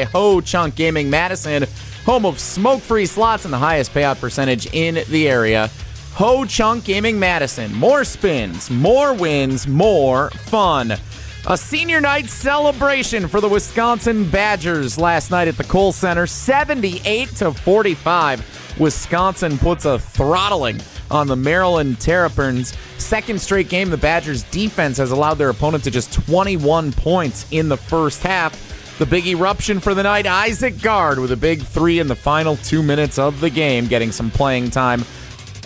by Ho Chunk Gaming Madison, home of smoke-free slots and the highest payout percentage in the area. Ho Chunk Gaming Madison. More spins, more wins, more fun. A senior night celebration for the Wisconsin Badgers last night at the Kohl Center, 78-45. Wisconsin puts a throttling on the Maryland Terrapins. Second straight game, the Badgers' defense has allowed their opponent to just 21 points in the first half. The big eruption for the night, Isaac Gard with a big three in the final 2 minutes of the game, getting some playing time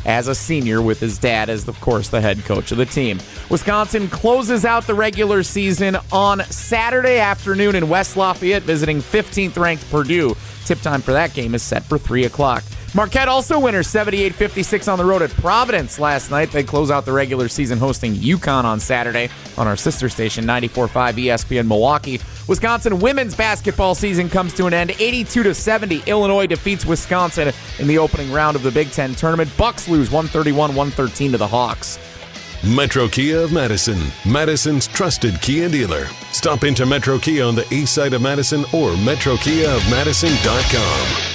as a senior with his dad as, of course, the head coach of the team. Wisconsin closes out the regular season on Saturday afternoon in West Lafayette, visiting 15th-ranked Purdue. Tip time for that game is set for 3 o'clock. Marquette also winners 78-56 on the road at Providence last night. They close out the regular season hosting UConn on Saturday on our sister station, 94.5 ESPN Milwaukee. Wisconsin women's basketball season comes to an end. 82-70, Illinois defeats Wisconsin in the opening round of the Big Ten tournament. Bucks lose 131-113 to the Hawks. Metro Kia of Madison, Madison's trusted Kia dealer. Stop into Metro Kia on the east side of Madison or metrokiaofmadison.com.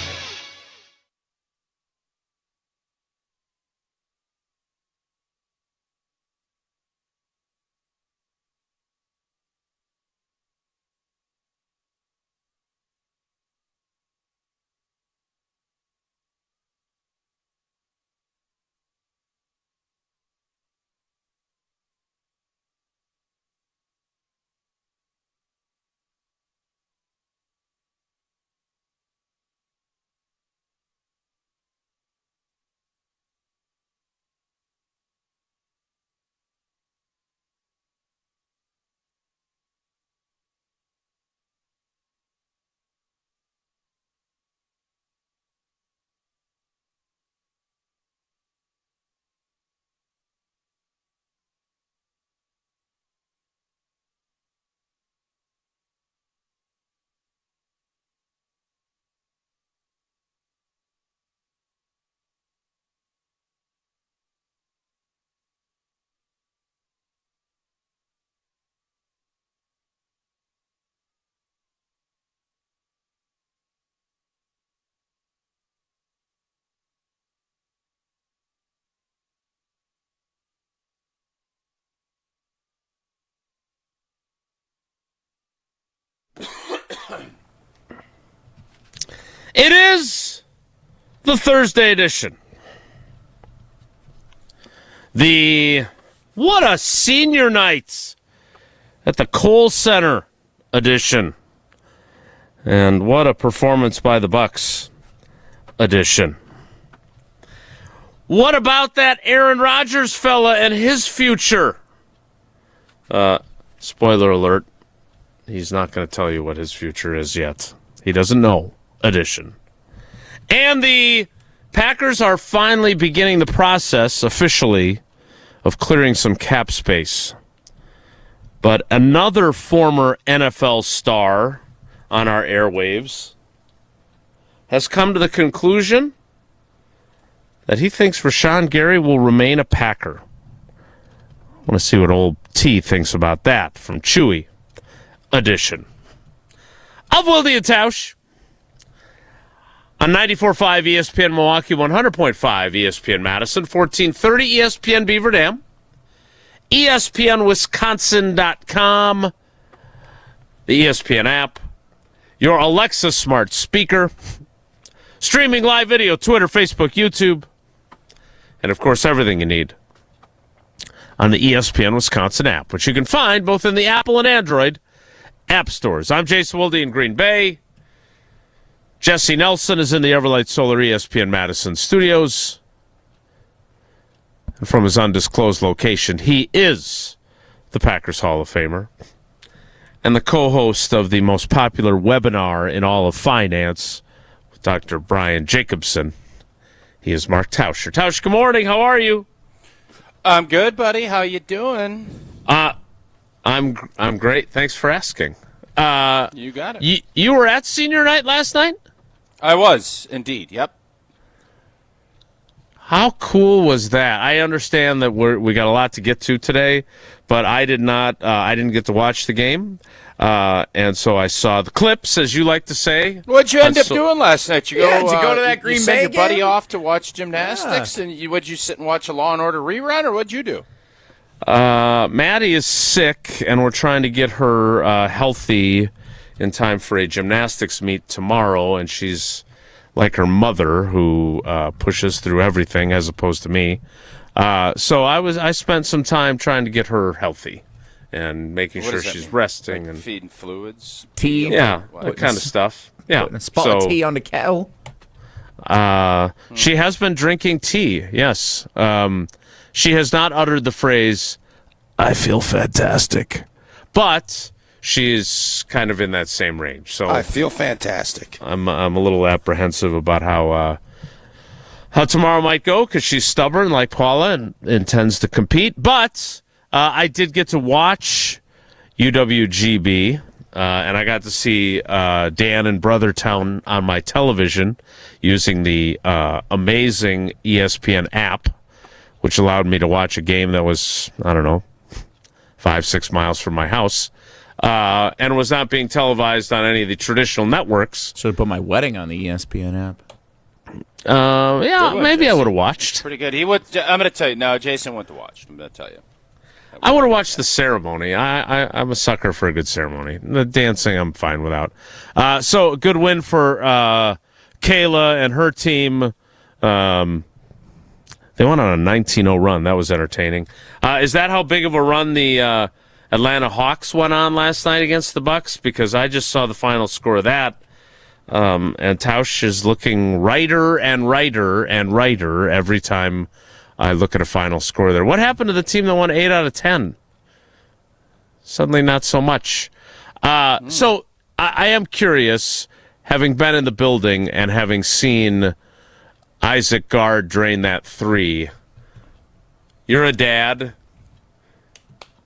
It is the Thursday edition. What a senior night at the Kohl Center edition. And what a performance by the Bucks edition. What about that Aaron Rodgers fella and his future? Spoiler alert, he's not going to tell you what his future is yet. He doesn't know. Edition. And the Packers are finally beginning the process, officially, of clearing some cap space. But another former NFL star on our airwaves has come to the conclusion that he thinks Rashan Gary will remain a Packer. I want to see what old T thinks about that from Chewy edition of Wilde and Tausch. On 94.5 ESPN Milwaukee, 100.5 ESPN Madison, 1430 ESPN Beaver Dam, ESPNWisconsin.com, the ESPN app, your Alexa smart speaker, streaming live video, Twitter, Facebook, YouTube, and, of course, everything you need on the ESPN Wisconsin app, which you can find both in the Apple and Android app stores. I'm Jason Wilde in Green Bay. Jesse Nelson is in the Everlight Solar ESPN Madison studios. And from his undisclosed location, he is the Packers Hall of Famer and the co-host of the most popular webinar in all of finance with Dr. Brian Jacobson. He is Mark Tauscher. Tausch, good morning. How are you? I'm good, buddy. How you doing? I'm great. Thanks for asking. You got it. You were at senior night last night? I was, indeed. Yep. How cool was that? I understand that we got a lot to get to today, but I didn't get to watch the game. And so I saw the clips, as you like to say. What'd you end up doing last night? Did you go to that Green you Bay sent your buddy game? off to watch gymnastics, and would you sit and watch a Law and Order rerun, or what'd you do? Maddie is sick, and we're trying to get her healthy in time for a gymnastics meet tomorrow, and she's like her mother, who pushes through everything as opposed to me. So I spent some time trying to get her healthy and making sure she's resting, like and feeding fluids, tea, that kind of stuff. Yeah, putting a spot of tea on the kettle. She has been drinking tea. Yes, she has not uttered the phrase "I feel fantastic," but she's kind of in that same range. So I feel fantastic. I'm a little apprehensive about how tomorrow might go, because she's stubborn like Paula and intends to compete. But I did get to watch UWGB, and I got to see Dan in Brothertown on my television using the amazing ESPN app, which allowed me to watch a game that was, I don't know, 5-6 miles from my house, and was not being televised on any of the traditional networks. Should have put my wedding on the ESPN app. Yeah, maybe I would have watched. Pretty good. He would. I'm going to tell you. No, Jason went to watch. I'm going to tell you. I would have watched the ceremony. I'm a sucker for a good ceremony. The dancing, I'm fine without. So, a good win for Kayla and her team. They went on a 19-0 run. That was entertaining. Is that how big of a run the Atlanta Hawks went on last night against the Bucks? Because I just saw the final score of that. And Tausch is looking righter and righter and righter every time I look at a final score there. What happened to the team that won 8 out of 10? Suddenly not so much. So I am curious, having been in the building and having seen Isaac Gard drain that 3. You're a dad.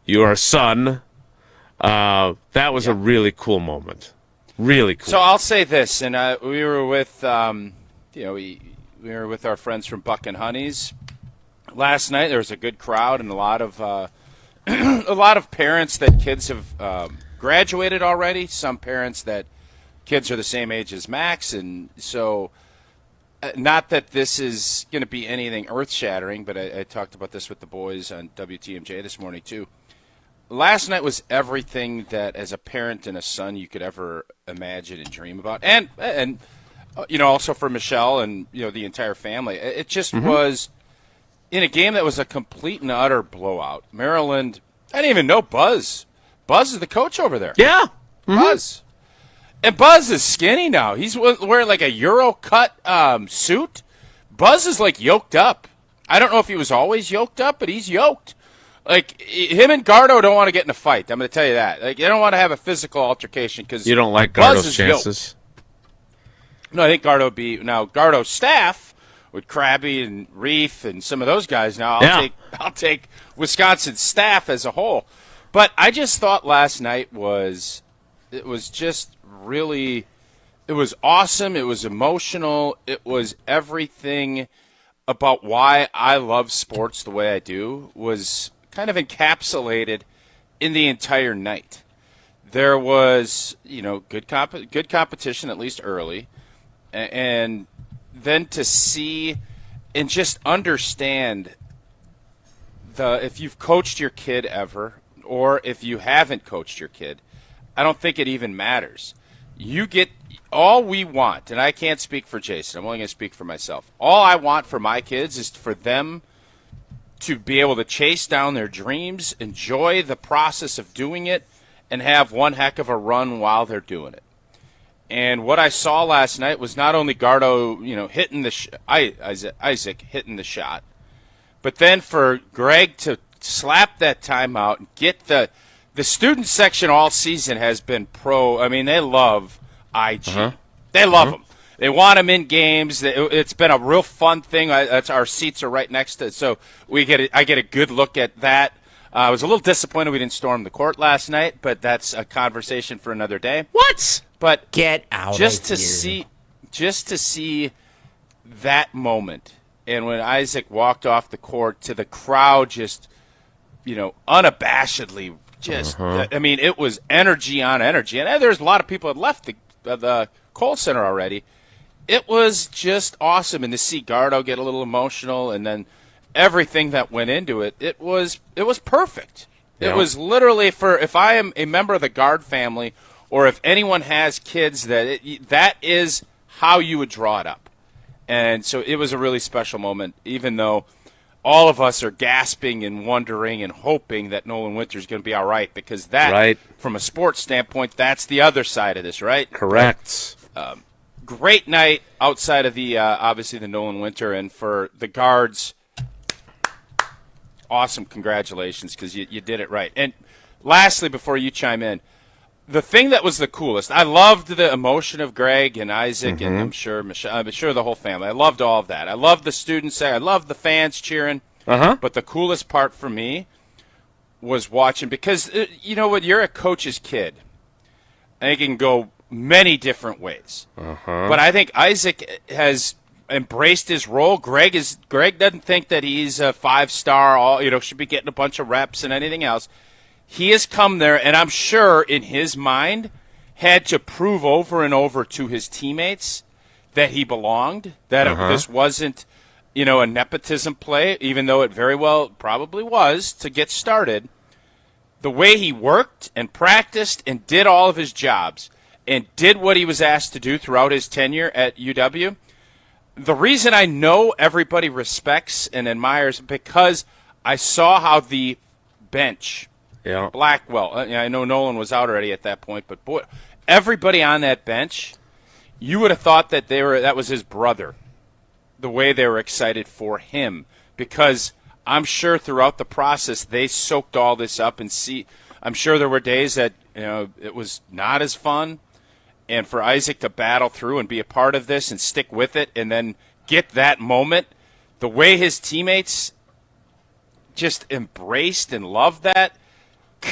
You're a son. That was a really cool moment. Really cool. So I'll say this, and we were with, we were with our friends from Buck and Honey's last night. There was a good crowd and a lot of a lot of parents that kids have graduated already. Some parents that kids are the same age as Max, and so not that this is going to be anything earth-shattering, but I talked about this with the boys on WTMJ this morning too. Last night was everything that, as a parent and a son, you could ever imagine and dream about, and also for Michelle and the entire family. It just was in a game that was a complete and utter blowout. Maryland, I didn't even know Buzz. Buzz is the coach over there. Yeah, Buzz, and Buzz is skinny now. He's wearing like a Euro cut suit. Buzz is like yoked up. I don't know if he was always yoked up, but he's yoked. Like, him and Gardo don't want to get in a fight. I'm going to tell you that. Like, they don't want to have a physical altercation because you don't like Gardo's chances. No, I think Gardo would be now. Gardo's staff with Krabby and Reef and some of those guys. Now I'll take Wisconsin's staff as a whole. But I just thought last night was just really, it was awesome. It was emotional. It was everything about why I love sports the way I do was kind of encapsulated in the entire night. There was, good competition, at least early, and then to see and just understand if you've coached your kid ever, or if you haven't coached your kid, I don't think it even matters. You get all we want, and I can't speak for Jason. I'm only going to speak for myself. All I want for my kids is for them to be able to chase down their dreams, enjoy the process of doing it, and have one heck of a run while they're doing it. And what I saw last night was not only Gardo, hitting Isaac hitting the shot, but then for Greg to slap that timeout and get the student section all season has been pro. I mean, they love IG. They love them. They want them in games. It's been a real fun thing. Our seats are right next to it, so I get a good look at that. I was a little disappointed we didn't storm the court last night, but that's a conversation for another day. What? But get out just of to here. to see that moment, and when Isaac walked off the court, to the crowd just unabashedly Just, I mean, it was energy on energy. And there's a lot of people that left the Kohl Center already. It was just awesome. And to see Gardo get a little emotional and then everything that went into it, it was perfect. Yeah. It was literally if I am a member of the Guard family or if anyone has kids, that is how you would draw it up. And so it was a really special moment, even though all of us are gasping and wondering and hoping that Nolan Winter's going to be all right, because that, from a sports standpoint, that's the other side of this, right? Correct. Great night outside of the obviously the Nolan Winter, and for the Guards, awesome. Congratulations, because you did it right. And lastly, before you chime in, the thing that was the coolest, I loved the emotion of Greg and Isaac, and I'm sure the whole family. I loved all of that. I loved the students there. I loved the fans cheering. But the coolest part for me was watching, because you know when you're a coach's kid, and it can go many different ways. But I think Isaac has embraced his role. Greg doesn't think that he's a 5-star, should be getting a bunch of reps and anything else. He has come there, and I'm sure in his mind had to prove over and over to his teammates that he belonged, that this wasn't, a nepotism play, even though it very well probably was to get started. The way he worked and practiced and did all of his jobs and did what he was asked to do throughout his tenure at UW, the reason I know everybody respects and admires, because I saw how the bench – Blackwell. I know Nolan was out already at that point, but boy, everybody on that bench, you would have thought that that was his brother. The way they were excited for him, because I'm sure throughout the process they soaked all this up and I'm sure there were days that it was not as fun, and for Isaac to battle through and be a part of this and stick with it, and then get that moment, the way his teammates just embraced and loved that.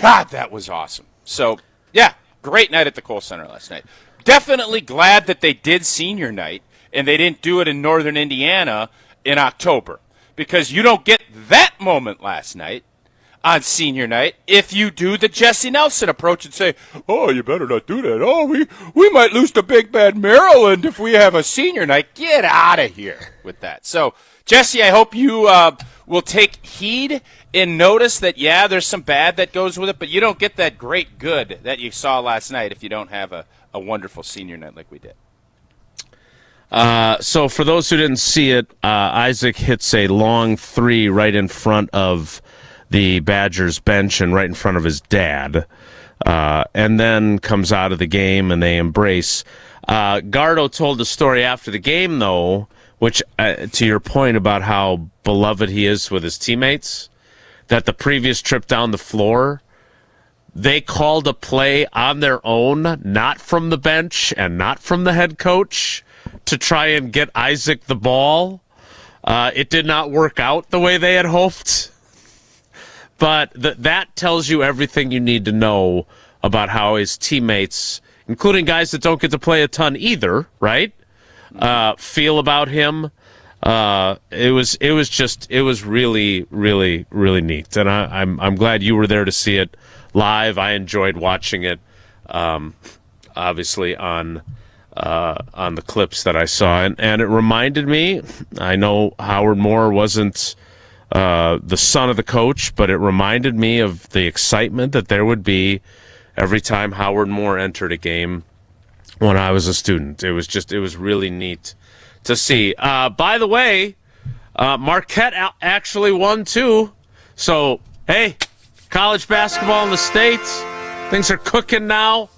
God, that was awesome. So, yeah, great night at the Kohl Center last night. Definitely glad that they did senior night and they didn't do it in northern Indiana in October, because you don't get that moment last night on senior night if you do the Jesse Nelson approach and say, oh, you better not do that. Oh, we might lose to Big Bad Maryland if we have a senior night. Get out of here with that. So, Jesse, I hope you will take heed and notice that, there's some bad that goes with it, but you don't get that great good that you saw last night if you don't have a wonderful senior night like we did. So for those who didn't see it, Isaac hits a long three right in front of the Badgers bench and right in front of his dad, and then comes out of the game and they embrace. Gardo told the story after the game, though, which, to your point about how beloved he is with his teammates, that the previous trip down the floor, they called a play on their own, not from the bench and not from the head coach, to try and get Isaac the ball. It did not work out the way they had hoped. But that tells you everything you need to know about how his teammates, including guys that don't get to play a ton either, right? Feel about him. It was really, really, really neat, and I'm glad you were there to see it live. I enjoyed watching it, obviously on the clips that I saw, and it reminded me. I know Howard Moore wasn't the son of the coach, but it reminded me of the excitement that there would be every time Howard Moore entered a game when I was a student. It was really neat to see. By the way, Marquette actually won too. So, hey, college basketball in the States, things are cooking now,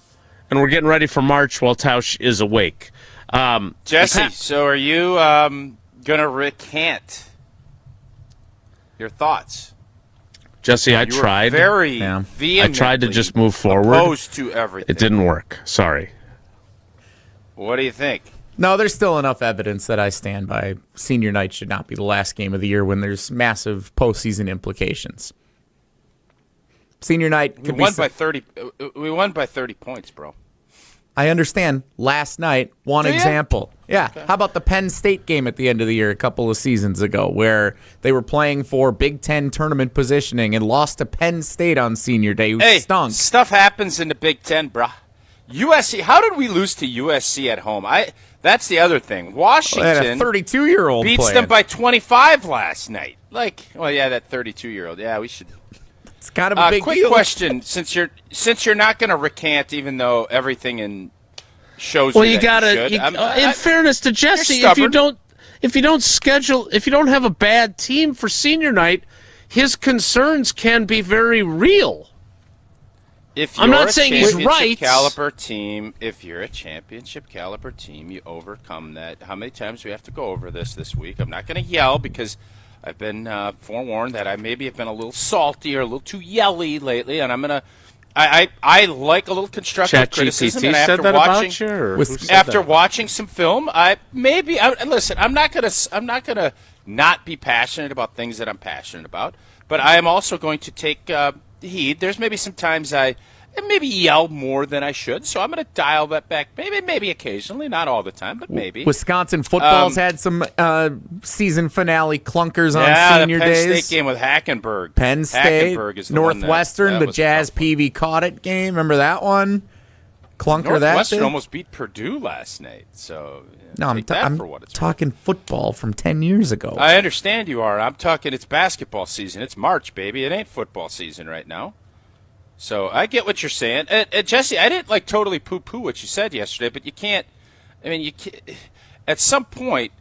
and we're getting ready for March while Tausch is awake. Jesse, so are you going to recant your thoughts? Jesse, I tried. I tried to just move forward. Opposed to everything. It didn't work. Sorry. What do you think? No, there's still enough evidence that I stand by. Senior night should not be the last game of the year when there's massive postseason implications. Senior night could we won by 30 points, bro. I understand. Last night, one example. Yeah. Okay. How about the Penn State game at the end of the year a couple of seasons ago where they were playing for Big Ten tournament positioning and lost to Penn State on senior day, who stunk. Stuff happens in the Big Ten, bruh. USC, how did we lose to USC at home? That's the other thing. Washington, a 32-year-old beats them by 25 last night. That 32-year-old. Yeah, we should. It's kind of a big quick deal. Question: since you're not going to recant, even though everything in shows. Well, you gotta. In fairness to Jesse, if you don't have a bad team for senior night, his concerns can be very real. I'm not saying he's right. If you're a championship caliber team, you overcome that. How many times do we have to go over this week? I'm not going to yell because I've been forewarned that I maybe have been a little salty or a little too yelly lately, and I'm going to. I like a little constructive criticism. And after watching some film, listen. I'm not gonna not be passionate about things that I'm passionate about, but I am also going to take heed. There's maybe some times I maybe yell more than I should, so I'm going to dial that back. Maybe occasionally, not all the time, but maybe. Wisconsin football's had some season finale clunkers on senior days. The Penn State game with Hackenberg. Penn State, Hackenberg is the Northwestern, the Jazz Peavy caught it game. Remember that one? Clunker that Northwestern almost beat Purdue last night. So no, I'm talking football from 10 years ago. I understand you are. I'm talking it's basketball season. It's March, baby. It ain't football season right now. So I get what you're saying. Jesse, I didn't totally poo-poo what you said yesterday, but you can't at some point,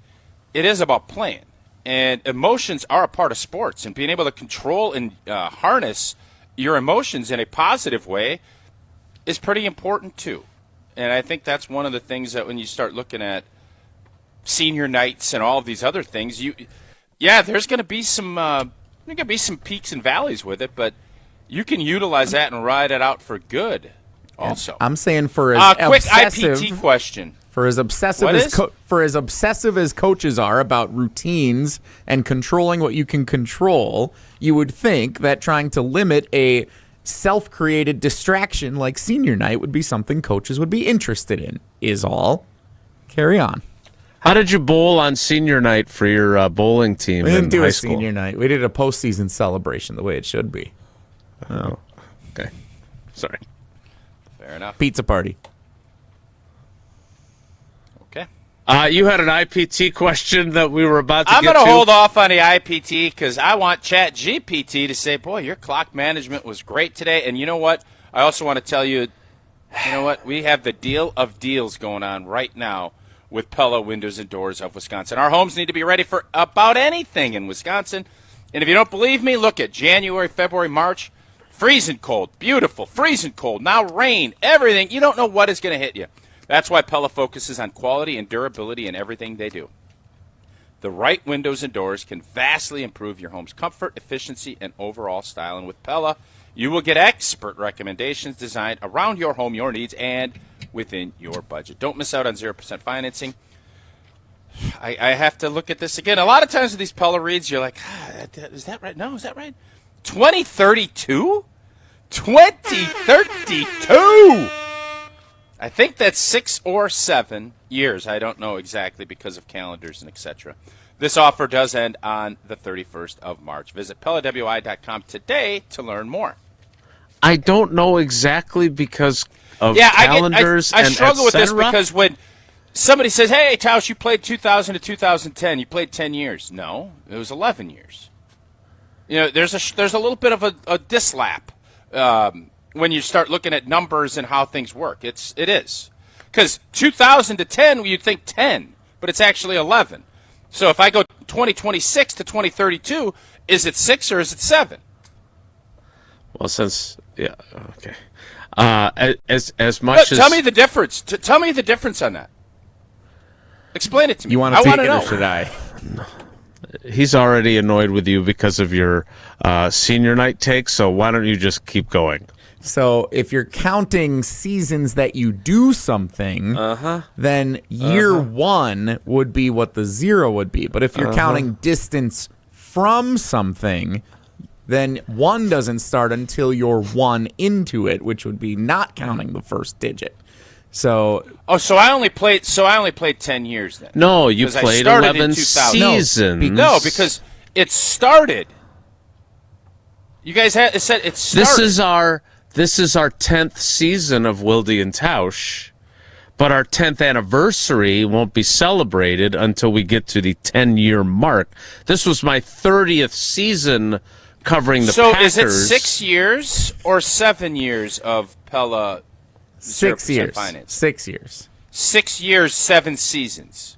it is about playing. And emotions are a part of sports. And being able to control and harness your emotions in a positive way is pretty important too. And I think that's one of the things that when you start looking at senior nights and all of these other things, there's going to be some peaks and valleys with it, but you can utilize that and ride it out for good also. I'm saying for as quick obsessive, IPT question. For as obsessive as coaches are about routines and controlling what you can control, you would think that trying to limit a self-created distraction like senior night would be something coaches would be interested in, is all. Carry on. How did you bowl on senior night for your bowling team in high school? We didn't do a senior night. We did a postseason celebration the way it should be. Oh, okay. Sorry. Fair enough. Pizza party. Okay. You had an IPT question that we were about to get to. I'm going to hold off on the IPT because I want ChatGPT to say, boy, your clock management was great today. And you know what? I also want to tell you, we have the deal of deals going on right now with Pella Windows and Doors of Wisconsin. Our homes need to be ready for about anything in Wisconsin. And if you don't believe me, look at January, February, March. Freezing cold, beautiful, freezing cold, now rain, everything. You don't know what is going to hit you. That's why Pella focuses on quality and durability in everything they do. The right windows and doors can vastly improve your home's comfort, efficiency, and overall style. And with Pella, you will get expert recommendations designed around your home, your needs, and within your budget. Don't miss out on 0% financing. I have to look at this again. A lot of times with these Pella reads, you're like, is that right? No, is that right? 2032? 2032! I think that's 6 or 7 years. I don't know exactly because of calendars and etc. This offer does end on the 31st of March. Visit PellaWI.com today to learn more. I don't know exactly because of calendars I struggle with this because when somebody says, hey, Tausch, you played 2000 to 2010. You played 10 years. No, it was 11 years. There's a little bit of a dislap when you start looking at numbers and how things work. It is. Because 2000 to 10, you'd think 10, but it's actually 11. So if I go 2026 to 2032, is it 6 or is it 7? Well, okay. As much as... Tell me the difference. Tell me the difference on that. Explain it to me. You want to take it or should I? No. He's already annoyed with you because of your senior night take, so why don't you just keep going? So if you're counting seasons that you do something, then year one would be what the 0 would be. But if you're counting distance from something, then 1 doesn't start until you're 1 into it, which would be not counting the first digit. So so I only played 10 years then. No, you played 11 seasons. No, because it started. You guys said it started. This is our 10th season of Wilde and Tausch, but our 10th anniversary won't be celebrated until we get to the 10-year mark. This was my 30th season covering the Packers. So is it 6 years or 7 years of Pella? 6 years. Finance? 6 years. 6 years, 7 seasons.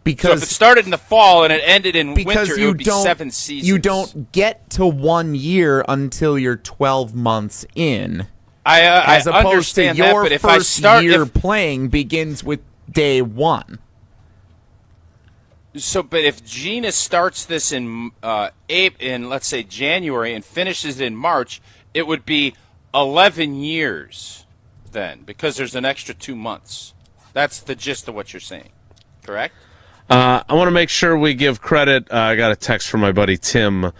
Because so if it started in the fall and it ended in winter, it would be 7 seasons. You don't get to 1 year until you're 12 months in. As opposed to your first year playing begins with day one. So, but if Gina starts this in let's say January and finishes it in March, it would be 11 years then, because there's an extra 2 months. That's the gist of what you're saying, correct? I want to make sure we give credit. I got a text from my buddy Tim.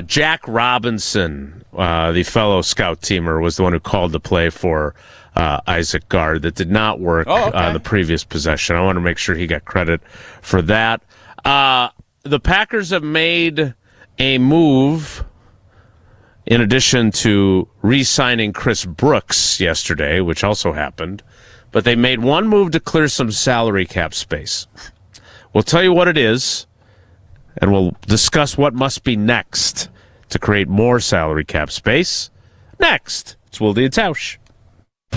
Jack Robinson, the fellow scout teamer, was the one who called the play for Isaac Gard that did not work on the previous possession. I want to make sure he got credit for that. The Packers have made a move in addition to re-signing Chris Brooks yesterday, which also happened, but they made one move to clear some salary cap space. We'll tell you what it is, and we'll discuss what must be next to create more salary cap space. Next, it's Wilde and Tausch.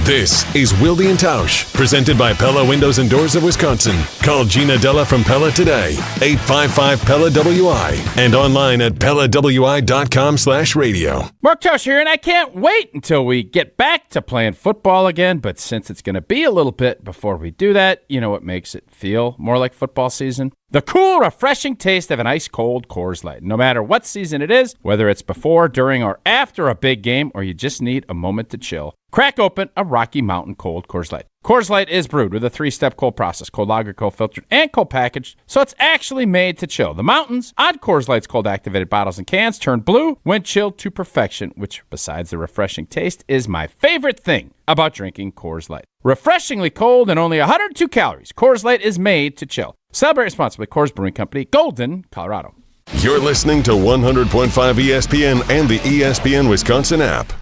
This is Wilde and Tausch, presented by Pella Windows and Doors of Wisconsin. Call Gina Della from Pella today, 855-PELLA-WI, and online at PellaWI.com/radio. Mark Tausch here, and I can't wait until we get back to playing football again, but since it's going to be a little bit before we do that, you know what makes it feel more like football season? The cool, refreshing taste of an ice-cold Coors Light. No matter what season it is, whether it's before, during, or after a big game, or you just need a moment to chill, crack open a Rocky Mountain Cold Coors Light. Coors Light is brewed with a 3-step cold process, cold lager, cold filtered, and cold packaged, so it's actually made to chill. The mountains on Coors Light's cold-activated bottles and cans turn blue when chilled to perfection, which, besides the refreshing taste, is my favorite thing about drinking Coors Light. Refreshingly cold and only 102 calories, Coors Light is made to chill. Celebrate responsibly. Coors Brewing Company, Golden, Colorado. You're listening to 100.5 ESPN and the ESPN Wisconsin app.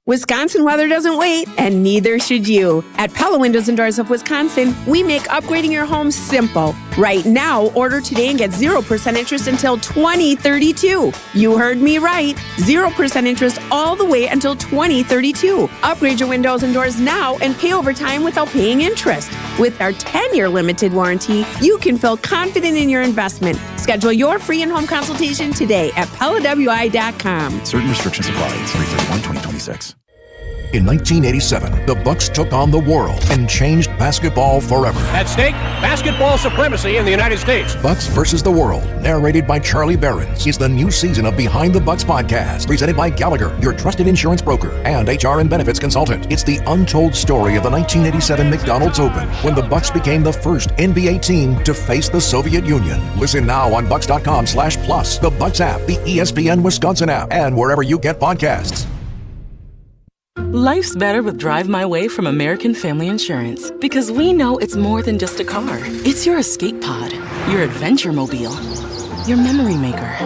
Wisconsin weather doesn't wait, and neither should you. At Pella Windows and Doors of Wisconsin, we make upgrading your home simple. Right now, order today and get 0% interest until 2032. You heard me right. 0% interest all the way until 2032. Upgrade your windows and doors now and pay over time without paying interest. With our 10-year limited warranty, you can feel confident in your investment. Schedule your free in-home consultation today at PellaWI.com. Certain restrictions apply. 3/31/2026. In 1987, the Bucks took on the world and changed basketball forever. At stake, basketball supremacy in the United States. Bucks versus the World, narrated by Charlie Behrens, is the new season of Behind the Bucks podcast, presented by Gallagher, your trusted insurance broker and HR and benefits consultant. It's the untold story of the 1987 McDonald's Open, when the Bucks became the first NBA team to face the Soviet Union. Listen now on Bucks.com/plus, the Bucks app, the ESPN Wisconsin app, and wherever you get podcasts. Life's better with Drive My Way from American Family Insurance, because we know it's more than just a car. It's your escape pod, your adventure mobile, your memory maker.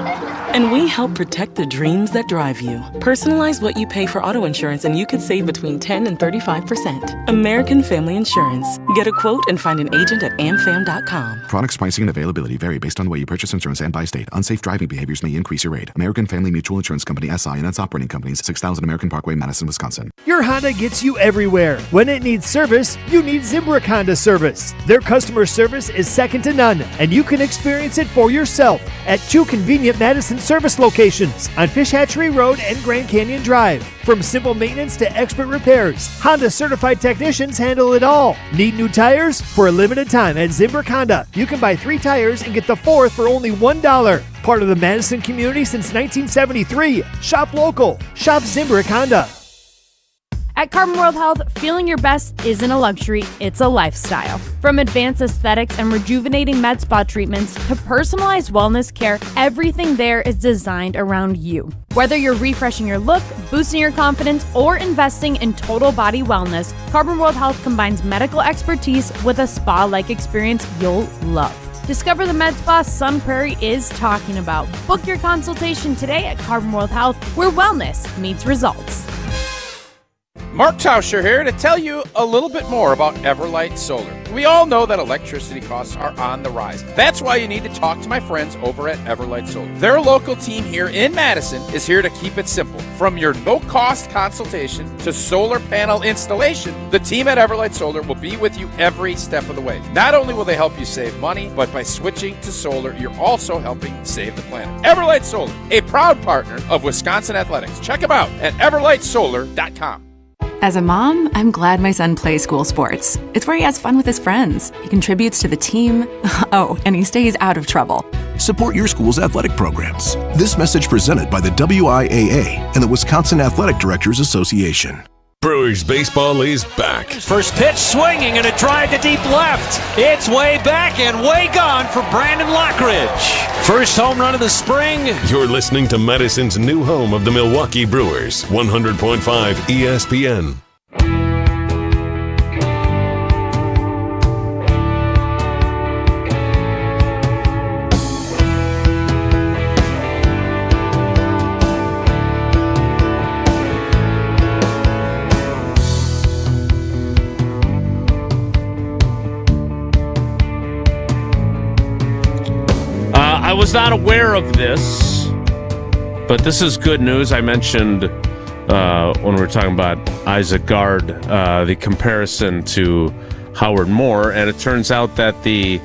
And we help protect the dreams that drive you. Personalize what you pay for auto insurance and you could save between 10 and 35%. American Family Insurance. Get a quote and find an agent at amfam.com. Products, pricing, and availability vary based on the way you purchase insurance and by state. Unsafe driving behaviors may increase your rate. American Family Mutual Insurance Company, SI, and its operating companies, 6000 American Parkway, Madison, Wisconsin. Your Honda gets you everywhere. When it needs service, you need Zimbrick Honda service. Their customer service is second to none, and you can experience it for yourself at 2 convenient Madison service locations on Fish Hatchery Road and Grand Canyon Drive. From simple maintenance to expert repairs, Honda certified technicians handle it all. Need new tires? For a limited time at Zimbrick Honda, you can buy 3 tires and get the 4th for only $1. Part of the Madison community since 1973. Shop local. Shop Zimbrick Honda. At Carbon World Health, feeling your best isn't a luxury, it's a lifestyle. From advanced aesthetics and rejuvenating med spa treatments to personalized wellness care, everything there is designed around you. Whether you're refreshing your look, boosting your confidence, or investing in total body wellness, Carbon World Health combines medical expertise with a spa-like experience you'll love. Discover the med spa Sun Prairie is talking about. Book your consultation today at Carbon World Health, where wellness meets results. Mark Tauscher here to tell you a little bit more about Everlight Solar. We all know that electricity costs are on the rise. That's why you need to talk to my friends over at Everlight Solar. Their local team here in Madison is here to keep it simple. From your no-cost consultation to solar panel installation, the team at Everlight Solar will be with you every step of the way. Not only will they help you save money, but by switching to solar, you're also helping save the planet. Everlight Solar, a proud partner of Wisconsin Athletics. Check them out at everlightsolar.com. As a mom, I'm glad my son plays school sports. It's where he has fun with his friends. He contributes to the team. Oh, and he stays out of trouble. Support your school's athletic programs. This message presented by the WIAA and the Wisconsin Athletic Directors Association. Brewers baseball is back. First pitch swinging and a drive to deep left. It's way back and way gone for Brandon Lockridge. First home run of the spring. You're listening to Madison's new home of the Milwaukee Brewers, 100.5 ESPN. I was not aware of this, but this is good news. I mentioned when we were talking about Isaac Gard, the comparison to Howard Moore, and it turns out that the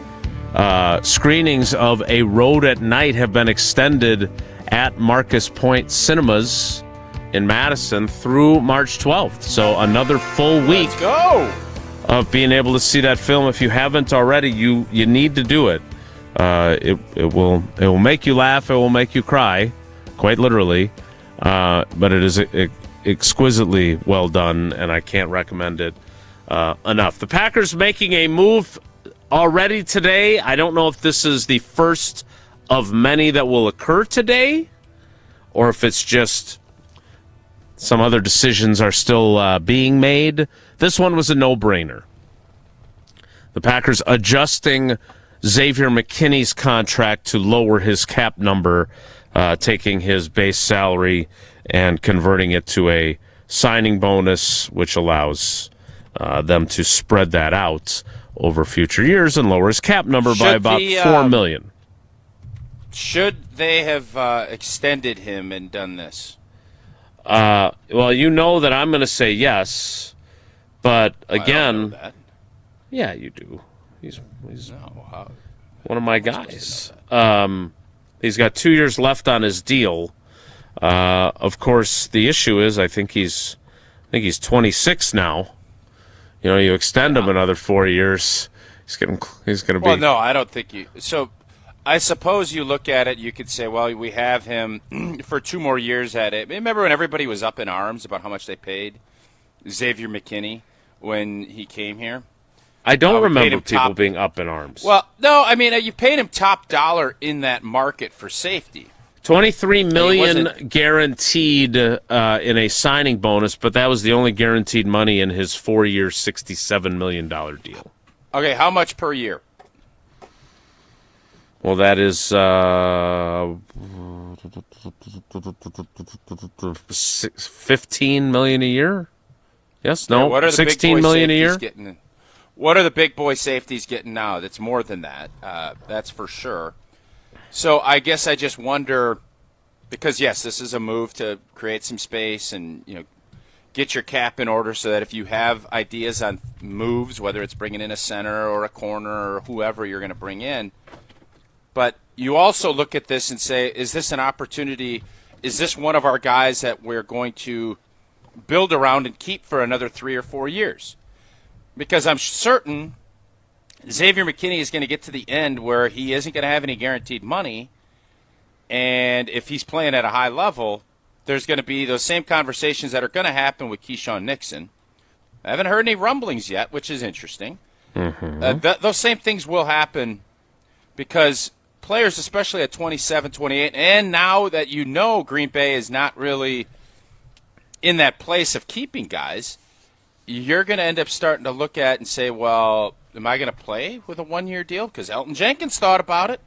screenings of A Road at Night have been extended at Marcus Point Cinemas in Madison through March 12th. So another full week of being able to see that film. If you haven't already, you need to do it. It will make you laugh. It will make you cry, quite literally. But it is exquisitely well done, and I can't recommend it enough. The Packers making a move already today. I don't know if this is the first of many that will occur today, or if it's just some other decisions are still being made. This one was a no-brainer. The Packers adjusting Xavier McKinney's contract to lower his cap number, taking his base salary and converting it to a signing bonus, which allows them to spread that out over future years and lower his cap number by about $4 million. Should they have extended him and done this? Well, you know that I'm going to say yes, but again, I don't know that. Yeah, you do. He's no, one of my guys. He's got 2 years left on his deal. Of course, the issue is I think he's 26 now. You know, you extend him another 4 years, he's going to be. Well, no, I don't think you. So, I suppose you look at it, you could say, well, we have him for 2 more years at it. Remember when everybody was up in arms about how much they paid Xavier McKinney when he came here? I don't remember people being up in arms. Well, no, I mean, you paid him top dollar in that market for safety. $23 million guaranteed in a signing bonus, but that was the only guaranteed money in his 4-year, $67 million deal. Okay, how much per year? Well, that is $15 million a year. Yes, no, what are the $16 million a year. What are the big boy safeties getting now? That's more than that. That's for sure. So I guess I just wonder, because yes, this is a move to create some space and get your cap in order so that if you have ideas on moves, whether it's bringing in a center or a corner or whoever you're going to bring in, but you also look at this and say, is this an opportunity? Is this one of our guys that we're going to build around and keep for another 3 or 4 years? Because I'm certain Xavier McKinney is going to get to the end where he isn't going to have any guaranteed money, and if he's playing at a high level, there's going to be those same conversations that are going to happen with Keyshawn Nixon. I haven't heard any rumblings yet, which is interesting. Those same things will happen because players, especially at 27, 28, and now that you know Green Bay is not really in that place of keeping guys, you're going to end up starting to look at and say, well, am I going to play with a one-year deal? Because Elton Jenkins thought about it.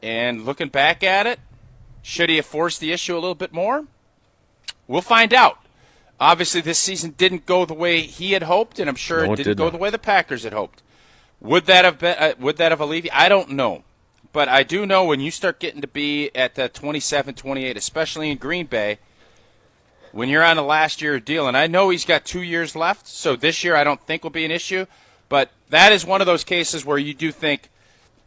And looking back at it, should he have forced the issue a little bit more? We'll find out. Obviously, this season didn't go the way he had hoped, and I'm sure it didn't go the way the Packers had hoped. Would that have alleviated? I don't know. But I do know when you start getting to be at the 27, 28, especially in Green Bay, when you're on a last year deal, and I know he's got 2 years left, so this year I don't think will be an issue, but that is one of those cases where you do think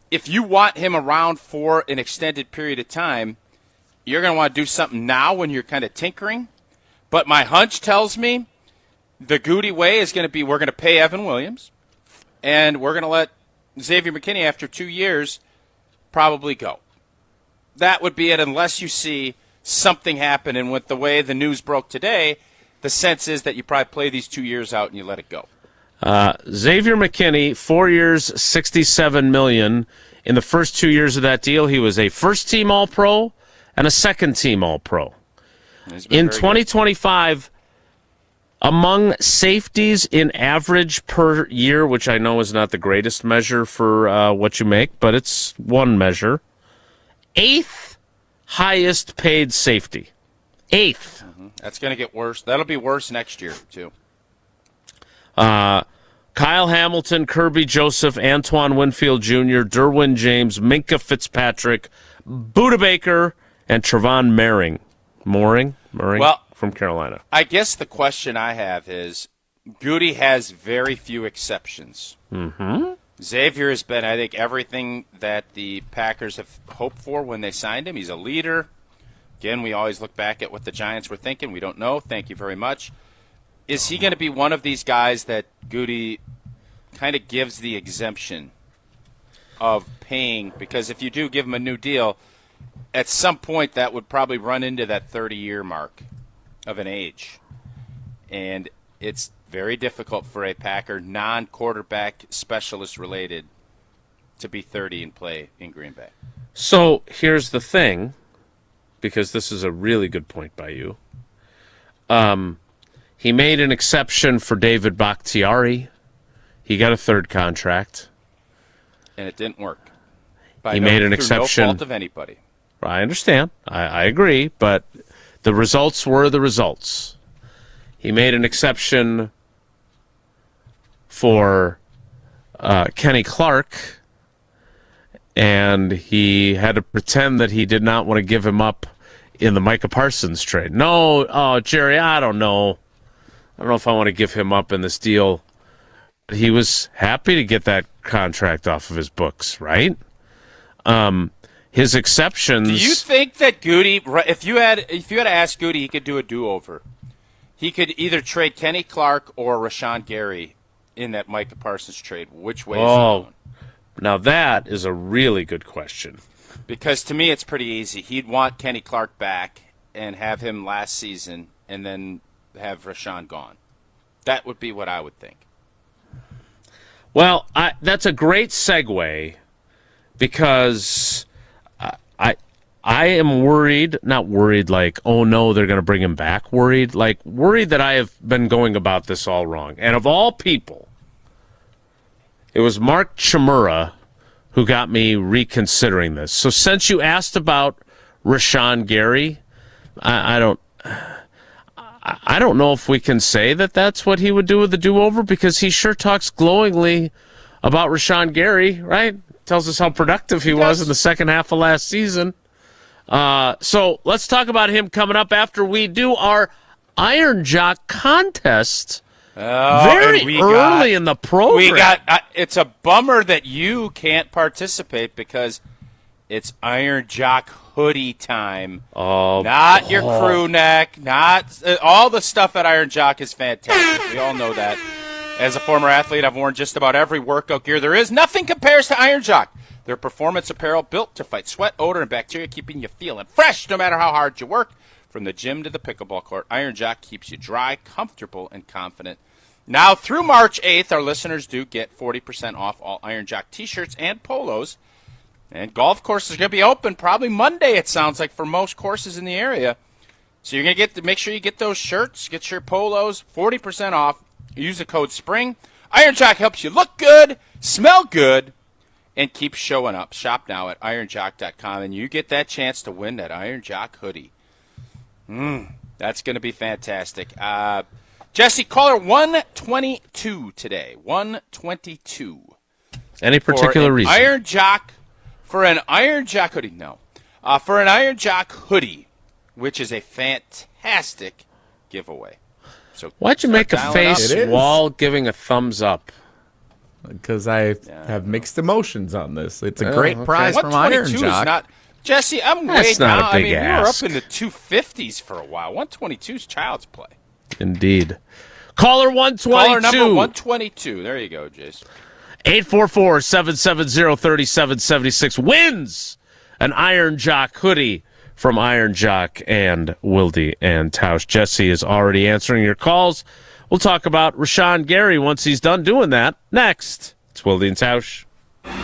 if you want him around for an extended period of time, you're going to want to do something now when you're kind of tinkering. But my hunch tells me the Goody way is going to be we're going to pay Evan Williams, and we're going to let Xavier McKinney, after 2 years, probably go. That would be it unless you see something happen. And with the way the news broke today, the sense is that you probably play these 2 years out and you let it go. Xavier McKinney, 4 years, $67 million. In the first 2 years of that deal, he was a first-team All-Pro and a second-team All-Pro. In 2025, among safeties in average per year, which I know is not the greatest measure for what you make, but it's one measure, 8th highest paid safety. 8th. That's going to get worse. That'll be worse next year, too. Kyle Hamilton, Kirby Joseph, Antoine Winfield Jr., Derwin James, Minkah Fitzpatrick, Budda Baker, and Trevon Moehrig from Carolina. I guess the question I have is, Goody has very few exceptions. Xavier has been, I think, everything that the Packers have hoped for when they signed him. He's a leader. Again, we always look back at what the Giants were thinking. We don't know. Thank you very much. Is he going to be one of these guys that Goody kind of gives the exemption of paying? Because if you do give him a new deal, at some point that would probably run into that 30-year mark of an age. And it's very difficult for a Packer non-quarterback specialist related to be 30 and play in Green Bay. So here's the thing, because this is a really good point by you. He made an exception for David Bakhtiari. He got a third contract. And it didn't work. He made an exception. No fault of anybody. I understand. I agree, but the results were the results. He made an exception for Kenny Clark, and he had to pretend that he did not want to give him up in the Micah Parsons trade. No, Jerry, I don't know. I don't know if I want to give him up in this deal. He was happy to get that contract off of his books, right? His exceptions. Do you think that Goody, if you had to ask Goody, he could do a do-over? He could either trade Kenny Clark or Rashan Gary in that Micah Parsons trade. Which way is he going? Now that is a really good question. Because to me, it's pretty easy. He'd want Kenny Clark back and have him last season, and then have Rashan gone. That would be what I would think. Well, that's a great segue, because I am worried, not worried like, oh no, they're going to bring him back, worried that I have been going about this all wrong. And of all people, it was Mark Chmura who got me reconsidering this. So since you asked about Rashan Gary, I don't know if we can say that that's what he would do with the do-over, because he sure talks glowingly about Rashan Gary, right? Tells us how productive he was in the second half of last season. So let's talk about him coming up after we do our Iron Jock contest very early in the program. It's a bummer that you can't participate because it's Iron Jock hoodie time. Not your crew neck, not all the stuff at Iron Jock is fantastic. We all know that. As a former athlete, I've worn just about every workout gear there is. Nothing compares to Iron Jock. Their performance apparel built to fight sweat, odor, and bacteria, keeping you feeling fresh no matter how hard you work. From the gym to the pickleball court, Iron Jock keeps you dry, comfortable, and confident. Now through March 8th, our listeners do get 40% off all Iron Jock t-shirts and polos. And golf courses are going to be open probably Monday, it sounds like, for most courses in the area. So you're going to make sure you get those shirts, get your polos, 40% off. Use the code SPRING. Iron Jock helps you look good, smell good, and keep showing up. Shop now at ironjock.com, and you get that chance to win that Iron Jock hoodie. That's going to be fantastic. Jesse, caller 122 today. 122. Any particular reason? For an Iron Jock hoodie, no. For an Iron Jock hoodie, which is a fantastic giveaway. So why'd you make a face while giving a thumbs up? Because I have mixed emotions on this. It's a great prize from Iron Jock. Jesse, I'm way down. We were up in the 250s for a while. 122 is child's play. Indeed. Caller 122. Caller number 122. There you go, Jace. 844-770-3776 wins an Iron Jock hoodie from Iron Jock and Wilde and Tausch. Jesse is already answering your calls. We'll talk about Rashan Gary once he's done doing that. Next, it's Wilde and Tausch.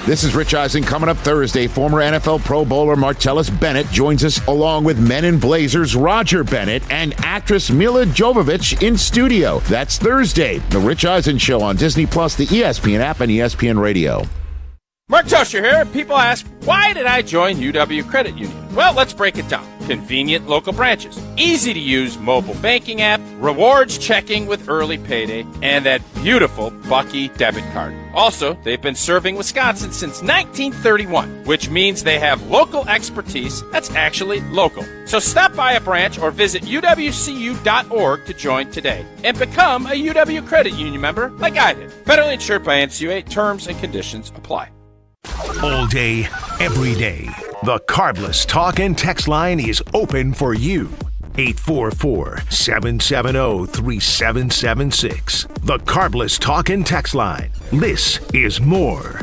This is Rich Eisen. Coming up Thursday, former NFL Pro Bowler Martellus Bennett joins us along with Men in Blazers Roger Bennett and actress Mila Jovovich in studio. That's Thursday, the Rich Eisen Show on Disney+, the ESPN app, and ESPN Radio. Mark Tauscher here. People ask, why did I join UW Credit Union? Well, let's break it down. Convenient local branches, easy-to-use mobile banking app, rewards checking with early payday, and that beautiful Bucky debit card. Also, they've been serving Wisconsin since 1931, which means they have local expertise that's actually local. So stop by a branch or visit uwcu.org to join today and become a UW Credit Union member like I did. Federally insured by NCUA. Terms and conditions apply. All day, every day, the Carbless Talk and Text line is open for you. 844-770-3776. The Carbless Talk and Text line. This is more.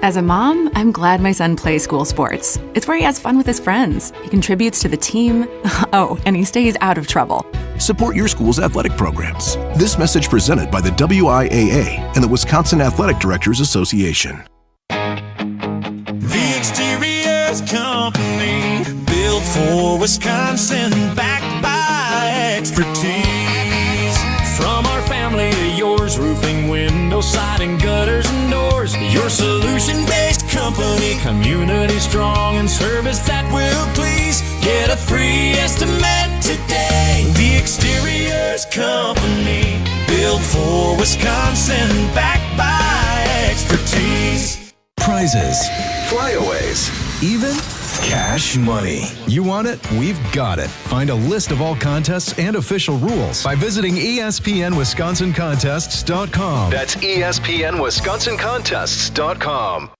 As a mom, I'm glad my son plays school sports. It's where he has fun with his friends. He contributes to the team. Oh, and he stays out of trouble. Support your school's athletic programs. This message presented by the WIAA and the Wisconsin Athletic Directors Association. The Exteriors Company, built for Wisconsin, backed by expertise. From our family to yours, roofing, window, siding, gutters, and doors. Your solution-based company, community strong, and service that will please. Get a free estimate today. The Exteriors Company, built for Wisconsin, backed by expertise. Prizes, flyaways, even cash money. You want it? We've got it. Find a list of all contests and official rules by visiting ESPNWisconsinContests.com. That's ESPNWisconsinContests.com.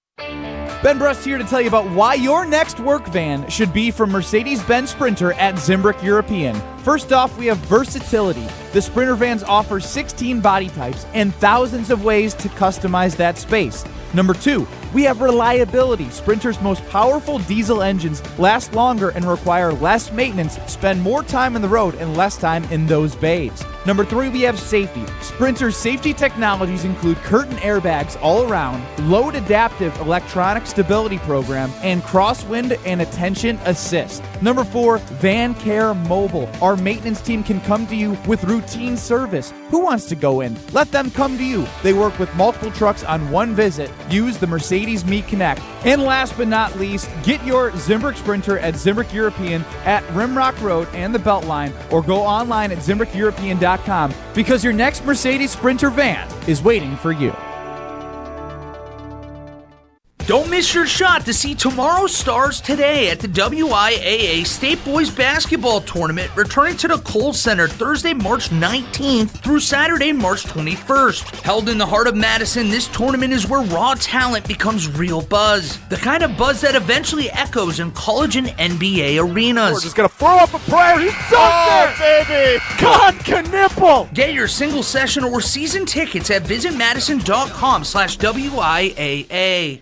Ben Brust here to tell you about why your next work van should be from Mercedes-Benz Sprinter at Zimbrick European. First off, we have versatility. The Sprinter vans offer 16 body types and thousands of ways to customize that space. Number 2, we have reliability. Sprinter's most powerful diesel engines last longer and require less maintenance, spend more time on the road and less time in those bays. Number 3, we have safety. Sprinter's safety technologies include curtain airbags all around, load adaptive electronic stability program, and crosswind and attention assist. Number 4, Van Care Mobile. Our maintenance team can come to you with routine service. Who wants to go in? Let them come to you. They work with multiple trucks on one visit. Use the Mercedes Me Connect. And last but not least, get your Zimbrick Sprinter at Zimbrick European at Rimrock Road and the Beltline, or go online at ZimbrickEuropean.com, because your next Mercedes Sprinter van is waiting for you. Don't miss your shot to see tomorrow's stars today at the WIAA State Boys Basketball Tournament, returning to the Kohl Center Thursday, March 19th through Saturday, March 21st. Held in the heart of Madison, this tournament is where raw talent becomes real buzz. The kind of buzz that eventually echoes in college and NBA arenas. We're just going to throw up a prayer. He's baby! God Knipple! Get your single session or season tickets at visitmadison.com/WIAA.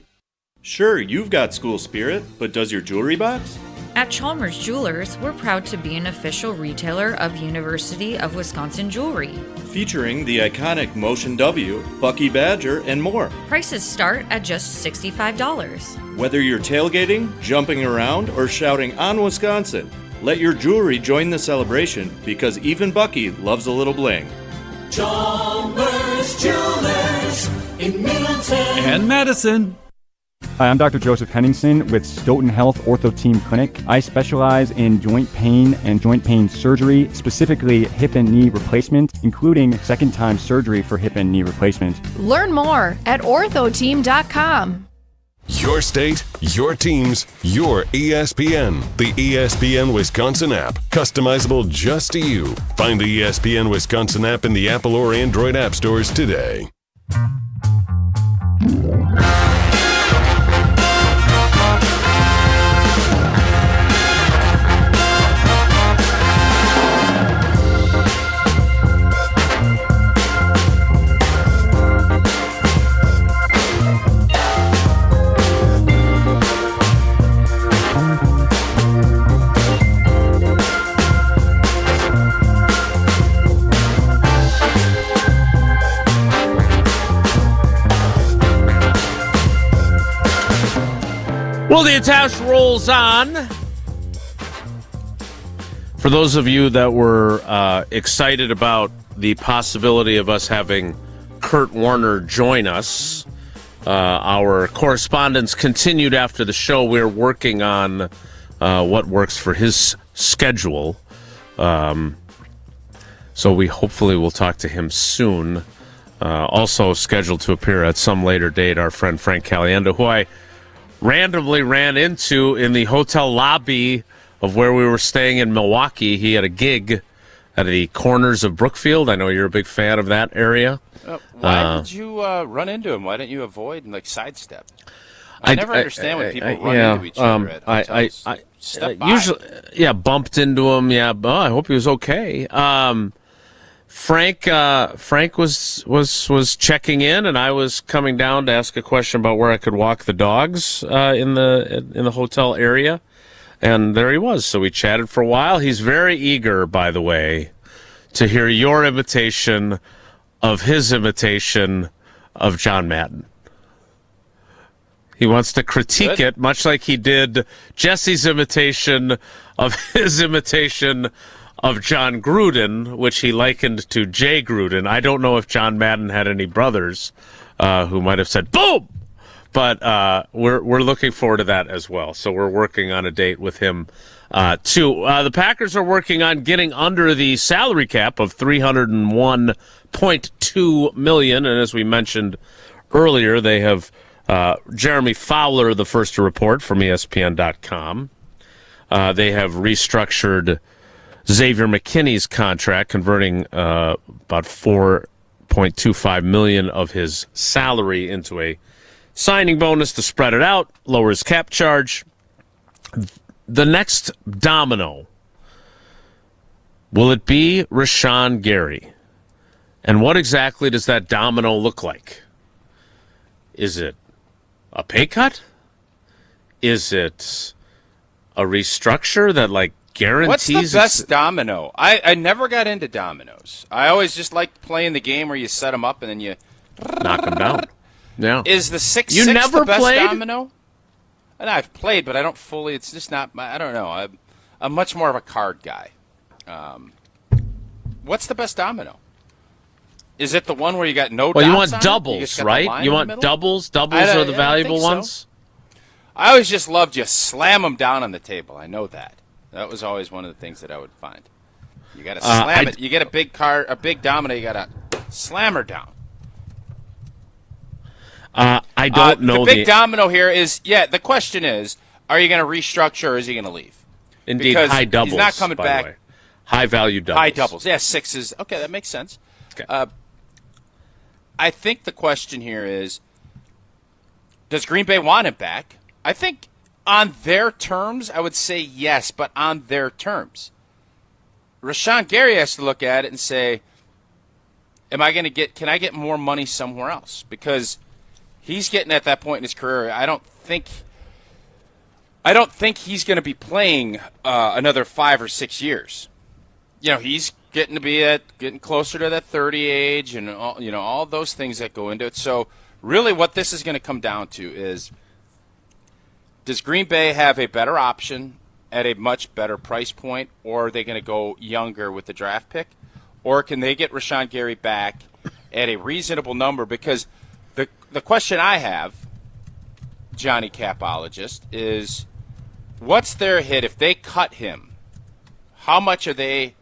Sure, you've got school spirit, but does your jewelry box? At Chalmers Jewelers, we're proud to be an official retailer of University of Wisconsin jewelry. Featuring the iconic Motion W, Bucky Badger, and more. Prices start at just $65. Whether you're tailgating, jumping around, or shouting on Wisconsin, let your jewelry join the celebration because even Bucky loves a little bling. Chalmers Jewelers in Middleton and Madison. Hi, I'm Dr. Joseph Henningsen with Stoughton Health Ortho Team Clinic. I specialize in joint pain and joint pain surgery, specifically hip and knee replacement, including second-time surgery for hip and knee replacement. Learn more at orthoteam.com. Your state, your teams, your ESPN. The ESPN Wisconsin app. Customizable just to you. Find the ESPN Wisconsin app in the Apple or Android app stores today. Wilde and Tausch rolls on. For those of you that were excited about the possibility of us having Kurt Warner join us, our correspondence continued after the show. We're working on what works for his schedule. So we hopefully will talk to him soon. Also scheduled to appear at some later date, our friend Frank Caliendo, who I randomly ran into in the hotel lobby of where we were staying in Milwaukee. He had a gig at the corners of Brookfield. I know you're a big fan of that area. Why did you run into him? Why didn't you avoid and sidestep? I never understand when people run into each other at hotels. I usually bumped into him. I hope he was okay. Frank was checking in, and I was coming down to ask a question about where I could walk the dogs in the hotel area, and there he was. So we chatted for a while. He's very eager, by the way, to hear your imitation of his imitation of John Madden. He wants to critique it, much like he did Jesse's imitation of his imitation of John Gruden, which he likened to Jay Gruden. I don't know if John Madden had any brothers who might have said boom, but we're looking forward to that as well. So we're working on a date with him too. The Packers are working on getting under the salary cap of $301.2 million, and as we mentioned earlier, they have Jeremy Fowler, the first to report from ESPN.com. They have restructured Xavier McKinney's contract, converting about $4.25 million of his salary into a signing bonus to spread it out, lower his cap charge. The next domino, will it be Rashan Gary? And what exactly does that domino look like? Is it a pay cut? Is it a restructure that guarantees? What's the best domino? I never got into dominoes. I always just liked playing the game where you set them up and then you knock them down. Yeah. Is the 6-6 you never the best played? domino? And I've played, but I don't fully. It's just not. I don't know. I'm much more of a card guy. What's the best domino? Is it the one where you got no? Well, you dots want on doubles, right? You want doubles. Doubles are the valuable ones. So. I always just loved you slam them down on the table. I know that. That was always one of the things that I would find. You got to slam it. You get a big card, a big domino. You got to slam her down. I don't know. The big domino here is the question is, are you going to restructure or is he going to leave? Indeed, because high doubles. He's not coming back. The way. High value doubles. High doubles. Yeah, sixes. Okay, that makes sense. Okay. I think the question here is, does Green Bay want him back? I think on their terms, I would say yes, but on their terms. Rashan Gary has to look at it and say, can I get more money somewhere else? Because he's getting at that point in his career. I don't think I don't think he's going to be playing another 5 or 6 years. He's getting closer to that 30 age, and all those things that go into it. So really, what this is going to come down to is, does Green Bay have a better option at a much better price point, or are they going to go younger with the draft pick, or can they get Rashan Gary back at a reasonable number? Because the question I have, Johnny Capologist, is what's their hit if they cut him? How much are they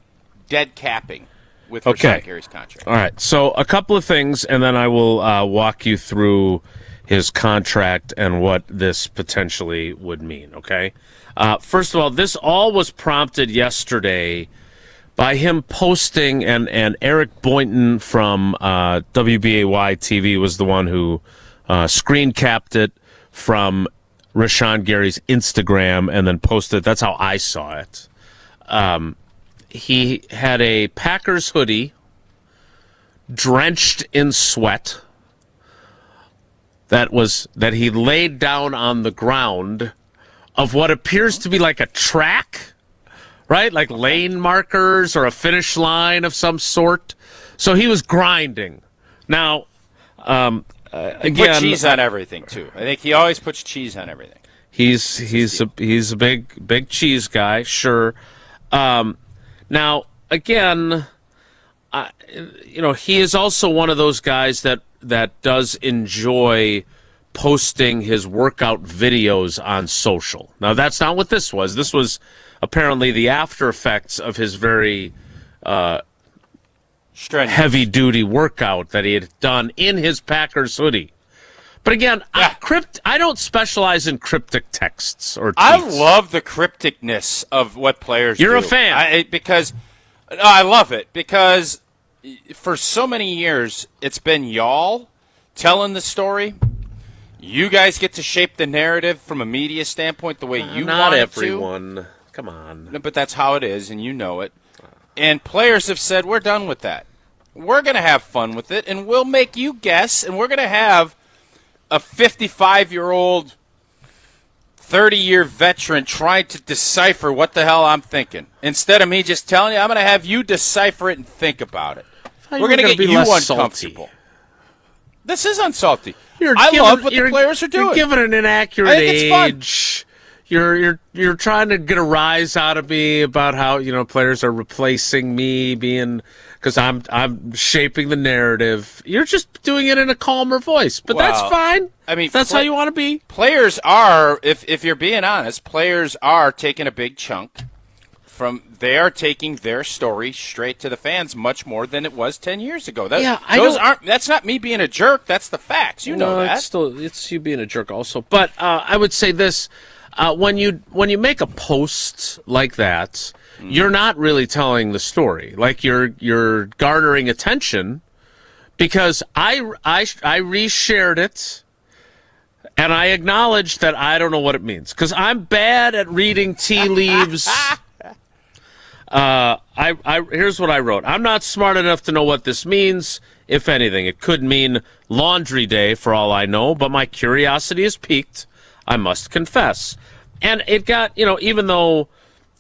dead capping with Rashan Gary's contract? All right. So a couple of things, and then I will walk you through his contract and what this potentially would mean, okay? First of all, this all was prompted yesterday by him posting, and Eric Boynton from WBAY TV was the one who screen capped it from Rashan Gary's Instagram and then posted it. That's how I saw it. He had a Packers hoodie drenched in sweat that he laid down on the ground of what appears to be like a track, right? Like lane markers or a finish line of some sort. So he was grinding. Now, again, put cheese on everything too. I think he always puts cheese on everything. He's a big cheese guy, sure. Now, again, he is also one of those guys that does enjoy posting his workout videos on social. Now, that's not what this was. This was apparently the after effects of his very heavy-duty workout that he had done in his Packers hoodie. But again, I don't specialize in cryptic texts or tweets. I love the crypticness of what players do. You're a fan. I love it because for so many years it's been y'all telling the story. You guys get to shape the narrative from a media standpoint the way you not want it everyone. to. Come on. No, but that's how it is, and you know it. And players have said, we're done with that. We're going to have fun with it, and we'll make you guess, and we're going to have a 55-year-old, 30-year veteran trying to decipher what the hell I'm thinking. Instead of me just telling you, I'm going to have you decipher it and think about it. We're going to get you uncomfortable. This is unsalty. I love what the players are doing. You're giving an inaccurate age. You're trying to get a rise out of me about how players are replacing me because I'm shaping the narrative. You're just doing it in a calmer voice, but that's fine. I mean, if that's how you want to be. Players are, if you're being honest, players are taking a big chunk they are taking their story straight to the fans much more than it was 10 years ago. That's not me being a jerk. That's the facts. You know that. It's you being a jerk also. But I would say this. When you make a post like that, you're not really telling the story. Like you're garnering attention because I reshared it and I acknowledged that I don't know what it means because I'm bad at reading tea leaves. Here's what I wrote. I'm not smart enough to know what this means. If anything, it could mean laundry day for all I know, but my curiosity is piqued, I must confess. And it got, even though,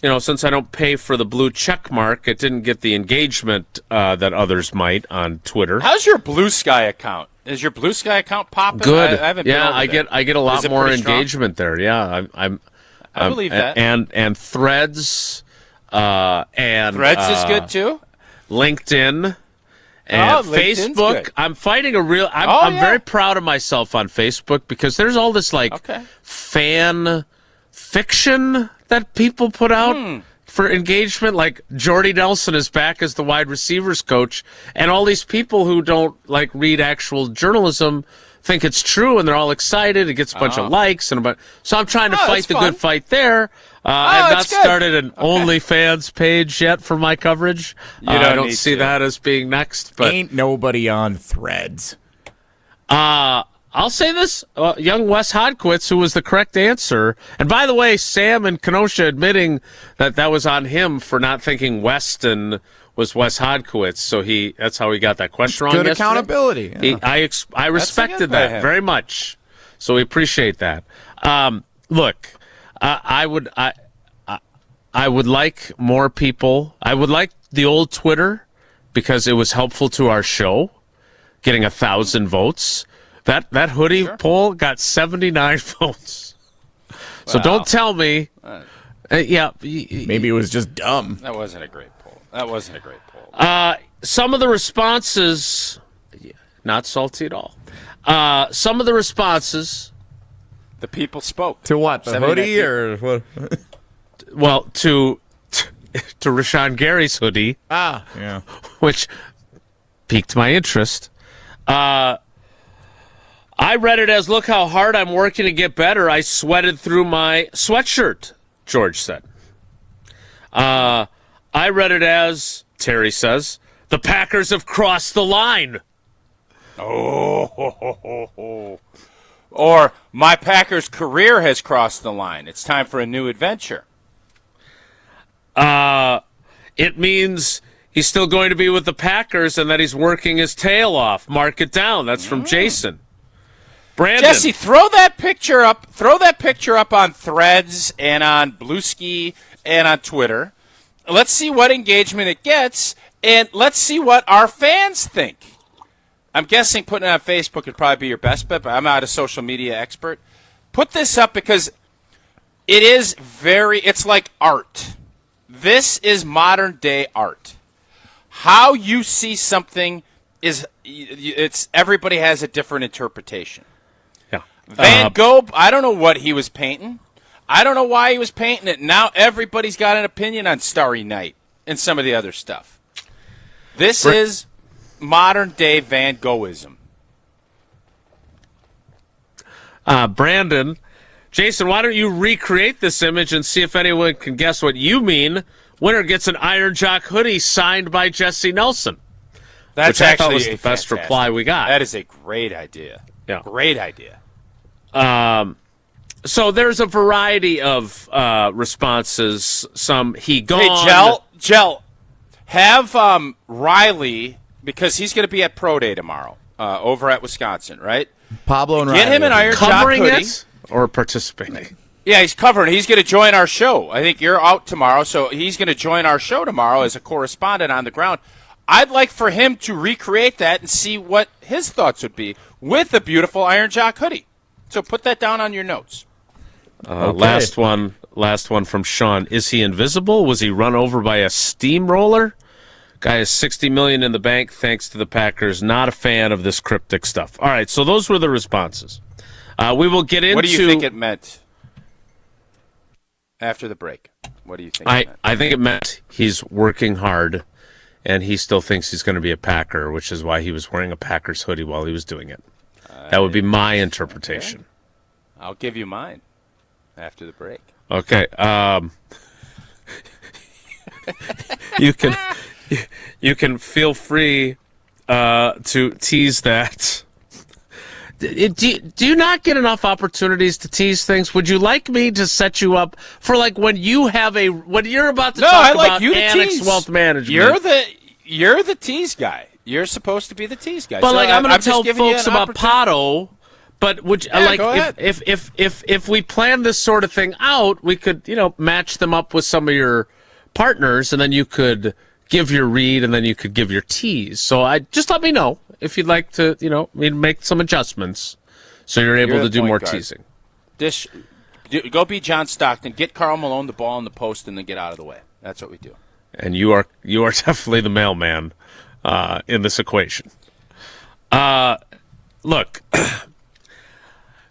since I don't pay for the blue check mark, it didn't get the engagement that others might on Twitter. How's your Blue Sky account? Is your Blue Sky account popping? Good. I haven't been over I get a lot more engagement there. Yeah, I believe that. And Threads. And Threads is good too. LinkedIn and Facebook. I'm fighting I'm very proud of myself on Facebook because there's all this fan fiction that people put out for engagement. Like Jordy Nelson is back as the wide receivers coach, and all these people who don't read actual journalism think it's true, and they're all excited. It gets a bunch of likes so I'm trying to fight the good fight there. I've not started an OnlyFans page yet for my coverage. I don't see that as being next. But ain't nobody on Threads. I'll say this: young Wes Hodkiewicz, who was the correct answer. And by the way, Sam and Kenosha admitting that was on him for not thinking Weston was Wes Hodkiewicz, so that's how he got that question wrong. Good yesterday. Accountability. Yeah. I respected that very much, so we appreciate that. Look, I would like more people. I would like the old Twitter because it was helpful to our show, getting 1,000 votes. That hoodie poll got 79 votes. So don't tell me. Maybe it was just dumb. That wasn't a great poll. Some of the responses, not salty at all. Some of the responses. The people spoke. To what? The hoodie or what? Well, to Rashan Gary's hoodie. Yeah. Which piqued my interest. I read it as, look how hard I'm working to get better. I sweated through my sweatshirt, George said. I read it as, Terry says, the Packers have crossed the line. Oh. Or my Packers career has crossed the line. It's time for a new adventure. It means he's still going to be with the Packers and that he's working his tail off. Mark it down. That's from Jason. Brandon. Jesse, throw that picture up. Throw that picture up on Threads and on Bluesky and on Twitter. Let's see what engagement it gets, and let's see what our fans think. I'm guessing putting it on Facebook would probably be your best bet, but I'm not a social media expert. Put this up because it's like art. This is modern day art. How you see something everybody has a different interpretation. Yeah. Van Gogh, I don't know what he was painting. I don't know why he was painting it. Now everybody's got an opinion on Starry Night and some of the other stuff. This is modern day Van Goghism. Brandon, Jason, why don't you recreate this image and see if anyone can guess what you mean? Winner gets an Iron Jock hoodie signed by Jesse Nelson. That's which I actually thought was the best reply we got. That is a great idea. Yeah. Great idea. So there's a variety of responses. Some he gone. Hey, Gel, have Riley, because he's going to be at Pro Day tomorrow over at Wisconsin, right? Pablo and Get Riley. him an Iron Jock covering hoodie. it or participating? Yeah, he's covering. He's going to join our show. I think you're out tomorrow, so he's going to join our show tomorrow as a correspondent on the ground. I'd like for him to recreate that and see what his thoughts would be with the beautiful Iron Jock hoodie. So put that down on your notes. Okay. Last one from Sean. Is he invisible? Was he run over by a steamroller? Guy has $60 million in the bank thanks to the Packers. Not a fan of this cryptic stuff. All right, so those were the responses. We will get into... What do you think it meant after the break? What do you think it meant? I think it meant he's working hard, and he still thinks he's going to be a Packer, which is why he was wearing a Packers hoodie while he was doing it. That would be my interpretation. Okay. I'll give you mine after the break. Okay. You can feel free to tease that. Do you not get enough opportunities to tease things? Would you like me to set you up for like when you're about to talk about Annex Wealth Management? You're the tease guy. You're supposed to be the tease guy. But so I'm going to tell folks about Pato. But would if we plan this sort of thing out, we could match them up with some of your partners, and then you could give your read, and then you could give your tease. So just let me know if you'd like to make some adjustments, so you're able to do more teasing. Go be John Stockton. Get Karl Malone the ball in the post, and then get out of the way. That's what we do. And you are definitely the mailman in this equation. Look.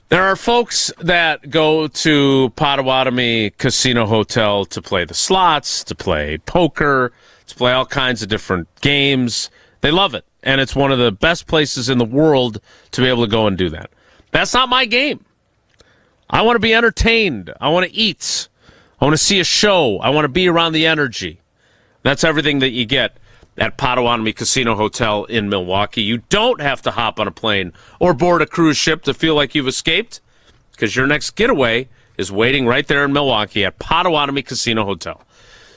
There are folks that go to Potawatomi Casino Hotel to play the slots, to play poker, to play all kinds of different games. They love it, and it's one of the best places in the world to be able to go and do that. That's not my game. I want to be entertained. I want to eat. I want to see a show. I want to be around the energy. That's everything that you get at Potawatomi Casino Hotel in Milwaukee. You don't have to hop on a plane or board a cruise ship to feel like you've escaped, because your next getaway is waiting right there in Milwaukee at Potawatomi Casino Hotel.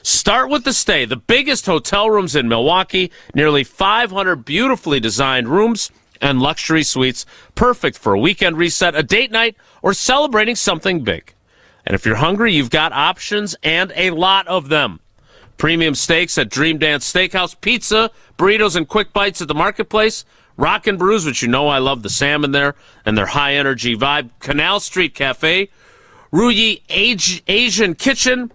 Start with the stay. The biggest hotel rooms in Milwaukee, nearly 500 beautifully designed rooms and luxury suites, perfect for a weekend reset, a date night, or celebrating something big. And if you're hungry, you've got options and a lot of them. Premium steaks at Dream Dance Steakhouse, pizza, burritos, and quick bites at the Marketplace, Rock and Brews, which you know I love the salmon there, and their high-energy vibe, Canal Street Cafe, Ruyi Asian Kitchen,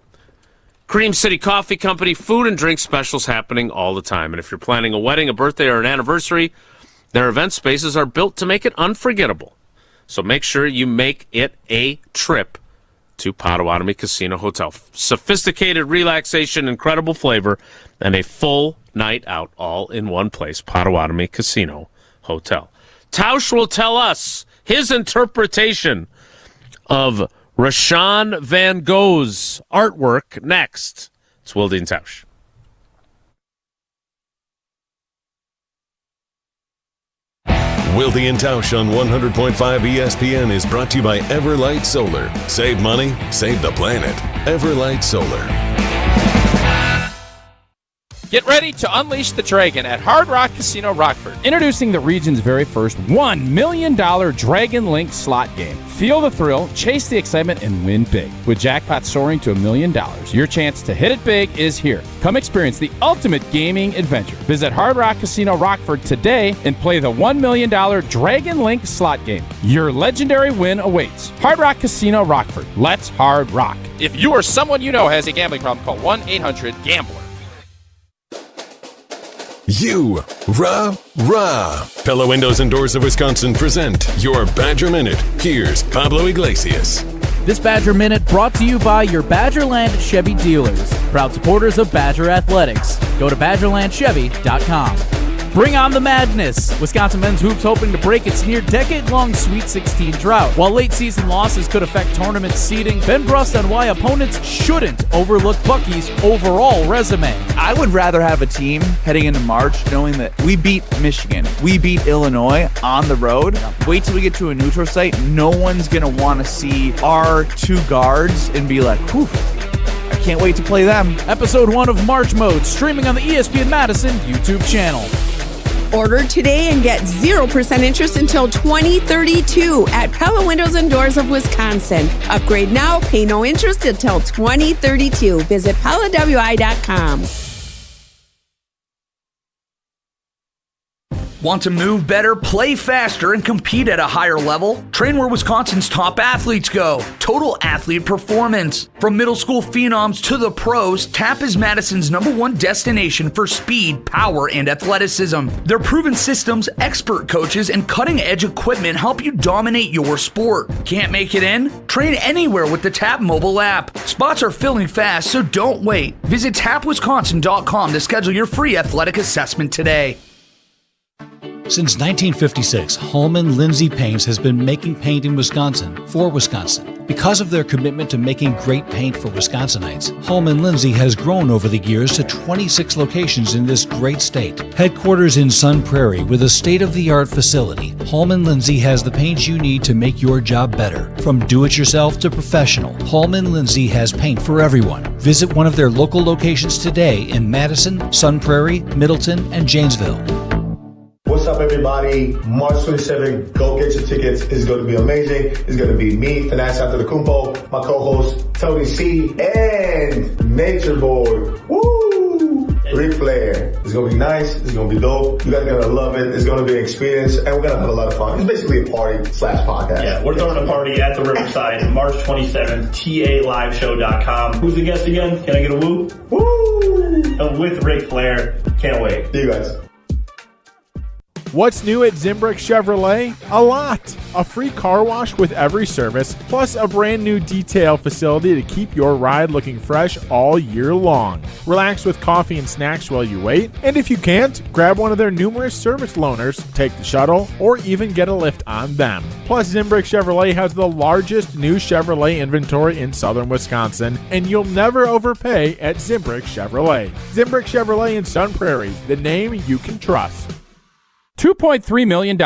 Cream City Coffee Company, food and drink specials happening all the time. And if you're planning a wedding, a birthday, or an anniversary, their event spaces are built to make it unforgettable. So make sure you make it a trip to Potawatomi Casino Hotel. Sophisticated relaxation, incredible flavor, and a full night out all in one place. Potawatomi Casino Hotel. Tausch will tell us his interpretation of Rashan Van Gogh's artwork next. It's Wilde and Tausch. Wilde and Tausch on 100.5 ESPN is brought to you by Everlight Solar. Save money, save the planet. Everlight Solar. Get ready to unleash the dragon at Hard Rock Casino Rockford. Introducing the region's very first $1 million Dragon Link slot game. Feel the thrill, chase the excitement, and win big. With jackpots soaring to $1 million, your chance to hit it big is here. Come experience the ultimate gaming adventure. Visit Hard Rock Casino Rockford today and play the $1 million Dragon Link slot game. Your legendary win awaits. Hard Rock Casino Rockford. Let's hard rock. If you or someone you know has a gambling problem, call 1-800-GAMBLER. Rah. Pella Windows and Doors of Wisconsin present your Badger Minute. Here's Pablo Iglesias. This Badger Minute brought to you by your Badgerland Chevy dealers, proud supporters of Badger Athletics. Go to BadgerlandChevy.com. Bring on the madness. Wisconsin men's hoops hoping to break its near decade-long Sweet 16 drought. While late-season losses could affect tournament seeding, Ben Brust on why opponents shouldn't overlook Bucky's overall resume. I would rather have a team heading into March knowing that we beat Michigan, we beat Illinois on the road. Wait till we get to a neutral site. No one's going to want to see our two guards and be like, whew, I can't wait to play them. Episode 1 of March Mode, streaming on the ESPN Madison YouTube channel. Order today and get 0% interest until 2032 at Pella Windows and Doors of Wisconsin. Upgrade now, pay no interest until 2032. Visit PellaWI.com. Want to move better, play faster, and compete at a higher level? Train where Wisconsin's top athletes go. Total Athlete Performance. From middle school phenoms to the pros, TAP is Madison's #1 destination for speed, power, and athleticism. Their proven systems, expert coaches, and cutting-edge equipment help you dominate your sport. Can't make it in? Train anywhere with the TAP mobile app. Spots are filling fast, so don't wait. Visit tapwisconsin.com to schedule your free athletic assessment today. Since 1956, Holman Lindsay Paints has been making paint in Wisconsin for Wisconsin. Because of their commitment to making great paint for Wisconsinites, Holman Lindsay has grown over the years to 26 locations in this great state. Headquarters in Sun Prairie with a state-of-the-art facility, Holman Lindsay has the paint you need to make your job better. From do-it-yourself to professional, Holman Lindsay has paint for everyone. Visit one of their local locations today in Madison, Sun Prairie, Middleton, and Janesville. What's up, everybody? March 27th, go get your tickets. It's going to be amazing. It's going to be me, Finesse Antetokounmpo, my co-host, Tony C, and Nature Boy. Woo! Ric Flair. It's going to be nice. It's going to be dope. You guys are going to love it. It's going to be an experience, and we're going to have a lot of fun. It's basically a party/podcast. Yeah, we're throwing a party at the Riverside, March 27th, TALiveshow.com. Who's the guest again? Can I get a woo? Woo! With Ric Flair. Can't wait. See you guys. What's new at Zimbrick Chevrolet? A lot. A free car wash with every service, plus a brand new detail facility to keep your ride looking fresh all year long. Relax with coffee and snacks while you wait, and if you can't, grab one of their numerous service loaners, take the shuttle, or even get a lift on them. Plus, Zimbrick Chevrolet has the largest new Chevrolet inventory in southern Wisconsin, and you'll never overpay at Zimbrick Chevrolet. Zimbrick Chevrolet in Sun Prairie, the name you can trust. $2.3 million.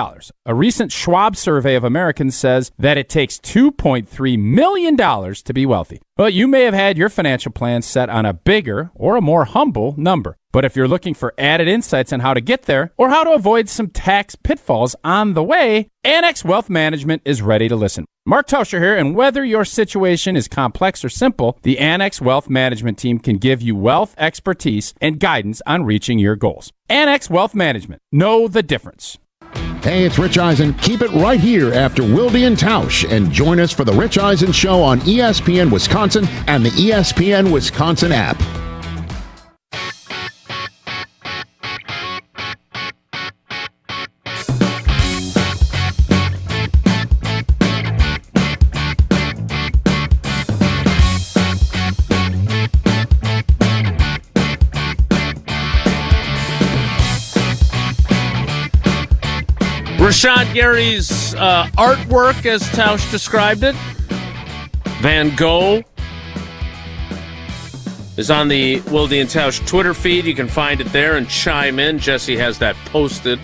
A recent Schwab survey of Americans says that it takes $2.3 million to be wealthy. Well, you may have had your financial plan set on a bigger or a more humble number. But if you're looking for added insights on how to get there or how to avoid some tax pitfalls on the way, Annex Wealth Management is ready to listen. Mark Tauscher here, and whether your situation is complex or simple, the Annex Wealth Management team can give you wealth expertise and guidance on reaching your goals. Annex Wealth Management. Know the difference. Hey, it's Rich Eisen. Keep it right here after Wilde and Tausch, and join us for the Rich Eisen Show on ESPN Wisconsin and the ESPN Wisconsin app. Rashan Gary's artwork, as Tausch described it, Van Gogh, is on the Wilde and Tausch Twitter feed. You can find it there and chime in. Jesse has that posted.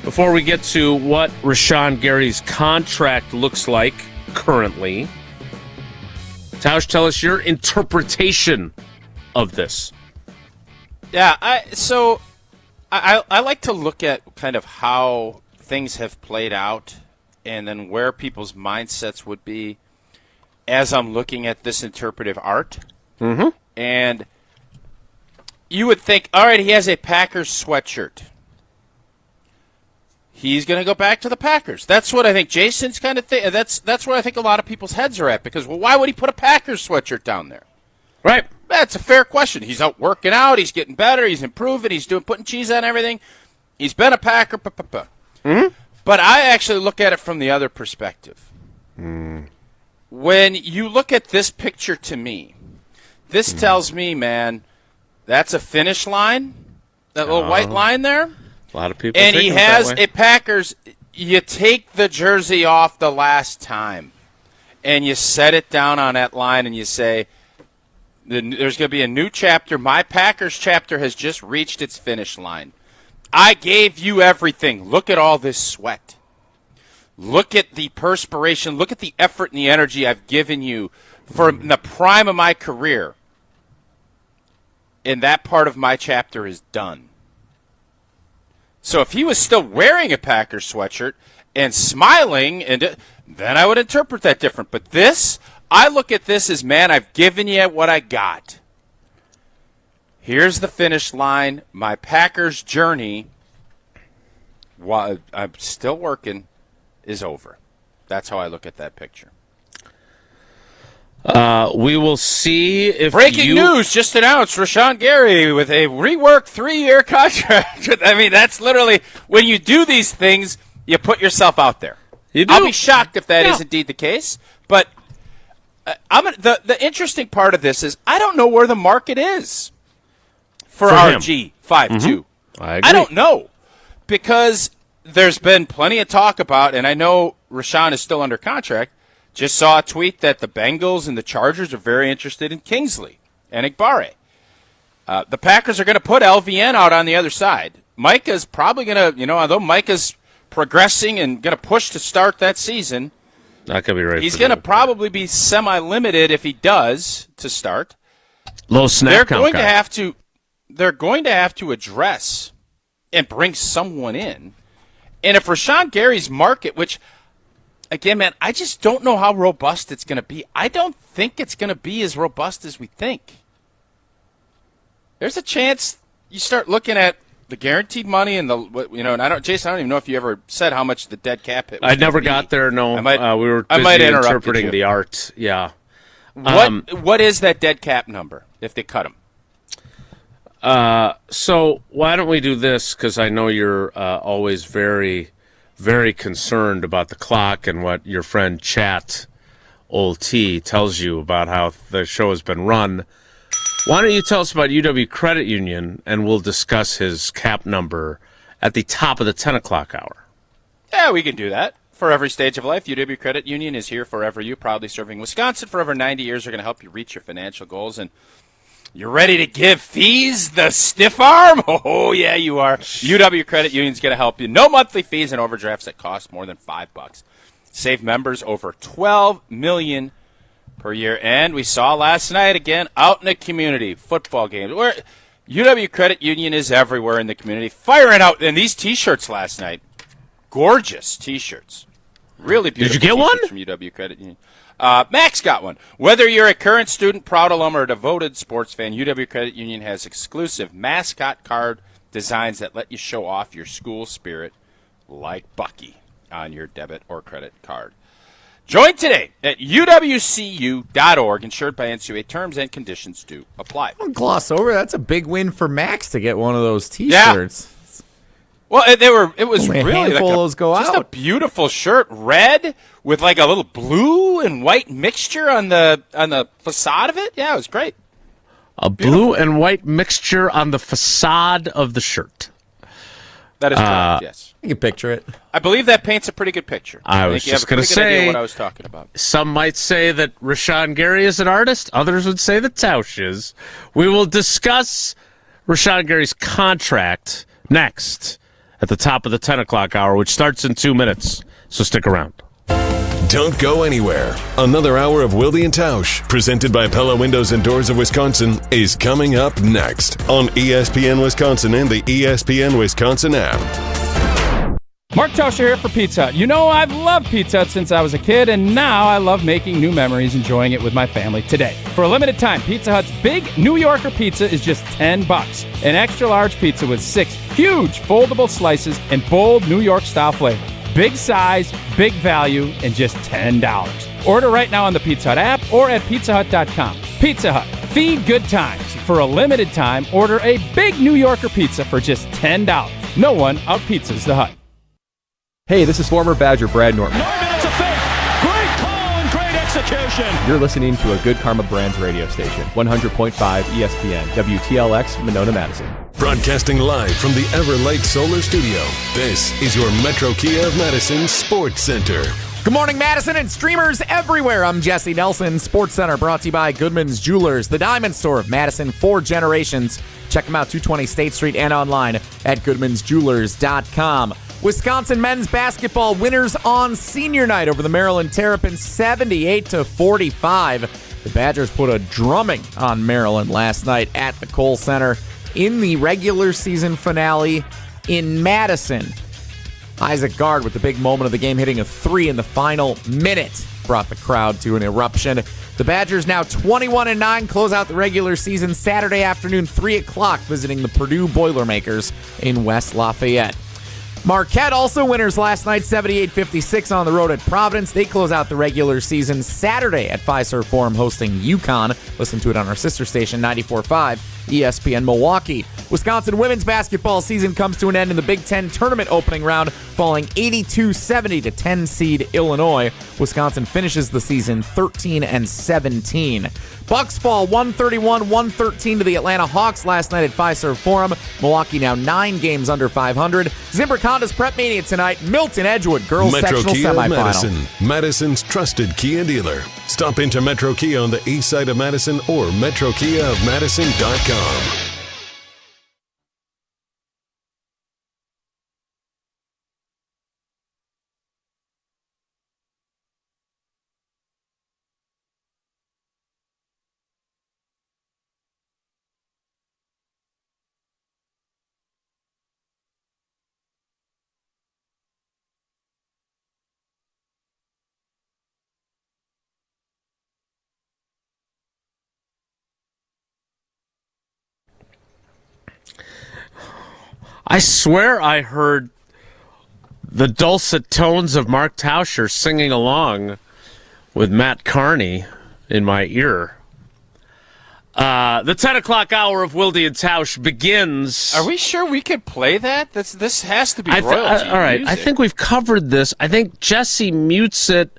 Before we get to what Rashan Gary's contract looks like currently, Tausch, tell us your interpretation of this. Yeah, I like to look at kind of how things have played out and then where people's mindsets would be as I'm looking at this interpretive art. Mm-hmm. And you would think, all right, he has a Packers sweatshirt. He's going to go back to the Packers. That's what I think Jason's kind of thing. That's where I think a lot of people's heads are at, because, well, why would he put a Packers sweatshirt down there? Right. That's a fair question. He's out working out. He's getting better. He's improving. He's putting cheese on everything. He's been a Packer. Mm-hmm. But I actually look at it from the other perspective. When you look at this picture, to me, this tells me, man, that's a finish line, that little white line there. A lot of people and he think has that way. a Packers. You take the jersey off the last time, and you set it down on that line, and you say, there's going to be a new chapter. My Packers chapter has just reached its finish line. I gave you everything. Look at all this sweat. Look at the perspiration. Look at the effort and the energy I've given you for the prime of my career. And that part of my chapter is done. So if he was still wearing a Packers sweatshirt and smiling, then I would interpret that different. But this, I look at this as, man, I've given you what I got. Here's the finish line. My Packers journey, while I'm still working, is over. That's how I look at that picture. We will see if Breaking news just announced, Rashan Gary with a reworked 3-year contract. I mean, that's literally, when you do these things, you put yourself out there. You do. I'll be shocked if that is indeed the case, but the interesting part of this is I don't know where the market is for RG 5-2. I don't know, because there's been plenty of talk about, and I know Rashan is still under contract. Just saw a tweet that the Bengals and the Chargers are very interested in Kingsley and Igbare. The Packers are going to put LVN out on the other side. Micah's probably going to, although Micah's progressing and going to push to start that season, not going to be ready. He's going to probably be semi-limited if he does to start. Low snap They're count going guy. to have to. They're going to have to address and bring someone in. And if Rashan Gary's market, which, again, man, I just don't know how robust it's going to be. I don't think it's going to be as robust as we think. There's a chance you start looking at the guaranteed money and Jason, I don't even know if you ever said how much the dead cap hit was. I never got there. No, we were busy interpreting the art. Yeah. What is that dead cap number if they cut him? So why don't we do this? Because I know you're always very, very concerned about the clock and what your friend Chat Old T tells you about how the show has been run. Why don't you tell us about UW Credit Union, and we'll discuss his cap number at the top of the 10 o'clock hour. Yeah, we can do that. For every stage of life, UW Credit Union is here forever. You, proudly serving Wisconsin for over 90 years. Are going to help you reach your financial goals. And you're ready to give fees the stiff arm? Oh, yeah, you are. UW Credit Union is going to help you. No monthly fees and overdrafts that cost more than $5. Save members over $12 million per year. And we saw last night, again, out in the community, football games, where UW Credit Union is everywhere in the community. Firing out. And these T-shirts last night, gorgeous T-shirts. Really beautiful. Did you get one? From UW Credit Union. Max got one. Whether you're a current student, proud alum, or a devoted sports fan, UW Credit Union has exclusive mascot card designs that let you show off your school spirit like Bucky on your debit or credit card. Join today at uwcu.org, insured by NCUA. Terms and conditions do apply. Don't gloss over. That's a big win for Max to get one of those T-shirts. Yeah. Well, it was only really like like those go just out. a beautiful shirt, red with like a little blue and white mixture on the facade of it. Yeah, it was great. A blue and white mixture on the facade of the shirt. That is correct, yes. You can picture it. I believe that paints a pretty good picture. I was just going to say what I was talking about. Some might say that Rashan Gary is an artist. Others would say that Tausch is. We will discuss Rashan Gary's contract next at the top of the 10 o'clock hour, which starts in 2 minutes. So stick around. Don't go anywhere. Another hour of Wilde and Tausch, presented by Pella Windows and Doors of Wisconsin, is coming up next on ESPN Wisconsin and the ESPN Wisconsin app. Mark Tauscher here for Pizza Hut. You know, I've loved Pizza Hut since I was a kid, and now I love making new memories, enjoying it with my family today. For a limited time, Pizza Hut's Big New Yorker pizza is just $10. An extra large pizza with 6 huge foldable slices and bold New York style flavor. Big size, big value, and just $10. Order right now on the Pizza Hut app or at pizzahut.com. Pizza Hut, feed good times. For a limited time, order a Big New Yorker pizza for just $10. No one out-pizzas the Hut. Hey, this is former Badger Brad Norton. It's a fake. Great call and great execution. You're listening to a Good Karma Brands radio station, 100.5 ESPN, WTLX, Monona, Madison. Broadcasting live from the Everlight Solar Studio, this is your Metro Kia of Madison Sports Center. Good morning, Madison and streamers everywhere. I'm Jesse Nelson. Sports Center brought to you by Goodman's Jewelers, the diamond store of Madison for generations. Check them out, 220 State Street and online at goodmansjewelers.com. Wisconsin men's basketball winners on senior night over the Maryland Terrapins, 78-45. The Badgers put a drumming on Maryland last night at the Kohl Center in the regular season finale in Madison. Isaac Gard with the big moment of the game, hitting a 3 in the final minute, brought the crowd to an eruption. The Badgers now 21-9, close out the regular season Saturday afternoon, 3 o'clock, visiting the Purdue Boilermakers in West Lafayette. Marquette also winners last night, 78-56 on the road at Providence. They close out the regular season Saturday at Fiserv Forum hosting UConn. Listen to it on our sister station, 94.5 ESPN Milwaukee. Wisconsin women's basketball season comes to an end in the Big Ten tournament opening round, falling 82-70 to 10-seed Illinois. Wisconsin finishes the season 13-17. Bucks fall 131-113 to the Atlanta Hawks last night at Fiserv Forum. Milwaukee now 9 games under 500. Zimbrick Honda's Prep Mania tonight. Milton Edgewood girls Metro sectional Kia of semifinal. Madison, Madison's trusted Kia dealer. Stop into Metro Kia on the east side of Madison or metrokiaofmadison.com. I swear I heard the dulcet tones of Mark Tauscher singing along with Matt Carney in my ear. The 10 o'clock hour of Wilde and Tausch begins. Are we sure we could play that? This has to be royalty. All right, music. I think we've covered this. I think Jesse mutes it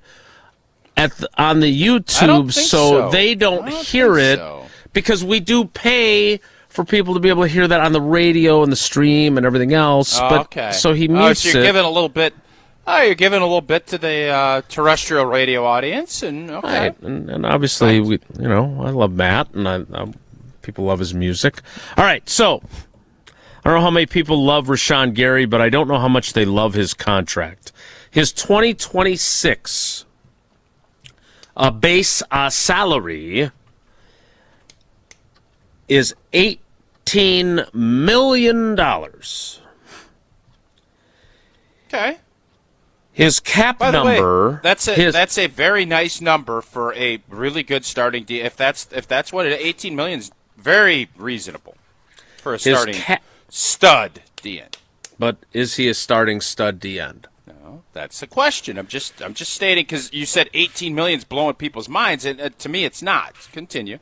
on the YouTube so they don't hear it because we do pay for people to be able to hear that on the radio and the stream and everything else. Okay. So he mutes so you're it. giving a little bit. Oh, you're giving a little bit to the terrestrial radio audience, and okay. Right. And obviously, I love Matt, and people love his music. All right, so I don't know how many people love Rashan Gary, but I don't know how much they love his contract. His 2026 base salary is $8 $18 million. Okay. His cap By the number. Way, that's a very nice number for a really good starting DN. If that's what it is, $18 million is very reasonable for a starting stud DN. But is he a starting stud DN? No, that's the question. I'm just stating because you said $18 million is blowing people's minds, and to me it's not. Continue.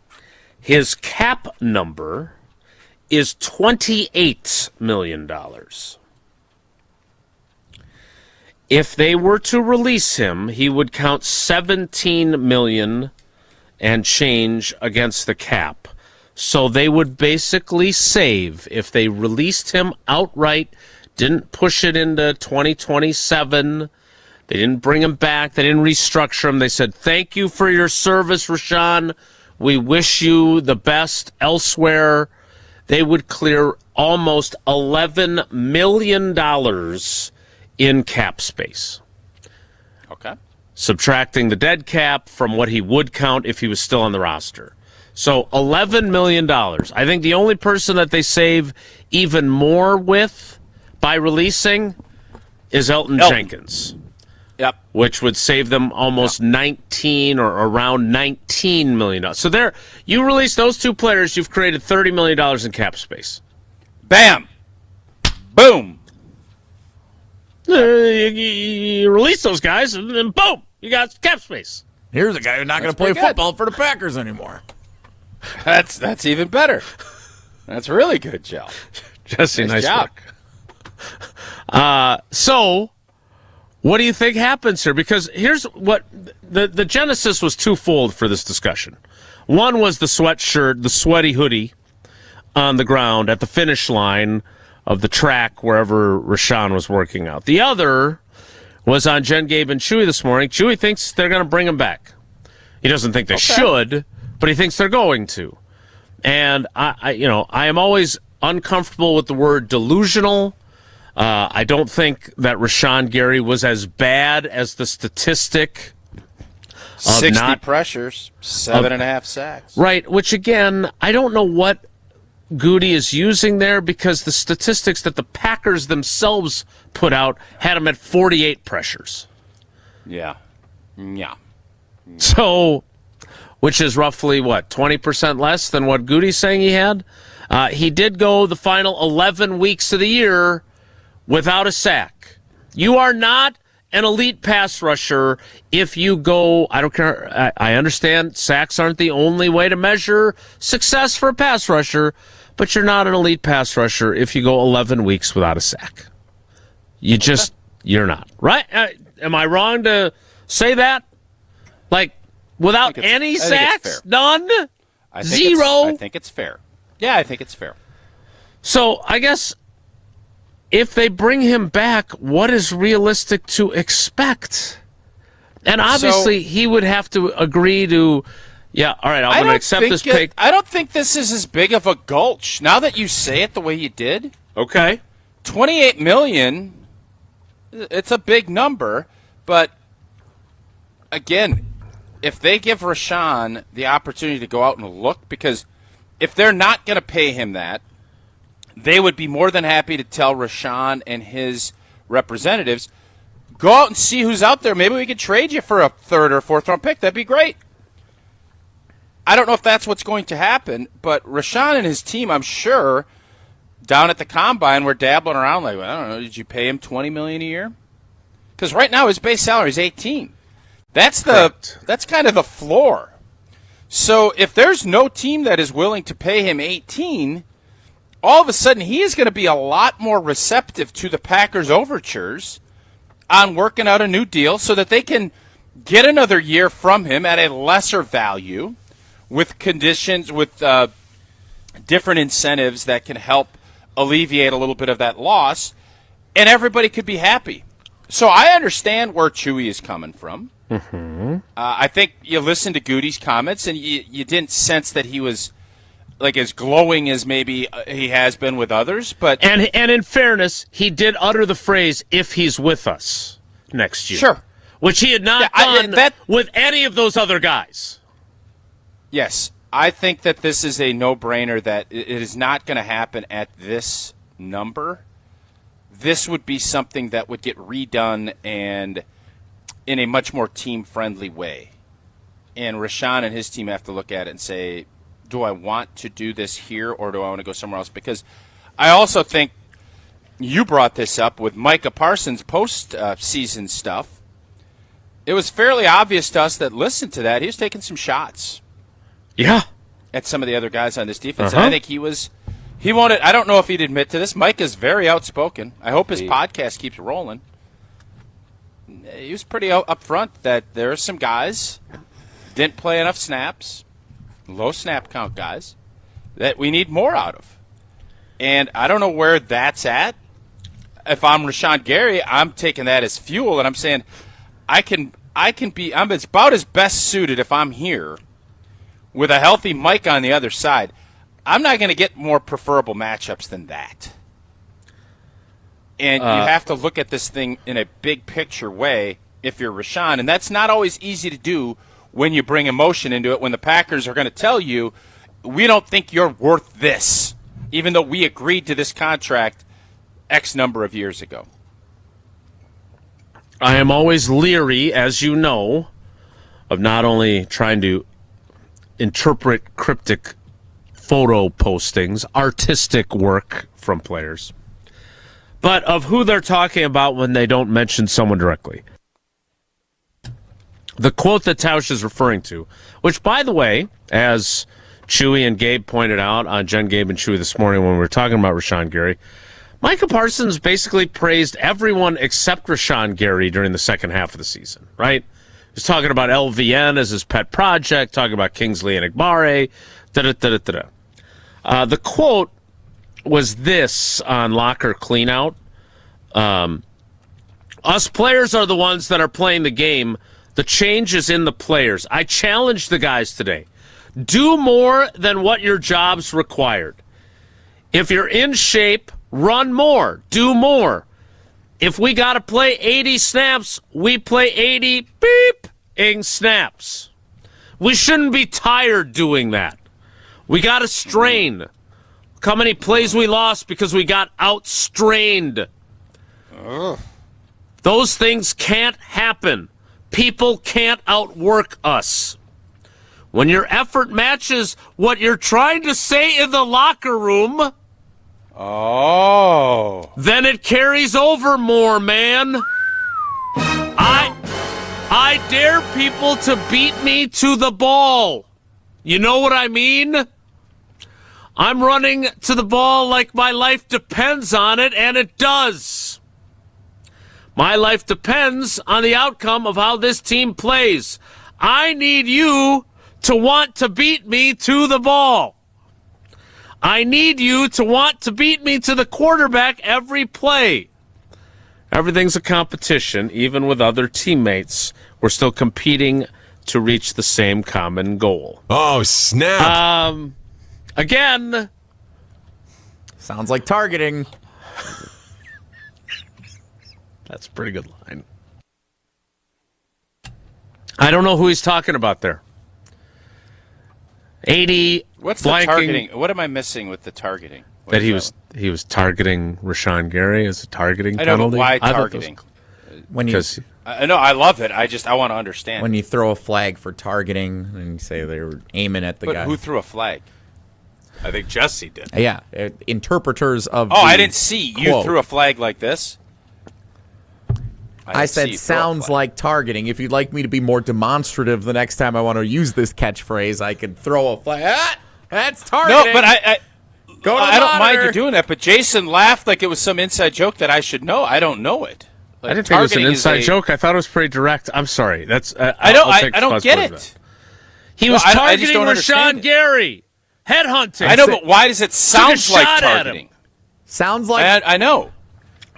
His cap number is $28 million. If they were to release him, he would count $17 million and change against the cap. So they would basically save, if they released him outright, didn't push it into 2027, they didn't bring him back, they didn't restructure him. They said, thank you for your service, Rashan. We wish you the best elsewhere. They would clear almost $11 million in cap space. Okay. Subtracting the dead cap from what he would count if he was still on the roster. So $11 million. I think the only person that they save even more with by releasing is Elton Jenkins. Yep. Which would save them almost 19 or around $19 million. So there, you release those two players, you've created $30 million in cap space. Bam! Boom! You release those guys, and then boom, you got cap space. Here's a guy who's not going to play football for the Packers anymore. That's even better. That's really good, Joe. Jesse, nice job. work. So, what do you think happens here? Because here's what the genesis was twofold for this discussion. One was the sweatshirt, the sweaty hoodie on the ground at the finish line of the track wherever Rashan was working out. The other was on Jen, Gabe, and Chewy this morning. Chewy thinks they're going to bring him back. He doesn't think they should, but he thinks they're going to. And I am always uncomfortable with the word delusional. I don't think that Rashan Gary was as bad as the statistic of 60 pressures, 7.5 sacks. Right, which again, I don't know what Goody is using there because the statistics that the Packers themselves put out had him at 48 pressures. Yeah. So, which is roughly, 20% less than what Goody's saying he had? He did go the final 11 weeks of the year without a sack. You are not an elite pass rusher if you go, I don't care, I understand sacks aren't the only way to measure success for a pass rusher, but you're not an elite pass rusher if you go 11 weeks without a sack. You're not. Right? Am I wrong to say that? Like, without any sacks? None? Zero? I think it's fair. Yeah, I think it's fair. So, I guess if they bring him back, what is realistic to expect? And obviously, he would have to agree to, yeah, all right, I'm going to accept this pick. I don't think this is as big of a gulch. Now that you say it the way you did. Okay. $28 million, it's a big number, but again, if they give Rashan the opportunity to go out and look, because if they're not going to pay him that, they would be more than happy to tell Rashan and his representatives, go out and see who's out there. Maybe we could trade you for a third or fourth round pick. That'd be great. I don't know if that's what's going to happen, but Rashan and his team, I'm sure, down at the combine, were dabbling around like, I don't know, did you pay him $20 million a year? Because right now his base salary is $18. That's kind of the floor. So if there's no team that is willing to pay him $18, all of a sudden he is going to be a lot more receptive to the Packers' overtures on working out a new deal so that they can get another year from him at a lesser value with conditions, with different incentives that can help alleviate a little bit of that loss, and everybody could be happy. So I understand where Chewy is coming from. Mm-hmm. I think you listened to Goody's comments, and you didn't sense that he was like as glowing as maybe he has been with others. But and in fairness, he did utter the phrase, if he's with us next year. Sure. Which he had not done with any of those other guys. Yes. I think that this is a no-brainer that it is not going to happen at this number. This would be something that would get redone and in a much more team-friendly way. And Rashan and his team have to look at it and say, do I want to do this here or do I want to go somewhere else? Because I also think you brought this up with Micah Parsons' post-season stuff. It was fairly obvious to us that, listen to that, he was taking some shots. Yeah. At some of the other guys on this defense. And I think he wanted, I don't know if he'd admit to this. Mike is very outspoken. I hope his podcast keeps rolling. He was pretty upfront that there are some guys didn't play enough snaps, low snap count guys, that we need more out of. And I don't know where that's at. If I'm Rashan Gary, I'm taking that as fuel, and I'm saying I'm about as best suited if I'm here with a healthy Mike on the other side. I'm not going to get more preferable matchups than that. And you have to look at this thing in a big picture way if you're Rashan, and that's not always easy to do when you bring emotion into it, when the Packers are going to tell you, we don't think you're worth this, even though we agreed to this contract X number of years ago. I am always leery, as you know, of not only trying to interpret cryptic photo postings, artistic work from players, but of who they're talking about when they don't mention someone directly. The quote that Tausch is referring to, which, by the way, as Chewy and Gabe pointed out on Jen, Gabe, and Chewy this morning when we were talking about Rashan Gary, Micah Parsons basically praised everyone except Rashan Gary during the second half of the season, right? He was talking about LVN as his pet project, talking about Kingsley and Igbare, da-da-da-da-da. The quote was this on Locker Cleanout. Us players are the ones that are playing the game. The change is in the players. I challenge the guys today. Do more than what your job's required. If you're in shape, run more. Do more. If we got to play 80 snaps, we play 80 beep-ing snaps. We shouldn't be tired doing that. We got to strain. Look how many plays we lost because we got outstrained. Those things can't happen. People can't outwork us. When your effort matches what you're trying to say in the locker room, then it carries over more, man. I dare people to beat me to the ball. You know what I mean? I'm running to the ball like my life depends on it, and it does. My life depends on the outcome of how this team plays. I need you to want to beat me to the ball. I need you to want to beat me to the quarterback every play. Everything's a competition. Even with other teammates, we're still competing to reach the same common goal. Oh, snap. Again. Sounds like targeting. That's a pretty good line. I don't know who he's talking about there. 80. What's the targeting? What am I missing with the targeting? That he was targeting Rashan Gary as a targeting penalty? I know, but why targeting? I know, I love it. I want to understand. When you throw a flag for targeting and you say they were aiming at the guy. Who threw a flag? I think Jesse did. Yeah, interpreters of. Oh, I didn't see. You threw a flag like this? I said sounds like targeting. If you'd like me to be more demonstrative the next time I want to use this catchphrase, I could throw a flag. Ah, that's targeting. No, but I don't mind you doing that. But Jason laughed like it was some inside joke that I should know. I don't know it. Like, I didn't think it was an inside joke. I thought it was pretty direct. I'm sorry. That's I don't get it. He was targeting Rashan Gary. Headhunting. I know, but why does it sound like targeting? Sounds like I know.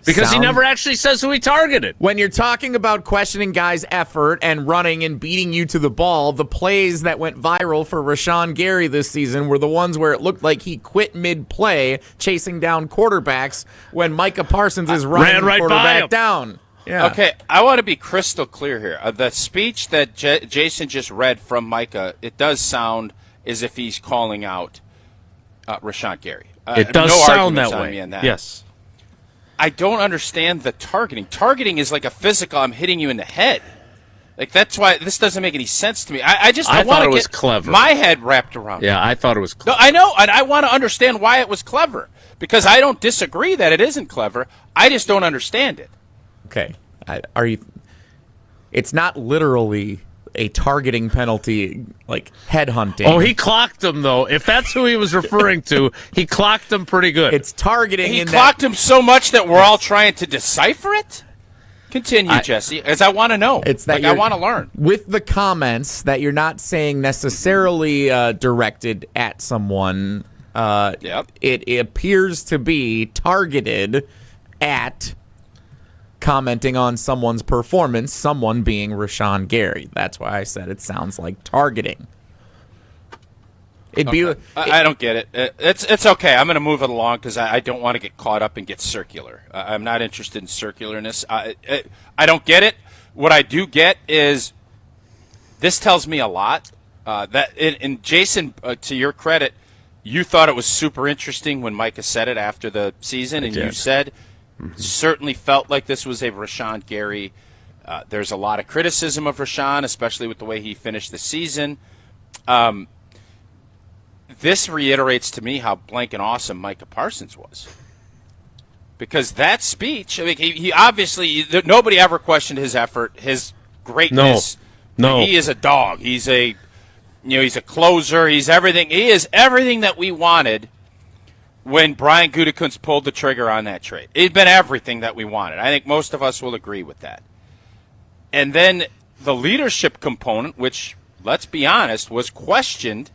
Because he never actually says who he targeted. When you're talking about questioning guys' effort and running and beating you to the ball, the plays that went viral for Rashan Gary this season were the ones where it looked like he quit mid-play chasing down quarterbacks when Micah Parsons is running the quarterback down. Yeah. Okay, I want to be crystal clear here. The speech that Jason just read from Micah, it does sound is if he's calling out Rashan Gary. It does no sound that arguments on way. me on that. Yes. I don't understand the targeting. Targeting is like a physical, I'm hitting you in the head. Like, that's why this doesn't make any sense to me. I thought it was clever. My head wrapped around it. Yeah, I thought it was clever. No, I know, and I want to understand why it was clever. Because I don't disagree that it isn't clever. I just don't understand it. Okay. It's not literally a targeting penalty, like headhunting. Oh, he clocked him, though. If that's who he was referring to, he clocked him pretty good. It's targeting. He clocked him so much that we're all trying to decipher it? Continue, Jesse, as I want to know. It's that I want to learn. With the comments that you're not saying necessarily directed at someone, it appears to be targeted at commenting on someone's performance, someone being Rashan Gary. That's why I said it sounds like targeting. I don't get it. It's okay. I'm going to move it along because I don't want to get caught up and get circular. I'm not interested in circularness. I don't get it. What I do get is this tells me a lot. And Jason, to your credit, you thought it was super interesting when Micah said it after the season, and you said certainly felt like this was a Rashan Gary. There's a lot of criticism of Rashan, especially with the way he finished the season. This reiterates to me how blank and awesome Micah Parsons was. Because that speech, I mean, he obviously, nobody ever questioned his effort, his greatness. No. He is a dog. He's a closer. He's everything. He is everything that we wanted when Brian Gutekunst pulled the trigger on that trade. He'd been everything that we wanted. I think most of us will agree with that. And then the leadership component, which, let's be honest, was questioned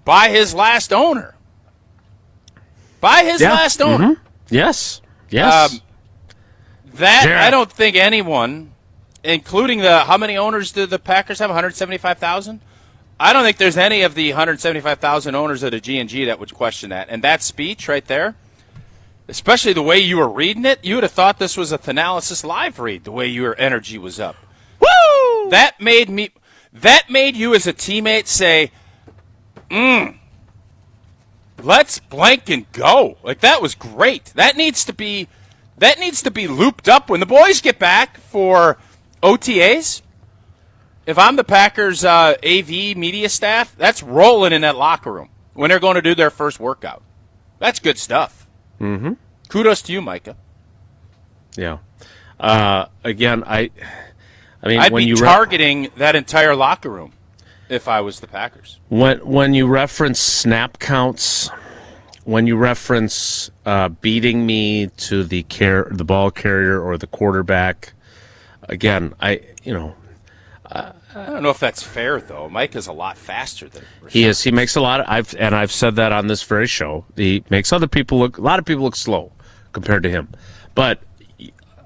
by his last owner. Last owner. Mm-hmm. Yes. I don't think anyone, including how many owners do the Packers have? 175,000? I don't think there's any of the 175,000 owners of the G&G that would question that. And that speech right there, especially the way you were reading it, you would have thought this was a Thanalysis Live read, the way your energy was up. Woo! That made you as a teammate say, let's blank and go. Like, that was great. That needs to be looped up when the boys get back for OTAs. If I'm the Packers AV media staff, that's rolling in that locker room when they're going to do their first workout. That's good stuff. Mm-hmm. Kudos to you, Micah. Yeah. Again, I mean, I'd when be targeting that entire locker room if I was the Packers. When you reference snap counts, when you reference beating me to the ball carrier or the quarterback, again, I don't know if that's fair though. Mike is a lot faster than Rashan. He is. He makes a lot of. I've said that on this very show. He makes a lot of people look slow compared to him. But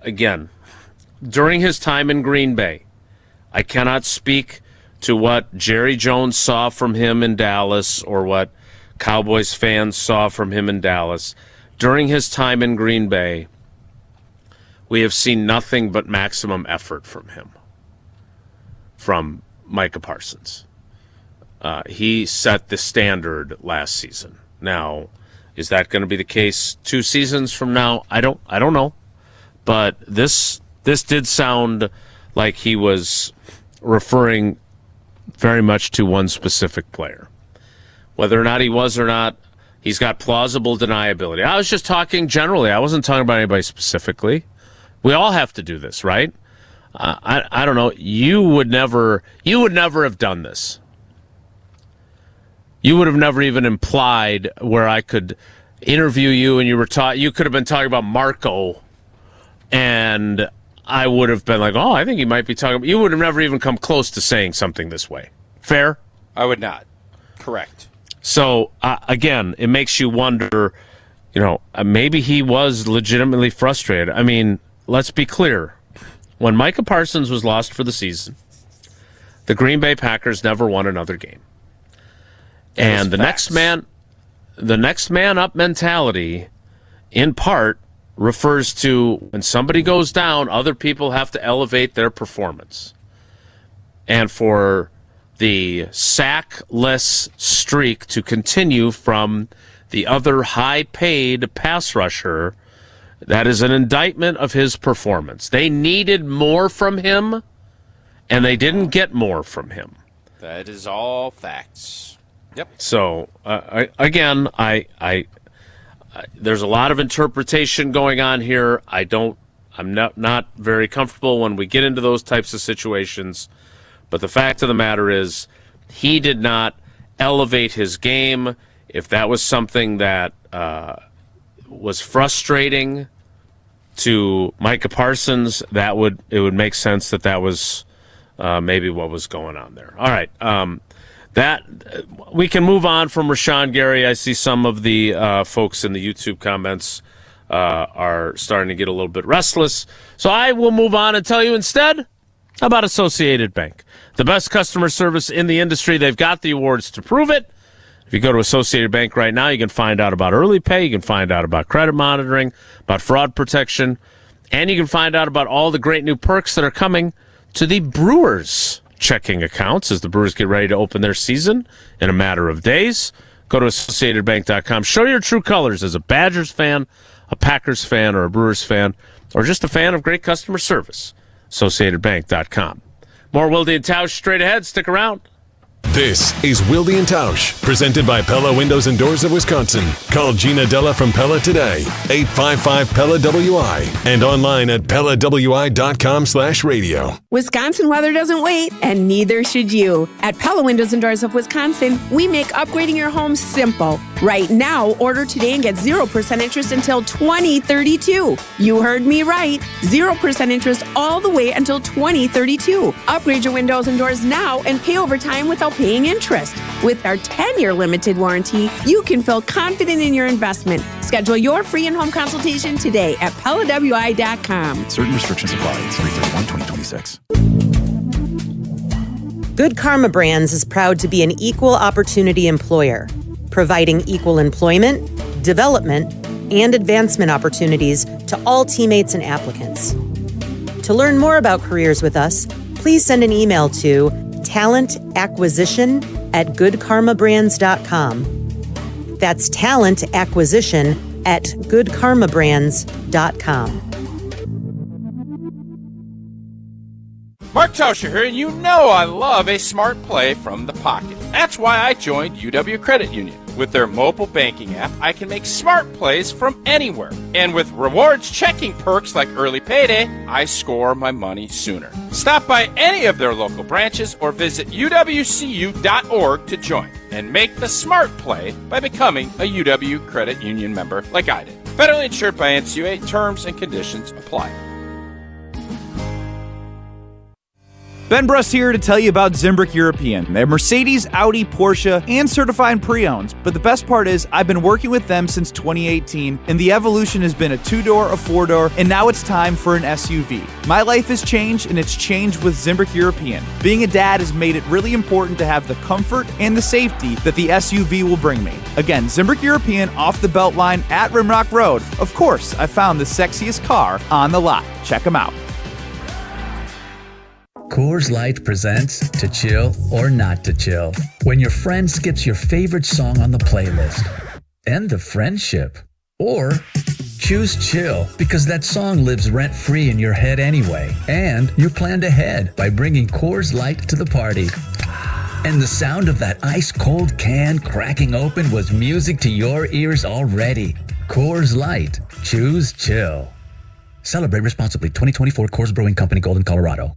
again, during his time in Green Bay, I cannot speak to what Jerry Jones saw from him in Dallas or what Cowboys fans saw from him in Dallas. During his time in Green Bay, we have seen nothing but maximum effort from him, from Micah Parsons. He set the standard last season. Now, is that going to be the case 2 seasons from now? I don't know. But this did sound like he was referring very much to one specific player. Whether or not he was or not, he's got plausible deniability. I was just talking generally. I wasn't talking about anybody specifically. We all have to do this, right? I don't know. You would never have done this. You would have never even implied where I could interview you and you could have been talking about Marco, and I would have been like, oh, I think he might be talking about. You would have never even come close to saying something this way. Fair? I would not. Correct. So, again, it makes you wonder, maybe he was legitimately frustrated. I mean, let's be clear. When Micah Parsons was lost for the season, the Green Bay Packers never won another game. And the next man up mentality, in part, refers to when somebody goes down, other people have to elevate their performance. And for the sackless streak to continue from the other high-paid pass rusher. That is an indictment of his performance. They needed more from him, and they didn't get more from him. That is all facts. Yep. So, again, there's a lot of interpretation going on here. I'm not very comfortable when we get into those types of situations. But the fact of the matter is, he did not elevate his game. If that was something that was frustrating to Micah Parsons, it would make sense that was maybe what was going on there. All right, that we can move on from Rashan Gary. I see some of the folks in the YouTube comments are starting to get a little bit restless, so I will move on and tell you instead about Associated Bank, the best customer service in the industry. They've got the awards to prove it. If you go to Associated Bank right now, you can find out about early pay, you can find out about credit monitoring, about fraud protection, and you can find out about all the great new perks that are coming to the Brewers checking accounts as the Brewers get ready to open their season in a matter of days. Go to AssociatedBank.com. Show your true colors as a Badgers fan, a Packers fan, or a Brewers fan, or just a fan of great customer service. AssociatedBank.com. More Wilde and Tausch straight ahead. Stick around. This is Wilde and Tausch, presented by Pella Windows and Doors of Wisconsin. Call Gina Della from Pella today, 855-PELLA-WI, and online at PellaWI.com/radio. Wisconsin weather doesn't wait, and neither should you. At Pella Windows and Doors of Wisconsin, we make upgrading your home simple. Right now, order today and get 0% interest until 2032. You heard me right. 0% interest all the way until 2032. Upgrade your windows and doors now and pay over time without paying interest. With our 10-year limited warranty, you can feel confident in your investment. Schedule your free in-home consultation today at PellaWI.com. Certain restrictions apply. It's 3/31/2026. Good Karma Brands is proud to be an equal opportunity employer, providing equal employment, development, and advancement opportunities to all teammates and applicants. To learn more about careers with us, please send an email to talentacquisition@goodkarmabrands.com. That's talentacquisition@goodkarmabrands.com. Mark Tauscher here, and you know I love a smart play from the pocket. That's why I joined UW Credit Union. With their mobile banking app, I can make smart plays from anywhere. And with rewards checking perks like early payday, I score my money sooner. Stop by any of their local branches or visit uwcu.org to join and make the smart play by becoming a UW Credit Union member like I did. Federally insured by NCUA. Terms and conditions apply. Ben Brust here to tell you about Zimbrick European. They're Mercedes, Audi, Porsche, and certified pre-owned. But the best part is I've been working with them since 2018, and the evolution has been a 2-door, a 4-door, and now it's time for an SUV. My life has changed, and it's changed with Zimbrick European. Being a dad has made it really important to have the comfort and the safety that the SUV will bring me. Again, Zimbrick European off the Beltline at Rimrock Road. Of course, I found the sexiest car on the lot. Check them out. Coors Light presents To Chill or Not to Chill. When your friend skips your favorite song on the playlist. End the friendship. Or choose chill because that song lives rent-free in your head anyway. And you planned ahead by bringing Coors Light to the party. And the sound of that ice-cold can cracking open was music to your ears already. Coors Light. Choose chill. Celebrate responsibly. 2024 Coors Brewing Company, Golden, Colorado.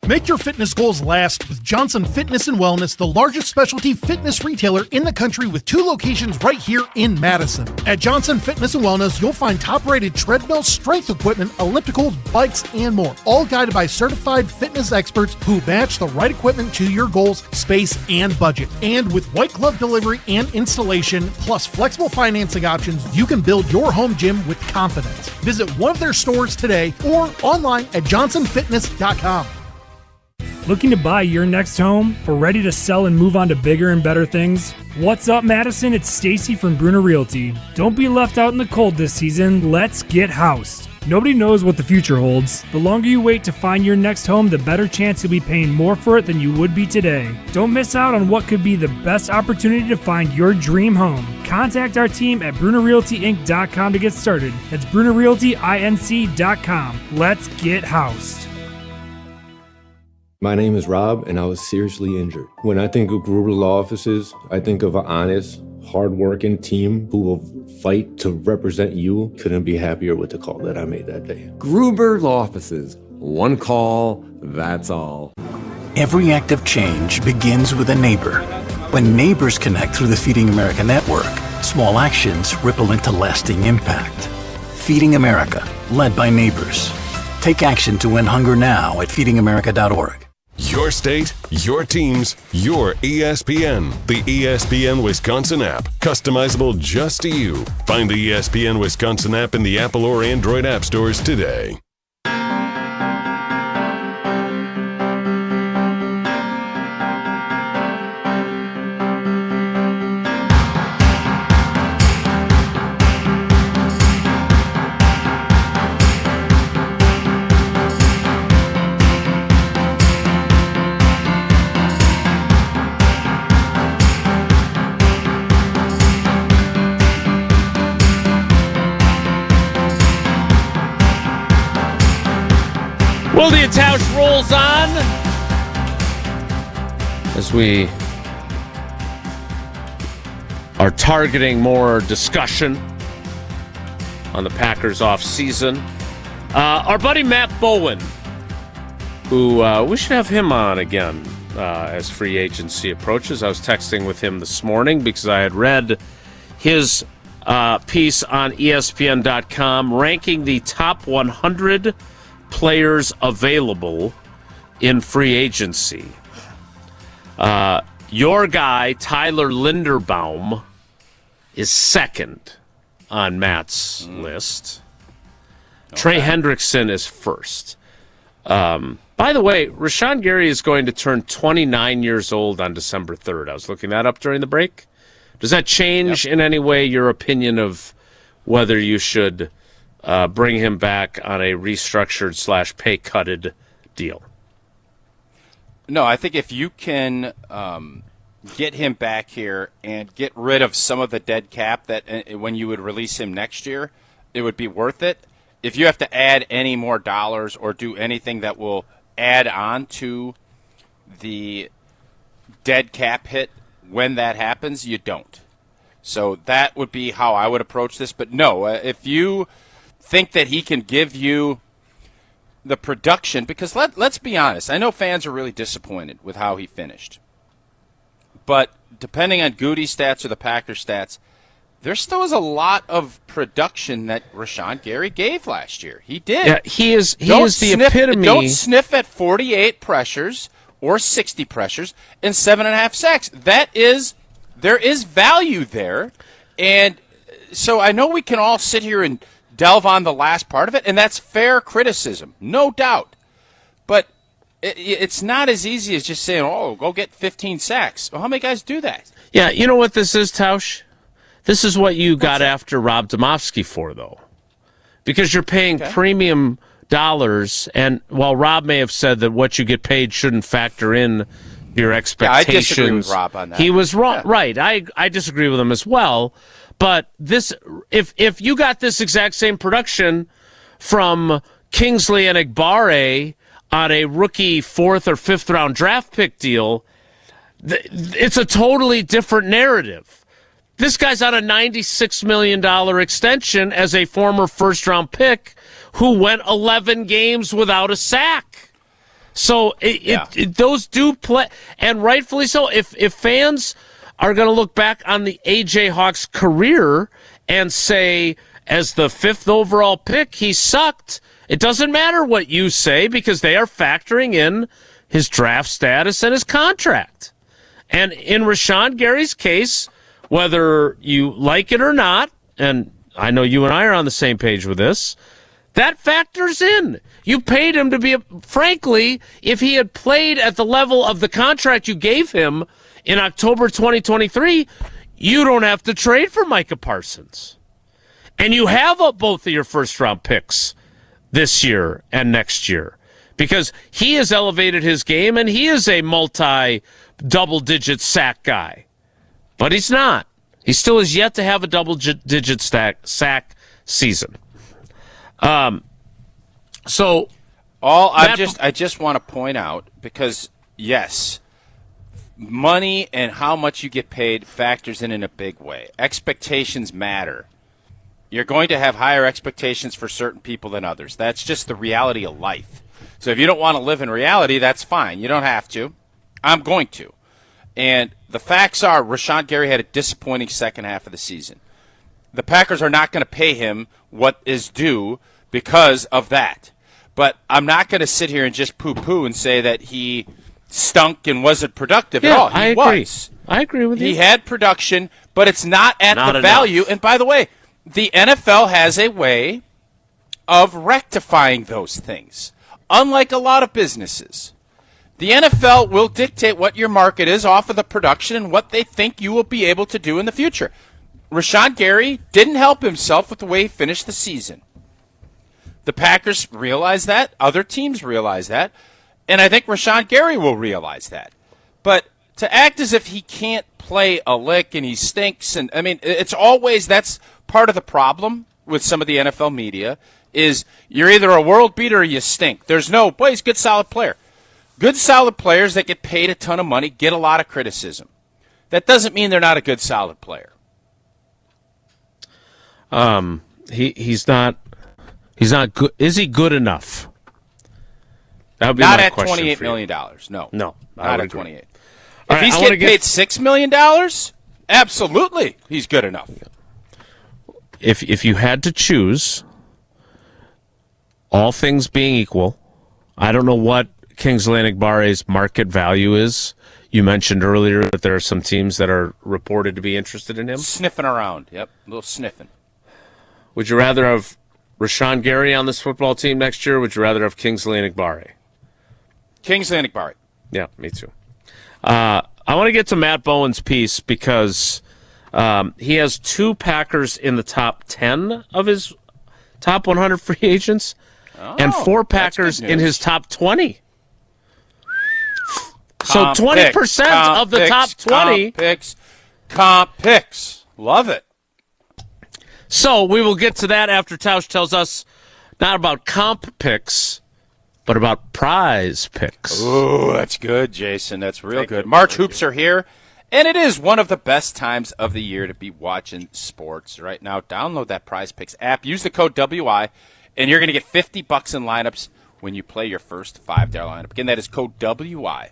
Make your fitness goals last with Johnson Fitness and Wellness, the largest specialty fitness retailer in the country with 2 locations right here in Madison. At Johnson Fitness and Wellness, you'll find top-rated treadmills, strength equipment, ellipticals, bikes, and more, all guided by certified fitness experts who match the right equipment to your goals, space, and budget. And with white glove delivery and installation, plus flexible financing options, you can build your home gym with confidence. Visit one of their stores today or online at johnsonfitness.com. Looking to buy your next home or ready to sell and move on to bigger and better things? What's up, Madison? It's Stacy from Bruner Realty. Don't be left out in the cold this season. Let's get housed. Nobody knows what the future holds. The longer you wait to find your next home, the better chance you'll be paying more for it than you would be today. Don't miss out on what could be the best opportunity to find your dream home. Contact our team at BrunerRealtyInc.com to get started. That's BrunerRealtyInc.com. Let's get housed. My name is Rob, and I was seriously injured. When I think of Gruber Law Offices, I think of an honest, hard-working team who will fight to represent you. Couldn't be happier with the call that I made that day. Gruber Law Offices. One call, that's all. Every act of change begins with a neighbor. When neighbors connect through the Feeding America network, small actions ripple into lasting impact. Feeding America, led by neighbors. Take action to end hunger now at feedingamerica.org. Your state, your teams, your ESPN. The ESPN Wisconsin app. Customizable just to you. Find the ESPN Wisconsin app in the Apple or Android app stores today. Wilde and Tausch rolls on as we are targeting more discussion on the Packers offseason. Our buddy Matt Bowen, who we should have him on again as free agency approaches. I was texting with him this morning because I had read his piece on ESPN.com ranking the top 100 players available in free agency. Your guy, Tyler Linderbaum, is second on Matt's list. Okay. Trey Hendrickson is first. By the way, Rashan Gary is going to turn 29 years old on December 3rd. I was looking that up during the break. Does that change in any way your opinion of whether you should bring him back on a restructured / pay-cutted deal? No, I think if you can get him back here and get rid of some of the dead cap that when you would release him next year, it would be worth it. If you have to add any more dollars or do anything that will add on to the dead cap hit when that happens, you don't. So that would be how I would approach this. But no, if you think that he can give you the production, because let's be honest, I know fans are really disappointed with how he finished. But depending on Goody's stats or the Packers stats, there still is a lot of production that Rashan Gary gave last year. He did. Yeah, he is the epitome. Don't sniff at 48 pressures or 60 pressures and 7.5 sacks. There is value there. And so I know we can all sit here and delve on the last part of it, and that's fair criticism, no doubt. But it's not as easy as just saying, oh, go get 15 sacks. Well, how many guys do that? Yeah, you know what this is, Tausch? This is what you got after Rob Domofsky for, though. Because you're paying premium dollars, and while Rob may have said that what you get paid shouldn't factor in your expectations. Yeah, I disagree with Rob on that. He was wrong. Yeah. Right, I disagree with him as well. But this, if you got this exact same production from Kingsley and Egbare on a rookie 4th or 5th round draft pick deal, it's a totally different narrative. This guy's on a $96 million extension as a former first-round pick who went 11 games without a sack. So those do play, and rightfully so. If fans are going to look back on the A.J. Hawk's career and say, as the 5th overall pick, he sucked, it doesn't matter what you say because they are factoring in his draft status and his contract. And in Rashan Gary's case, whether you like it or not, and I know you and I are on the same page with this, that factors in. You paid him to be, frankly, if he had played at the level of the contract you gave him in October 2023, you don't have to trade for Micah Parsons. And you have both of your first-round picks this year and next year because he has elevated his game and he is a multi-double-digit sack guy. But he's not. He still is yet to have a double-digit sack season. I just want to point out, because, yes, money and how much you get paid factors in a big way. Expectations matter. You're going to have higher expectations for certain people than others. That's just the reality of life. So if you don't want to live in reality, that's fine. You don't have to. I'm going to. And the facts are Rashan Gary had a disappointing second half of the season. The Packers are not going to pay him what is due because of that. But I'm not going to sit here and just poo-poo and say that he stunk and wasn't productive at all. He was. I agree with you. He had production, but it's not at Not the enough. value. And by the way, the NFL has a way of rectifying those things, unlike a lot of businesses. The NFL will dictate what your market is off of the production and what they think you will be able to do in the future. Rashan Gary didn't help himself with the way he finished the season. The Packers realize that. Other teams realize that. And I think Rashan Gary will realize that. But to act as if he can't play a lick and he stinks, and I mean, it's always, that's part of the problem with some of the NFL media, is you're either a world beater or you stink. There's no, boy, he's a good, solid player. Good, solid players that get paid a ton of money get a lot of criticism. That doesn't mean they're not a good, solid player. He's not good. Is he good enough? That would be Not my at question $28 for you. million. No. No. Not at 28. If All right, he's I wanna getting paid $6 million, absolutely he's good enough. If you had to choose, all things being equal, I don't know what Kingsley Enagbari's market value is. You mentioned earlier that there are some teams that are reported to be interested in him. Sniffing around. Yep, a little sniffing. Would you rather have Rashan Gary on this football team next year, or would you rather have Kingsley Enagbari? Kingsley Enagbari. Yeah, me too. I want to get to Matt Bowen's piece because he has 2 Packers in the top 10 of his top 100 free agents and 4 Packers in his top 20. So 20% of the top 20. Comp picks. Love it. So we will get to that after Tausch tells us not about comp picks, but about prize picks. Ooh, that's good, Jason. That's real good. March hoops are here, and it is one of the best times of the year to be watching sports right now. Download that Prize Picks app. Use the code WI, and you're going to get $50 in lineups when you play your first $5 lineup. Again, that is code WI.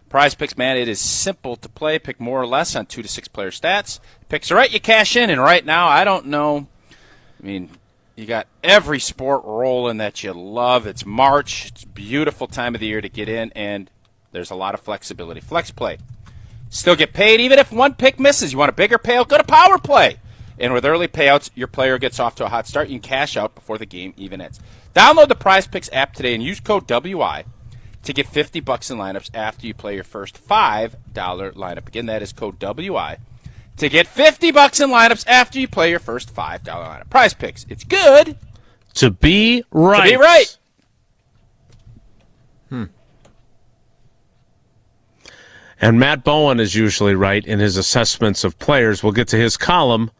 Prize Picks, man, it is simple to play. Pick more or less on 2 to 6 player stats. Picks are right, you cash in, and right now, I don't know. I mean, you got every sport rolling that you love. It's March. It's a beautiful time of the year to get in, and there's a lot of flexibility. Flex play. Still get paid even if one pick misses. You want a bigger payout? Go to power play. And with early payouts, your player gets off to a hot start. You can cash out before the game even ends. Download the Prize Picks app today and use code WI to get $50 in lineups after you play your first $5 lineup. Again, that is code WI to get $50 in lineups after you play your first $5 lineup. Prize Picks. It's good to be right. To be right. And Matt Bowen is usually right in his assessments of players. We'll get to his column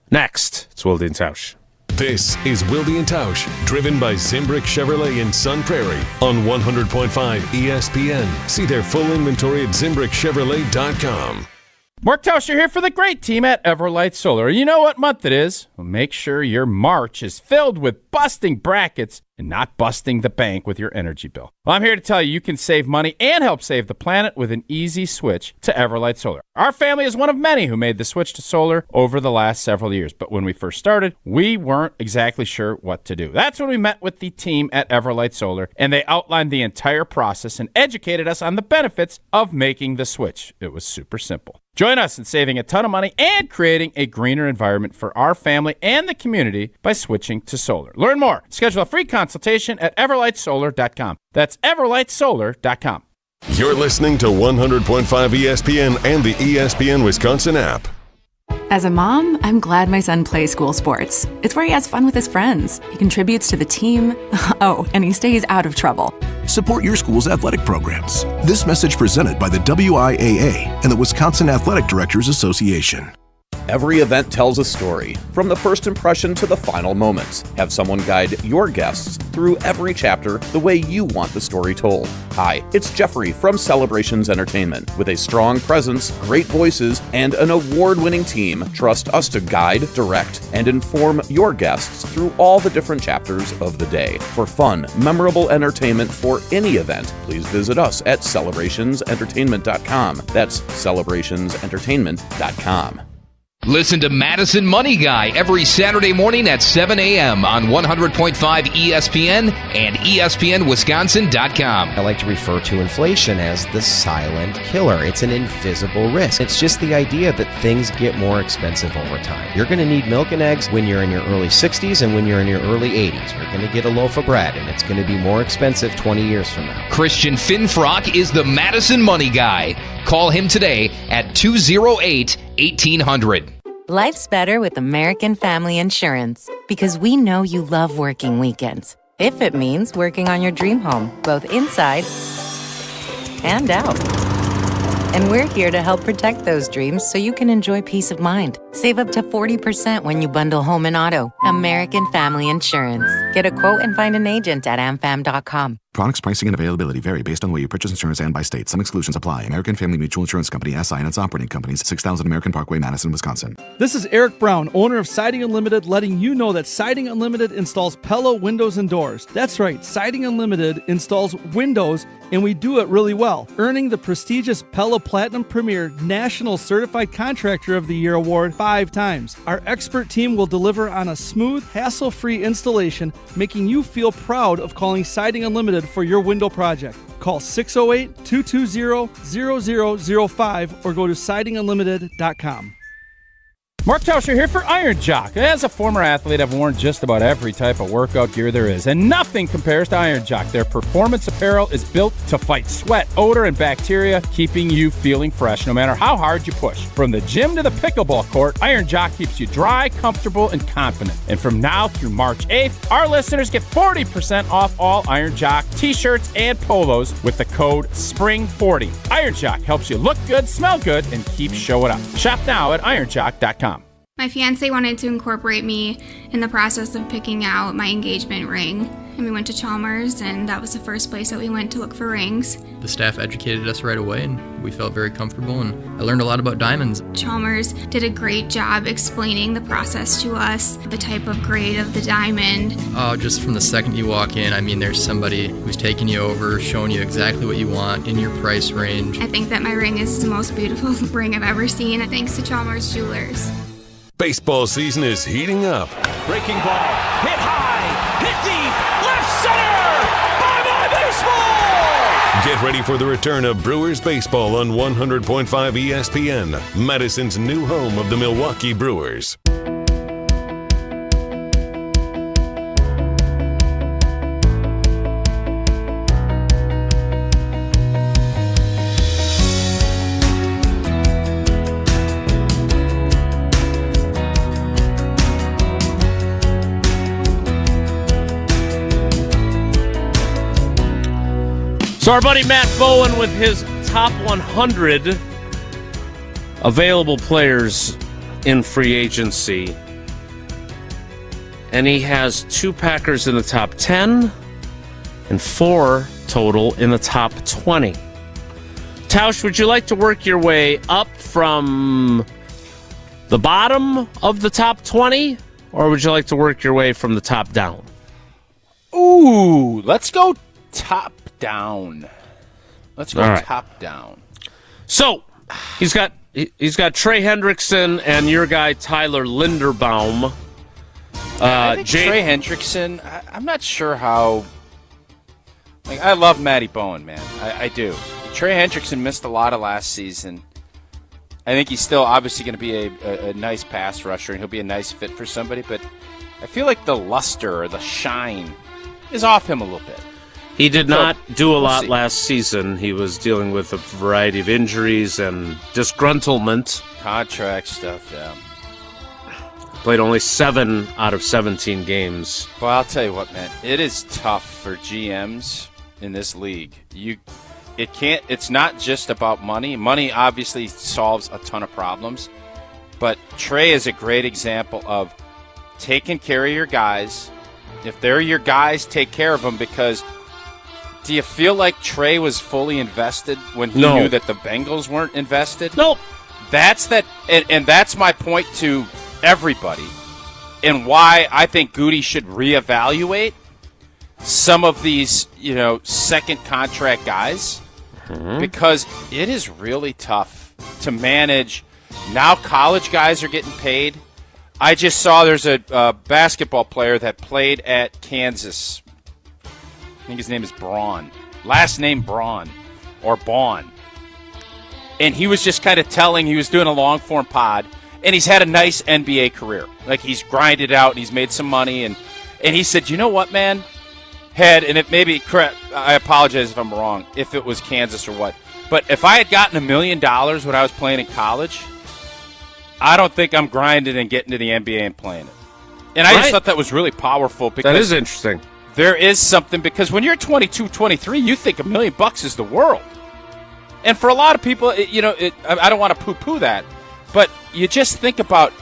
next. It's Wilde and Tausch. This is Wilde and Tausch, driven by Zimbrick Chevrolet in Sun Prairie on 100.5 ESPN. See their full inventory at ZimbrickChevrolet.com. Mark Tauscher here for the great team at Everlight Solar. You know what month it is? Well, make sure your March is filled with busting brackets and not busting the bank with your energy bill. Well, I'm here to tell you can save money and help save the planet with an easy switch to Everlight Solar. Our family is one of many who made the switch to solar over the last several years. But when we first started, we weren't exactly sure what to do. That's when we met with the team at Everlight Solar, and they outlined the entire process and educated us on the benefits of making the switch. It was super simple. Join us in saving a ton of money and creating a greener environment for our family and the community by switching to solar. Learn more. Schedule a free consultation at everlightsolar.com. That's everlightsolar.com. You're listening to 100.5 ESPN and the ESPN Wisconsin app. As a mom, I'm glad my son plays school sports. It's where he has fun with his friends. He contributes to the team. Oh, and he stays out of trouble. Support your school's athletic programs. This message presented by the WIAA and the Wisconsin Athletic Directors Association. Every event tells a story, from the first impression to the final moments. Have someone guide your guests through every chapter the way you want the story told. Hi, it's Jeffrey from Celebrations Entertainment. With a strong presence, great voices, and an award-winning team, trust us to guide, direct, and inform your guests through all the different chapters of the day. For fun, memorable entertainment for any event, please visit us at celebrationsentertainment.com. That's celebrationsentertainment.com. Listen to Madison Money Guy every Saturday morning at 7 a.m. on 100.5 ESPN and ESPNWisconsin.com. I like to refer to inflation as the silent killer. It's an invisible risk. It's just the idea that things get more expensive over time. You're going to need milk and eggs when you're in your early 60s and when you're in your early 80s. You're going to get a loaf of bread, and it's going to be more expensive 20 years from now. Christian Finfrock is the Madison Money Guy. Call him today at 208-1800. Life's better with American Family Insurance because we know you love working weekends. If it means working on your dream home, both inside and out. And we're here to help protect those dreams so you can enjoy peace of mind. Save up to 40% when you bundle home and auto. American Family Insurance. Get a quote and find an agent at amfam.com. Products, pricing, and availability vary based on the way you purchase insurance and by state. Some exclusions apply. American Family Mutual Insurance Company, SI, and its operating companies, 6000 American Parkway, Madison, Wisconsin. This is Eric Brown, owner of Siding Unlimited, letting you know that Siding Unlimited installs Pella windows and doors. That's right, Siding Unlimited installs windows, and we do it really well, earning the prestigious Pella Platinum Premier National Certified Contractor of the Year award 5 times. Our expert team will deliver on a smooth, hassle-free installation, making you feel proud of calling Siding Unlimited for your window project. Call 608-220-0005 or go to sidingunlimited.com. Mark Tauscher here for Iron Jock. As a former athlete, I've worn just about every type of workout gear there is, and nothing compares to Iron Jock. Their performance apparel is built to fight sweat, odor, and bacteria, keeping you feeling fresh no matter how hard you push. From the gym to the pickleball court, Iron Jock keeps you dry, comfortable, and confident. And from now through March 8th, our listeners get 40% off all Iron Jock t-shirts and polos with the code SPRING40. Iron Jock helps you look good, smell good, and keep showing up. Shop now at ironjock.com. My fiance wanted to incorporate me in the process of picking out my engagement ring. And we went to Chalmers, and that was the first place that we went to look for rings. The staff educated us right away, and we felt very comfortable, and I learned a lot about diamonds. Chalmers did a great job explaining the process to us, the type of grade of the diamond. Oh, just from the second you walk in, I mean, there's somebody who's taking you over, showing you exactly what you want in your price range. I think that my ring is the most beautiful ring I've ever seen, thanks to Chalmers Jewelers. Baseball season is heating up. Breaking ball, hit high, hit deep, left center, bye-bye baseball! Get ready for the return of Brewers baseball on 100.5 ESPN, Madison's new home of the Milwaukee Brewers. So our buddy Matt Bowen with his top 100 available players in free agency. And he has 2 Packers in the top 10 and 4 total in the top 20. Tausch, would you like to work your way up from the bottom of the top 20? Or would you like to work your way from the top down? Ooh, let's go top down. Let's go right. top down. So he's got Trey Hendrickson and your guy Tyler Linderbaum. I think Trey Hendrickson, I'm not sure how. Like, I love Matty Bowen, man. I do. Trey Hendrickson missed a lot of last season. I think he's still obviously going to be a nice pass rusher, and he'll be a nice fit for somebody. But I feel like the luster or the shine is off him a little bit. He did not do a lot last season. He was dealing with a variety of injuries and disgruntlement. Contract stuff, yeah. Played only 7 out of 17 games. Well, I'll tell you what, man. It is tough for GMs in this league. It's not just about money. Money obviously solves a ton of problems. But Trey is a great example of taking care of your guys. If they're your guys, take care of them, because do you feel like Trey was fully invested when he knew that the Bengals weren't invested? Nope. That's that's my point to everybody, and why I think Goody should reevaluate some of these, second contract guys, because it is really tough to manage. Now college guys are getting paid. I just saw there's a basketball player that played at Kansas. I think his name is Braun. Last name Braun or Baun. And he was just kind of he was doing a long-form pod, and he's had a nice NBA career. Like, he's grinded out, and he's made some money. And he said, you know what, man? And it may be correct. I apologize if I'm wrong, if it was Kansas or what. But if I had gotten $1 million when I was playing in college, I don't think I'm grinding and getting to the NBA and playing it. And I just thought that was really powerful. Because that is interesting. There is something, because when you're 22, 23, you think $1 million is the world. And for a lot of people, I don't want to poo-poo that, but you just think about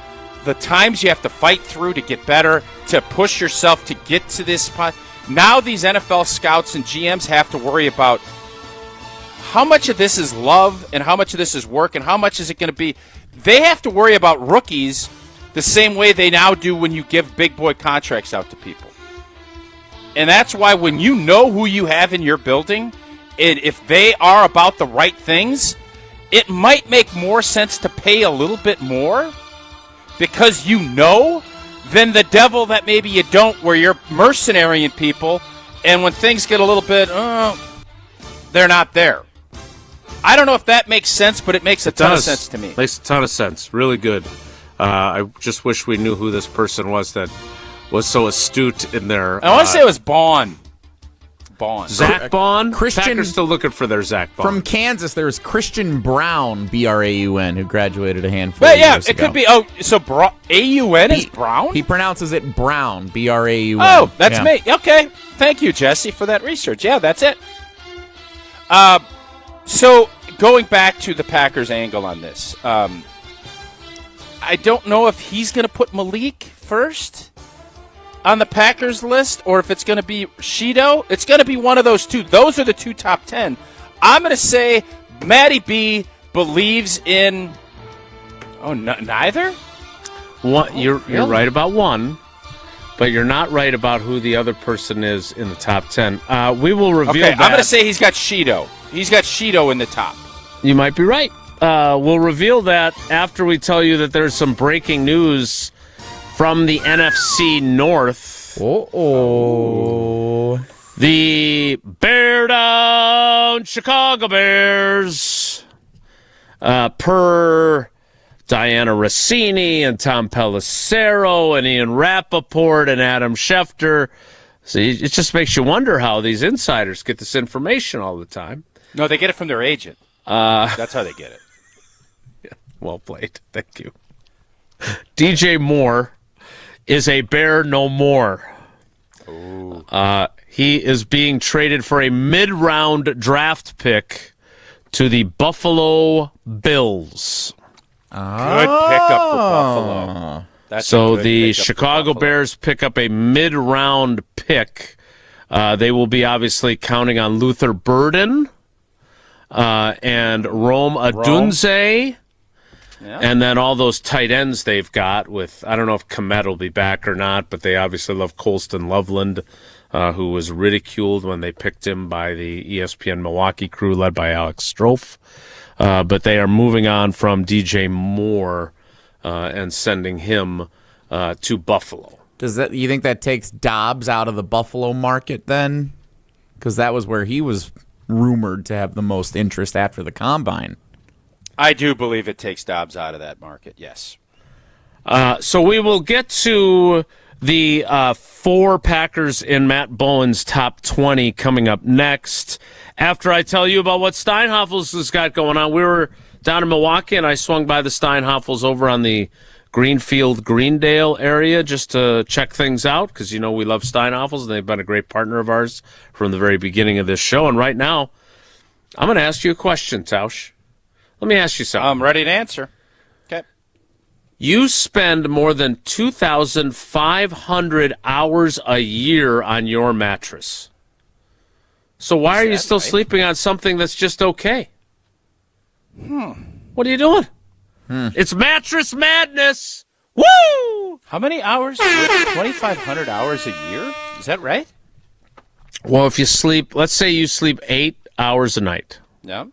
the times you have to fight through to get better, to push yourself to get to this spot. Now these NFL scouts and GMs have to worry about how much of this is love and how much of this is work and how much is it going to be. They have to worry about rookies the same way they now do when you give big boy contracts out to people. And that's why when you know who you have in your building, and if they are about the right things, it might make more sense to pay a little bit more because you know than the devil that maybe you don't, where you're mercenarying people, and when things get a little bit, they're not there. I don't know if that makes sense, but it makes a ton of sense to me. Makes a ton of sense. Really good. I just wish we knew who this person was that was so astute in their... I want to say it was Baun. Zach Baun? Christian, Packers still looking for their Zach Baun. From Kansas, there's Christian Brown, B-R-A-U-N, who graduated a handful of years ago. It could be... Oh, so A-U-N is Brown? He pronounces it Brown, B-R-A-U-N. Oh, that's me. Okay. Thank you, Jesse, for that research. Yeah, that's it. So, going back to the Packers angle on this, I don't know if he's going to put Malik first on the Packers list, or if it's going to be Shido. It's going to be one of those two. Those are the two top 10. I'm going to say Matty B believes in... Oh, neither? You're right about one, but you're not right about who the other person is in the top 10. We will reveal that. I'm going to say he's got Shido. He's got Shido in the top. You might be right. We'll reveal that after we tell you that there's some breaking news from the NFC North. The Bear Down Chicago Bears, per Diana Rossini and Tom Pelissero and Ian Rappaport and Adam Schefter. See, it just makes you wonder how these insiders get this information all the time. No, they get it from their agent. That's how they get it. Yeah, well played. Thank you. DJ Moore is a Bear no more. Ooh. He is being traded for a mid-round draft pick to the Buffalo Bills. Good pickup for Buffalo. So the Chicago Bears pick up a mid-round pick. They will be obviously counting on Luther Burden and Rome Odunze. Yeah. And then all those tight ends they've got with, I don't know if Kmet will be back or not, but they obviously love Colston Loveland, who was ridiculed when they picked him by the ESPN Milwaukee crew led by Alex Strofe. But they are moving on from DJ Moore and sending him to Buffalo. You think that takes Dobbs out of the Buffalo market then? Because that was where he was rumored to have the most interest after the Combine. I do believe it takes Dobbs out of that market, yes. So we will get to the 4 Packers in Matt Bowen's top 20 coming up next. After I tell you about what Steinhoffels has got going on. We were down in Milwaukee, and I swung by the Steinhoffels over on the Greenfield, Greendale area just to check things out because, we love Steinhoffels, and they've been a great partner of ours from the very beginning of this show. And right now, I'm going to ask you a question, Tausch. Let me ask you something. I'm ready to answer. Okay. You spend more than 2,500 hours a year on your mattress. So why are you still sleeping on something that's just okay? What are you doing? It's mattress madness. Woo! How many hours? 2,500 hours a year? Is that right? Well, if you sleep, let's say you sleep 8 hours a night. Yeah.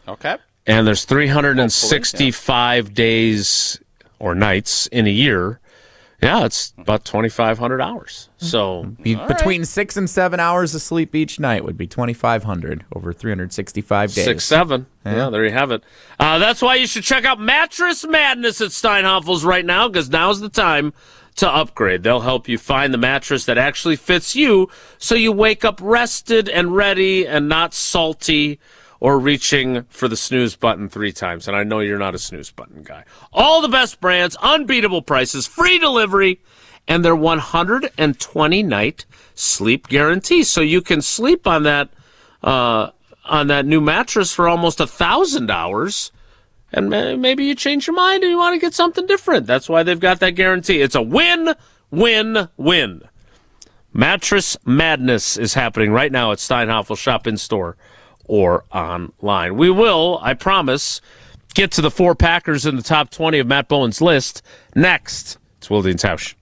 Okay. And there's 365 days or nights in a year. Yeah, it's about 2,500 hours. So between 6 and 7 hours of sleep each night would be 2,500 over 365 days. 6, 7. Yeah, there you have it. That's why you should check out Mattress Madness at Steinhoffels right now, because now's the time to upgrade. They'll help you find the mattress that actually fits you, so you wake up rested and ready and not salty or reaching for the snooze button 3 times. And I know you're not a snooze button guy. All the best brands, unbeatable prices, free delivery, and their 120-night sleep guarantee. So you can sleep on that new mattress for almost 1,000 hours, and maybe you change your mind and you want to get something different. That's why they've got that guarantee. It's a win-win-win. Mattress Madness is happening right now at Steinhoffel Shop in-store or online. We will, I promise, get to the 4 Packers in the top 20 of Matt Bowen's list next. It's Wilde and Tausch.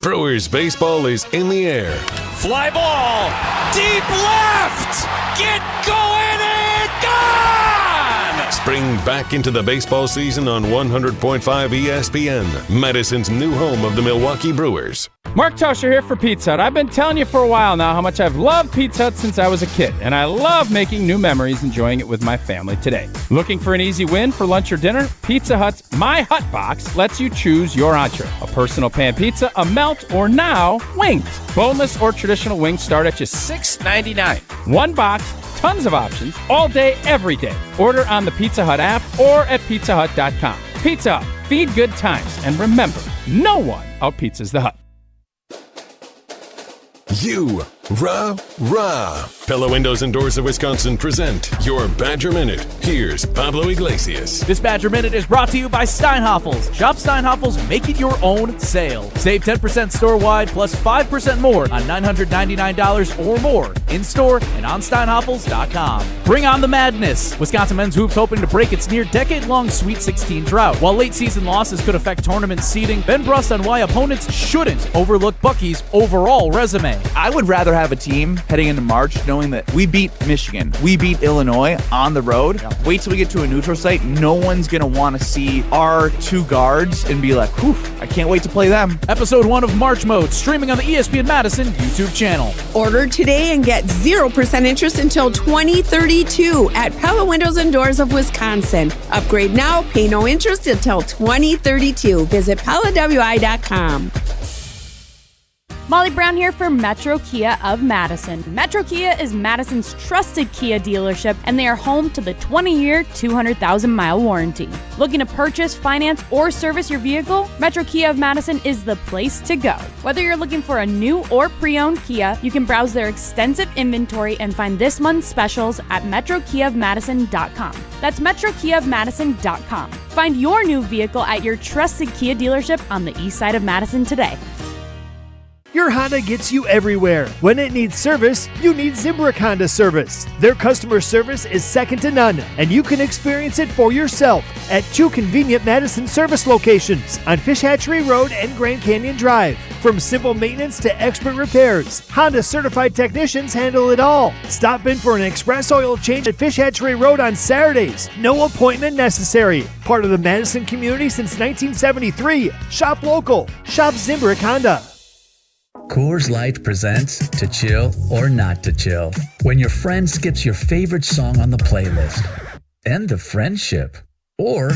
Brewers baseball is in the air. Fly ball, deep left, get going and gone! Spring back into the baseball season on 100.5 ESPN, Madison's new home of the Milwaukee Brewers. Mark Tauscher here for Pizza Hut. I've been telling you for a while now how much I've loved Pizza Hut since I was a kid, and I love making new memories enjoying it with my family today. Looking for an easy win for lunch or dinner? Pizza Hut's My Hut Box lets you choose your entree. A personal pan pizza, a melt, or now, wings. Boneless or traditional wings start at just $6.99. One box, tons of options, all day, every day. Order on the Pizza Hut app or at pizzahut.com. Pizza Hut, feed good times, and remember, no one out-pizzas the Hut. Rah. Pella Windows and Doors of Wisconsin present your Badger Minute. Here's Pablo Iglesias. This Badger Minute is brought to you by Steinhoffels. Shop Steinhoffels, make it your own sale. Save 10% store-wide plus 5% more on $999 or more in-store and on Steinhoffels.com. Bring on the madness. Wisconsin men's hoops hoping to break its near-decade-long Sweet 16 drought. While late-season losses could affect tournament seeding, Ben Brust on why opponents shouldn't overlook Bucky's overall resume. I would rather have a team heading into March knowing that we beat Michigan, we beat Illinois on the road. Yeah. Wait till we get to a neutral site. No one's going to want to see our 2 guards and be like, whew, I can't wait to play them. Episode 1 of March Mode, streaming on the ESPN Madison YouTube channel. Order today and get 0% interest until 2032 at Pella Windows and Doors of Wisconsin. Upgrade now, pay no interest until 2032. Visit PellaWI.com. Molly Brown here for Metro Kia of Madison. Metro Kia is Madison's trusted Kia dealership, and they are home to the 20-year, 200,000-mile warranty. Looking to purchase, finance, or service your vehicle? Metro Kia of Madison is the place to go. Whether you're looking for a new or pre-owned Kia, you can browse their extensive inventory and find this month's specials at metrokiaofmadison.com. That's metrokiaofmadison.com. Find your new vehicle at your trusted Kia dealership on the east side of Madison today. Your Honda gets you everywhere. When it needs service, you need Zimbrick Honda service. Their customer service is second to none, and you can experience it for yourself at 2 convenient Madison service locations on Fish Hatchery Road and Grand Canyon Drive. From simple maintenance to expert repairs, Honda certified technicians handle it all. Stop in for an express oil change at Fish Hatchery Road on Saturdays. No appointment necessary. Part of the Madison community since 1973. Shop local. Shop Zimbrick Honda. Coors Light presents To Chill or Not to Chill. When your friend skips your favorite song on the playlist. End the friendship. Or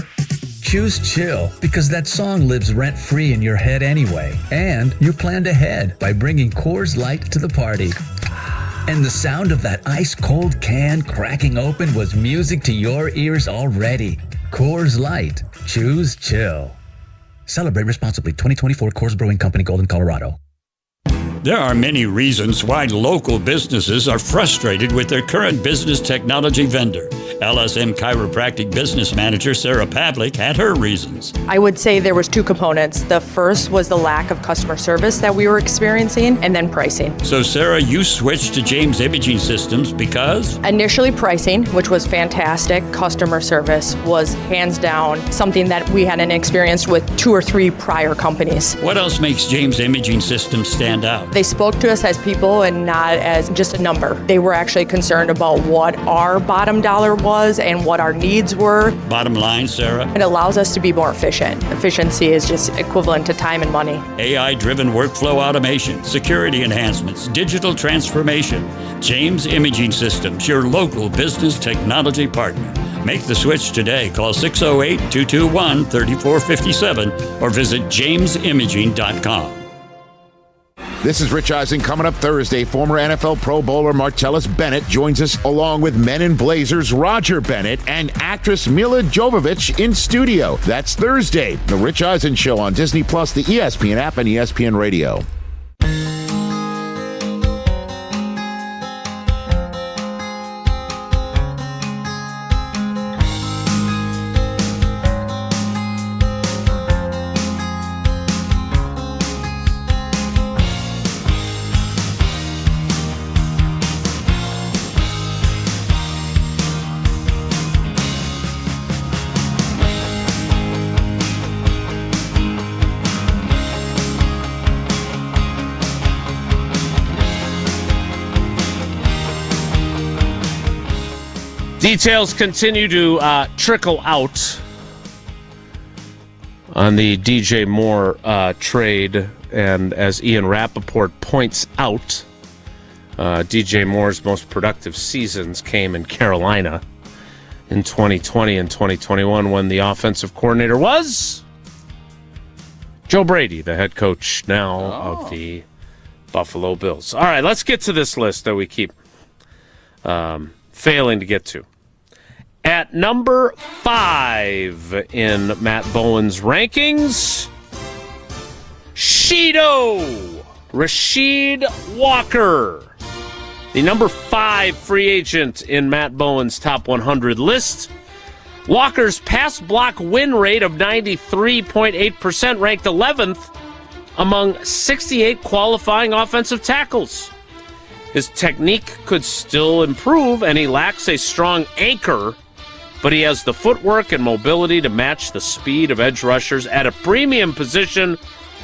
choose chill because that song lives rent-free in your head anyway. And you planned ahead by bringing Coors Light to the party. And the sound of that ice-cold can cracking open was music to your ears already. Coors Light. Choose chill. Celebrate responsibly. 2024 Coors Brewing Company, Golden, Colorado. There are many reasons why local businesses are frustrated with their current business technology vendor. LSM Chiropractic Business Manager Sarah Pavlik had her reasons. I would say there was two components. The first was the lack of customer service that we were experiencing, and then pricing. So Sarah, you switched to James Imaging Systems because? Initially pricing, which was fantastic. Customer service was hands down something that we hadn't experienced with 2 or 3 prior companies. What else makes James Imaging Systems stand out? They spoke to us as people and not as just a number. They were actually concerned about what our bottom dollar was and what our needs were. Bottom line, Sarah? It allows us to be more efficient. Efficiency is just equivalent to time and money. AI-driven workflow automation, security enhancements, digital transformation. James Imaging Systems, your local business technology partner. Make the switch today. Call 608-221-3457 or visit jamesimaging.com. This is Rich Eisen. Coming up Thursday, former NFL Pro Bowler Martellus Bennett joins us along with Men in Blazers Roger Bennett and actress Mila Jovovich in studio. That's Thursday. The Rich Eisen Show on Disney+, the ESPN app, and ESPN Radio. Details continue to trickle out on the DJ Moore trade, and as Ian Rappaport points out, DJ Moore's most productive seasons came in Carolina in 2020 and 2021 when the offensive coordinator was Joe Brady, the head coach now of the Buffalo Bills. All right, let's get to this list that we keep failing to get to. At number 5 in Matt Bowen's rankings, Rasheed Walker, the number 5 free agent in Matt Bowen's top 100 list. Walker's pass block win rate of 93.8% ranked 11th among 68 qualifying offensive tackles. His technique could still improve, and he lacks a strong anchor, but he has the footwork and mobility to match the speed of edge rushers. At a premium position,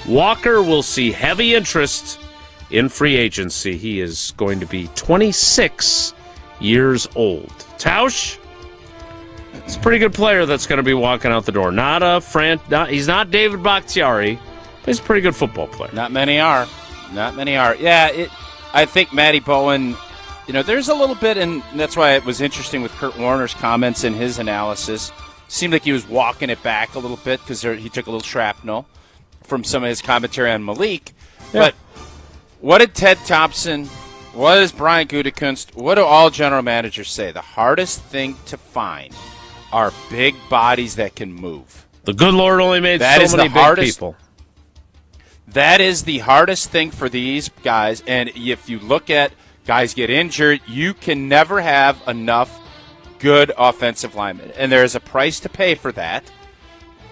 Walker will see heavy interest in free agency. He is going to be 26 years old. Tausch, he's a pretty good player that's going to be walking out the door. He's not David Bakhtiari, but he's a pretty good football player. Not many are. Yeah, I think Matty Bowen, there's a little bit, and that's why it was interesting with Kurt Warner's comments and his analysis. Seemed like he was walking it back a little bit because he took a little shrapnel from some of his commentary on Malik. Yeah. But what did Ted Thompson, what does Brian Gutekunst, what do all general managers say? The hardest thing to find are big bodies that can move. The good Lord only made so many big people. That is the hardest thing for these guys, and if you look at guys get injured, you can never have enough good offensive linemen, and there is a price to pay for that,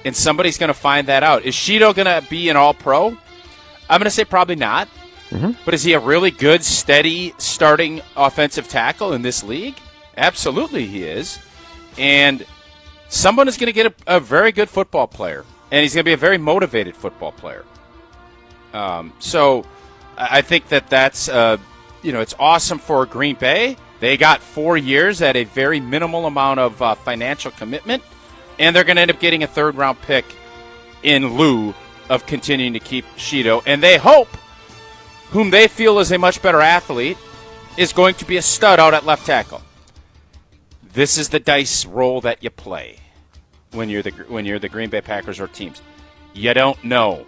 and somebody's going to find that out. Is Sheeto going to be an all-pro? I'm going to say probably not, but is he a really good, steady, starting offensive tackle in this league? Absolutely he is, and someone is going to get a very good football player, and he's going to be a very motivated football player. So I think that's it's awesome for Green Bay. They got 4 years at a very minimal amount of financial commitment, and they're going to end up getting a third-round pick in lieu of continuing to keep Sheeto. And they hope, whom they feel is a much better athlete, is going to be a stud out at left tackle. This is the dice roll that you play when you're the Green Bay Packers or teams. You don't know.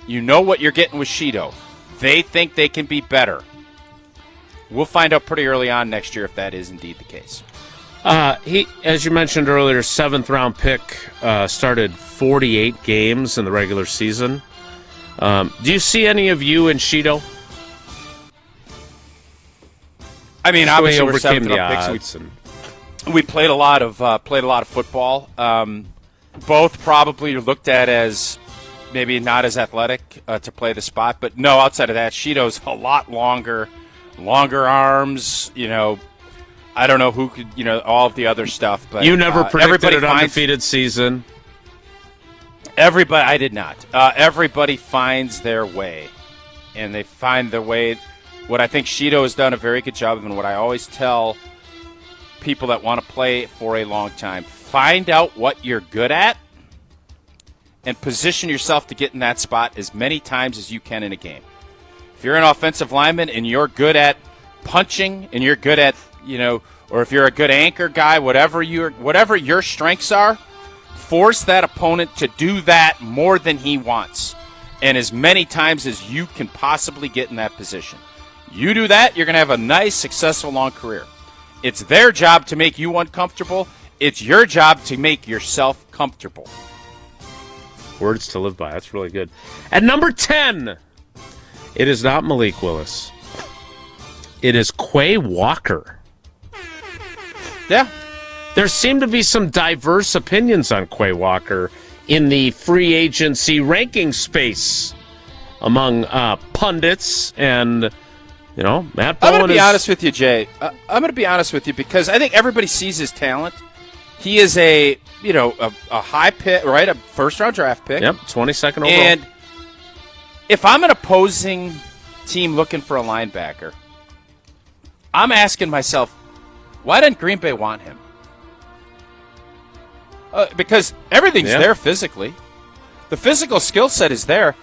You know what you're getting with Sheeto. They think they can be better. We'll find out pretty early on next year if that is indeed the case. He, as you mentioned earlier, 7th-round pick, started 48 games in the regular season. Do you see any of you in Sheeto? I mean, obviously we're overcame 7th-round picks. We played a lot of football. Both probably looked at as maybe not as athletic to play the spot, but no. Outside of that, Sheeto's a lot longer arms. I don't know who could, all of the other stuff. But you never predicted an undefeated season. I did not. Everybody finds their way, and they find their way. What I think Sheeto has done a very good job of, and what I always tell people that want to play for a long time, find out what you're good at and position yourself to get in that spot as many times as you can in a game. If you're an offensive lineman and you're good at punching and you're good at, or if you're a good anchor guy, whatever your strengths are, force that opponent to do that more than he wants and as many times as you can possibly get in that position. You do that, you're going to have a nice, successful, long career. It's their job to make you uncomfortable. It's your job to make yourself comfortable. Words to live by. That's really good. At number 10, it is not Malik Willis. It is Quay Walker. Yeah. There seem to be some diverse opinions on Quay Walker in the free agency ranking space among pundits and... Matt Bowen. I'm going to be honest with you, Jay. I'm going to be honest with you because I think everybody sees his talent. He is a high pick, right? A first-round draft pick. Yep, 22nd overall. And if I'm an opposing team looking for a linebacker, I'm asking myself, why didn't Green Bay want him? Because everything's there physically. The physical skill set is there.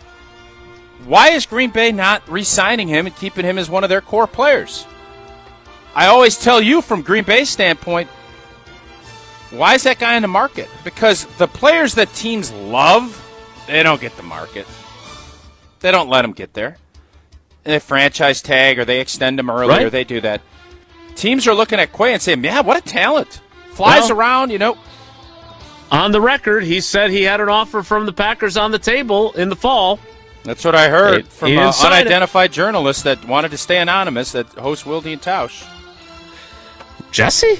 Why is Green Bay not re-signing him and keeping him as one of their core players? I always tell you from Green Bay's standpoint, why is that guy in the market? Because the players that teams love, they don't get the market. They don't let them get there. They franchise tag or they extend them early or they do that. Teams are looking at Quay and saying, yeah, what a talent. Flies around, On the record, he said he had an offer from the Packers on the table in the fall. That's what I heard from an unidentified journalist that wanted to stay anonymous that hosts Wilde and Tausch. Jesse?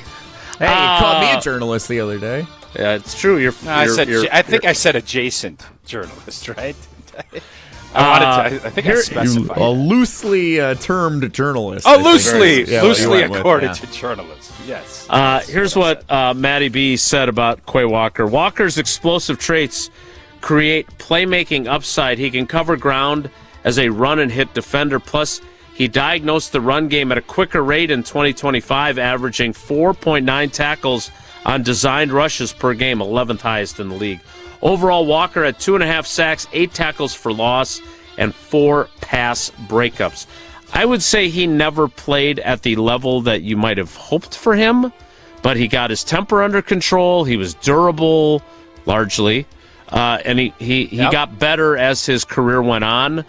Hey, you called me a journalist the other day. Yeah, it's true. I think I said adjacent journalist, right? I think I specified. A loosely termed journalist. Oh, loosely according to journalists. Yes. Here's what Matty B said about Quay Walker. Walker's explosive traits create playmaking upside. He can cover ground as a run-and-hit defender. Plus, he diagnosed the run game at a quicker rate in 2025, averaging 4.9 tackles on designed rushes per game, 11th highest in the league. Overall, Walker had 2.5 sacks, 8 tackles for loss, and 4 pass breakups. I would say he never played at the level that you might have hoped for him, but he got his temper under control. He was durable, largely. And he got better as his career went on.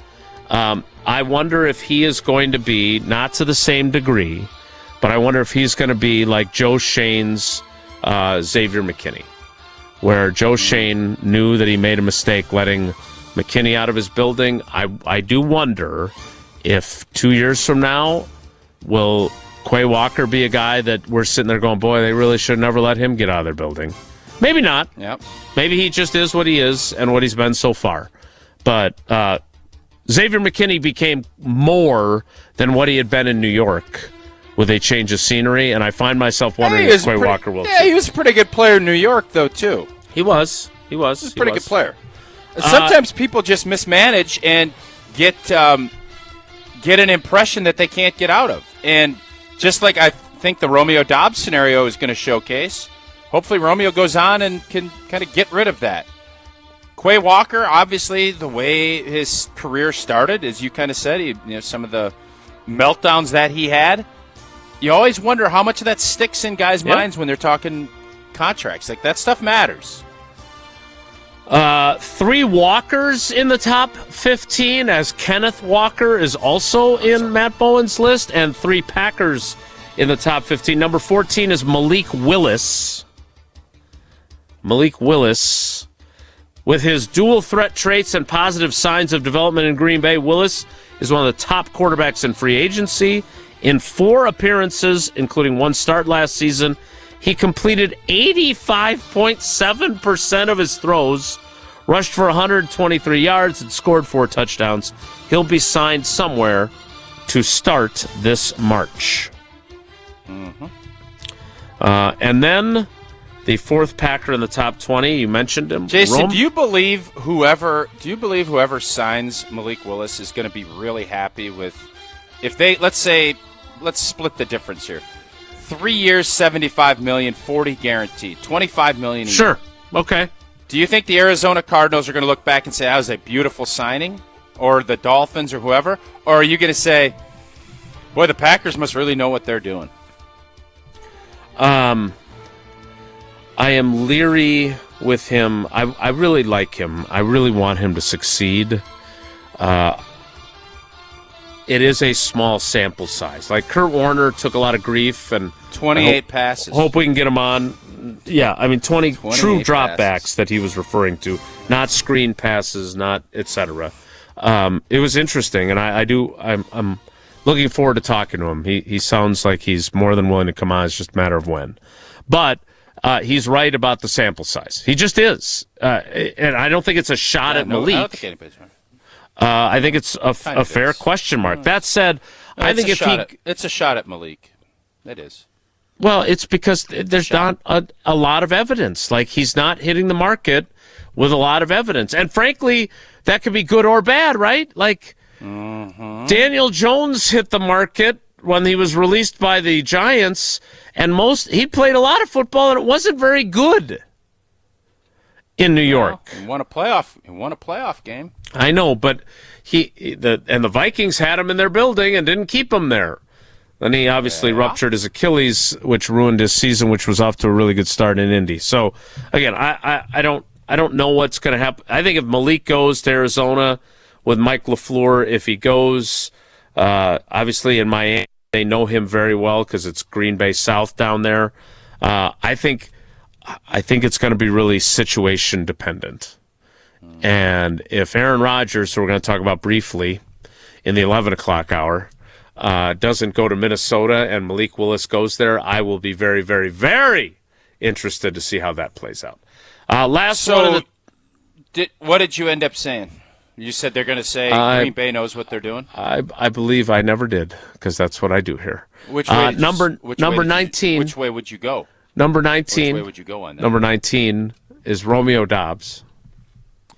I wonder if he is going to be, not to the same degree, but I wonder if he's going to be like Joe Shane's Xavier McKinney, where Joe Shane knew that he made a mistake letting McKinney out of his building. I do wonder if 2 years from now, will Quay Walker be a guy that we're sitting there going, boy, they really should never let him get out of their building. Maybe not. Yep. Maybe he just is what he is and what he's been so far. But Xavier McKinney became more than what he had been in New York with a change of scenery, and I find myself wondering if Quay Walker will. Yeah, he was a pretty good player in New York, though, too. He was. He was a pretty good player. Sometimes people just mismanage and get an impression that they can't get out of. And just like I think the Romeo Doubs scenario is going to showcase, hopefully Romeo goes on and can kind of get rid of that. Quay Walker, obviously, the way his career started, as you kind of said, some of the meltdowns that he had, you always wonder how much of that sticks in guys' minds when they're talking contracts. Like, that stuff matters. 3 Walkers in the top 15, as Kenneth Walker is also in Matt Bowen's list, and 3 Packers in the top 15. Number 14 is Malik Willis. Malik Willis. With his dual threat traits and positive signs of development in Green Bay, Willis is one of the top quarterbacks in free agency. In 4 appearances, including 1 start last season, he completed 85.7% of his throws, rushed for 123 yards, and scored 4 touchdowns. He'll be signed somewhere to start this March. And then the 4th Packer in the top 20, you mentioned him. Jason, do you believe whoever signs Malik Willis is going to be really happy with, if they, let's split the difference here. 3 years, $75 million, 40 guaranteed, $25 million a year. Sure. Okay. Do you think the Arizona Cardinals are going to look back and say that was a beautiful signing, or the Dolphins or whoever, or are you going to say, boy, the Packers must really know what they're doing? I am leery with him. I really like him. I really want him to succeed. It is a small sample size. Like Kurt Warner took a lot of grief, and 28 passes. Hope we can get him on. Yeah, I mean 20 true dropbacks that he was referring to, not screen passes, not etc. It was interesting, and I'm looking forward to talking to him. He sounds like he's more than willing to come on. It's just a matter of when. But he's right about the sample size. He just is. And I don't think it's a shot at Malik. I don't think anybody's right. I think it's a fair question mark. That said, I think it's a shot at Malik. It is. Well, it's because there's not a lot of evidence. Like, he's not hitting the market with a lot of evidence. And frankly, that could be good or bad, right? Like, Daniel Jones hit the market when he was released by the Giants, and he played a lot of football, and it wasn't very good in New York. He won a playoff game. I know, but the Vikings had him in their building and didn't keep him there. Then he obviously ruptured his Achilles, which ruined his season, which was off to a really good start in Indy. So again, I don't know what's going to happen. I think if Malik goes to Arizona with Mike LaFleur, if he goes, obviously in Miami, they know him very well because it's Green Bay South down there. I think it's going to be really situation dependent. And if Aaron Rodgers, who we're going to talk about briefly in the 11 o'clock hour, doesn't go to Minnesota and Malik Willis goes there, I will be very, very, very interested to see how that plays out. What did you end up saying? You said they're going to say Green Bay knows what they're doing? I believe I never did, because that's what I do here. Which way? Number 19. Which way would you go? Number 19. Which way would you go on that? Number 19 is Romeo Doubs.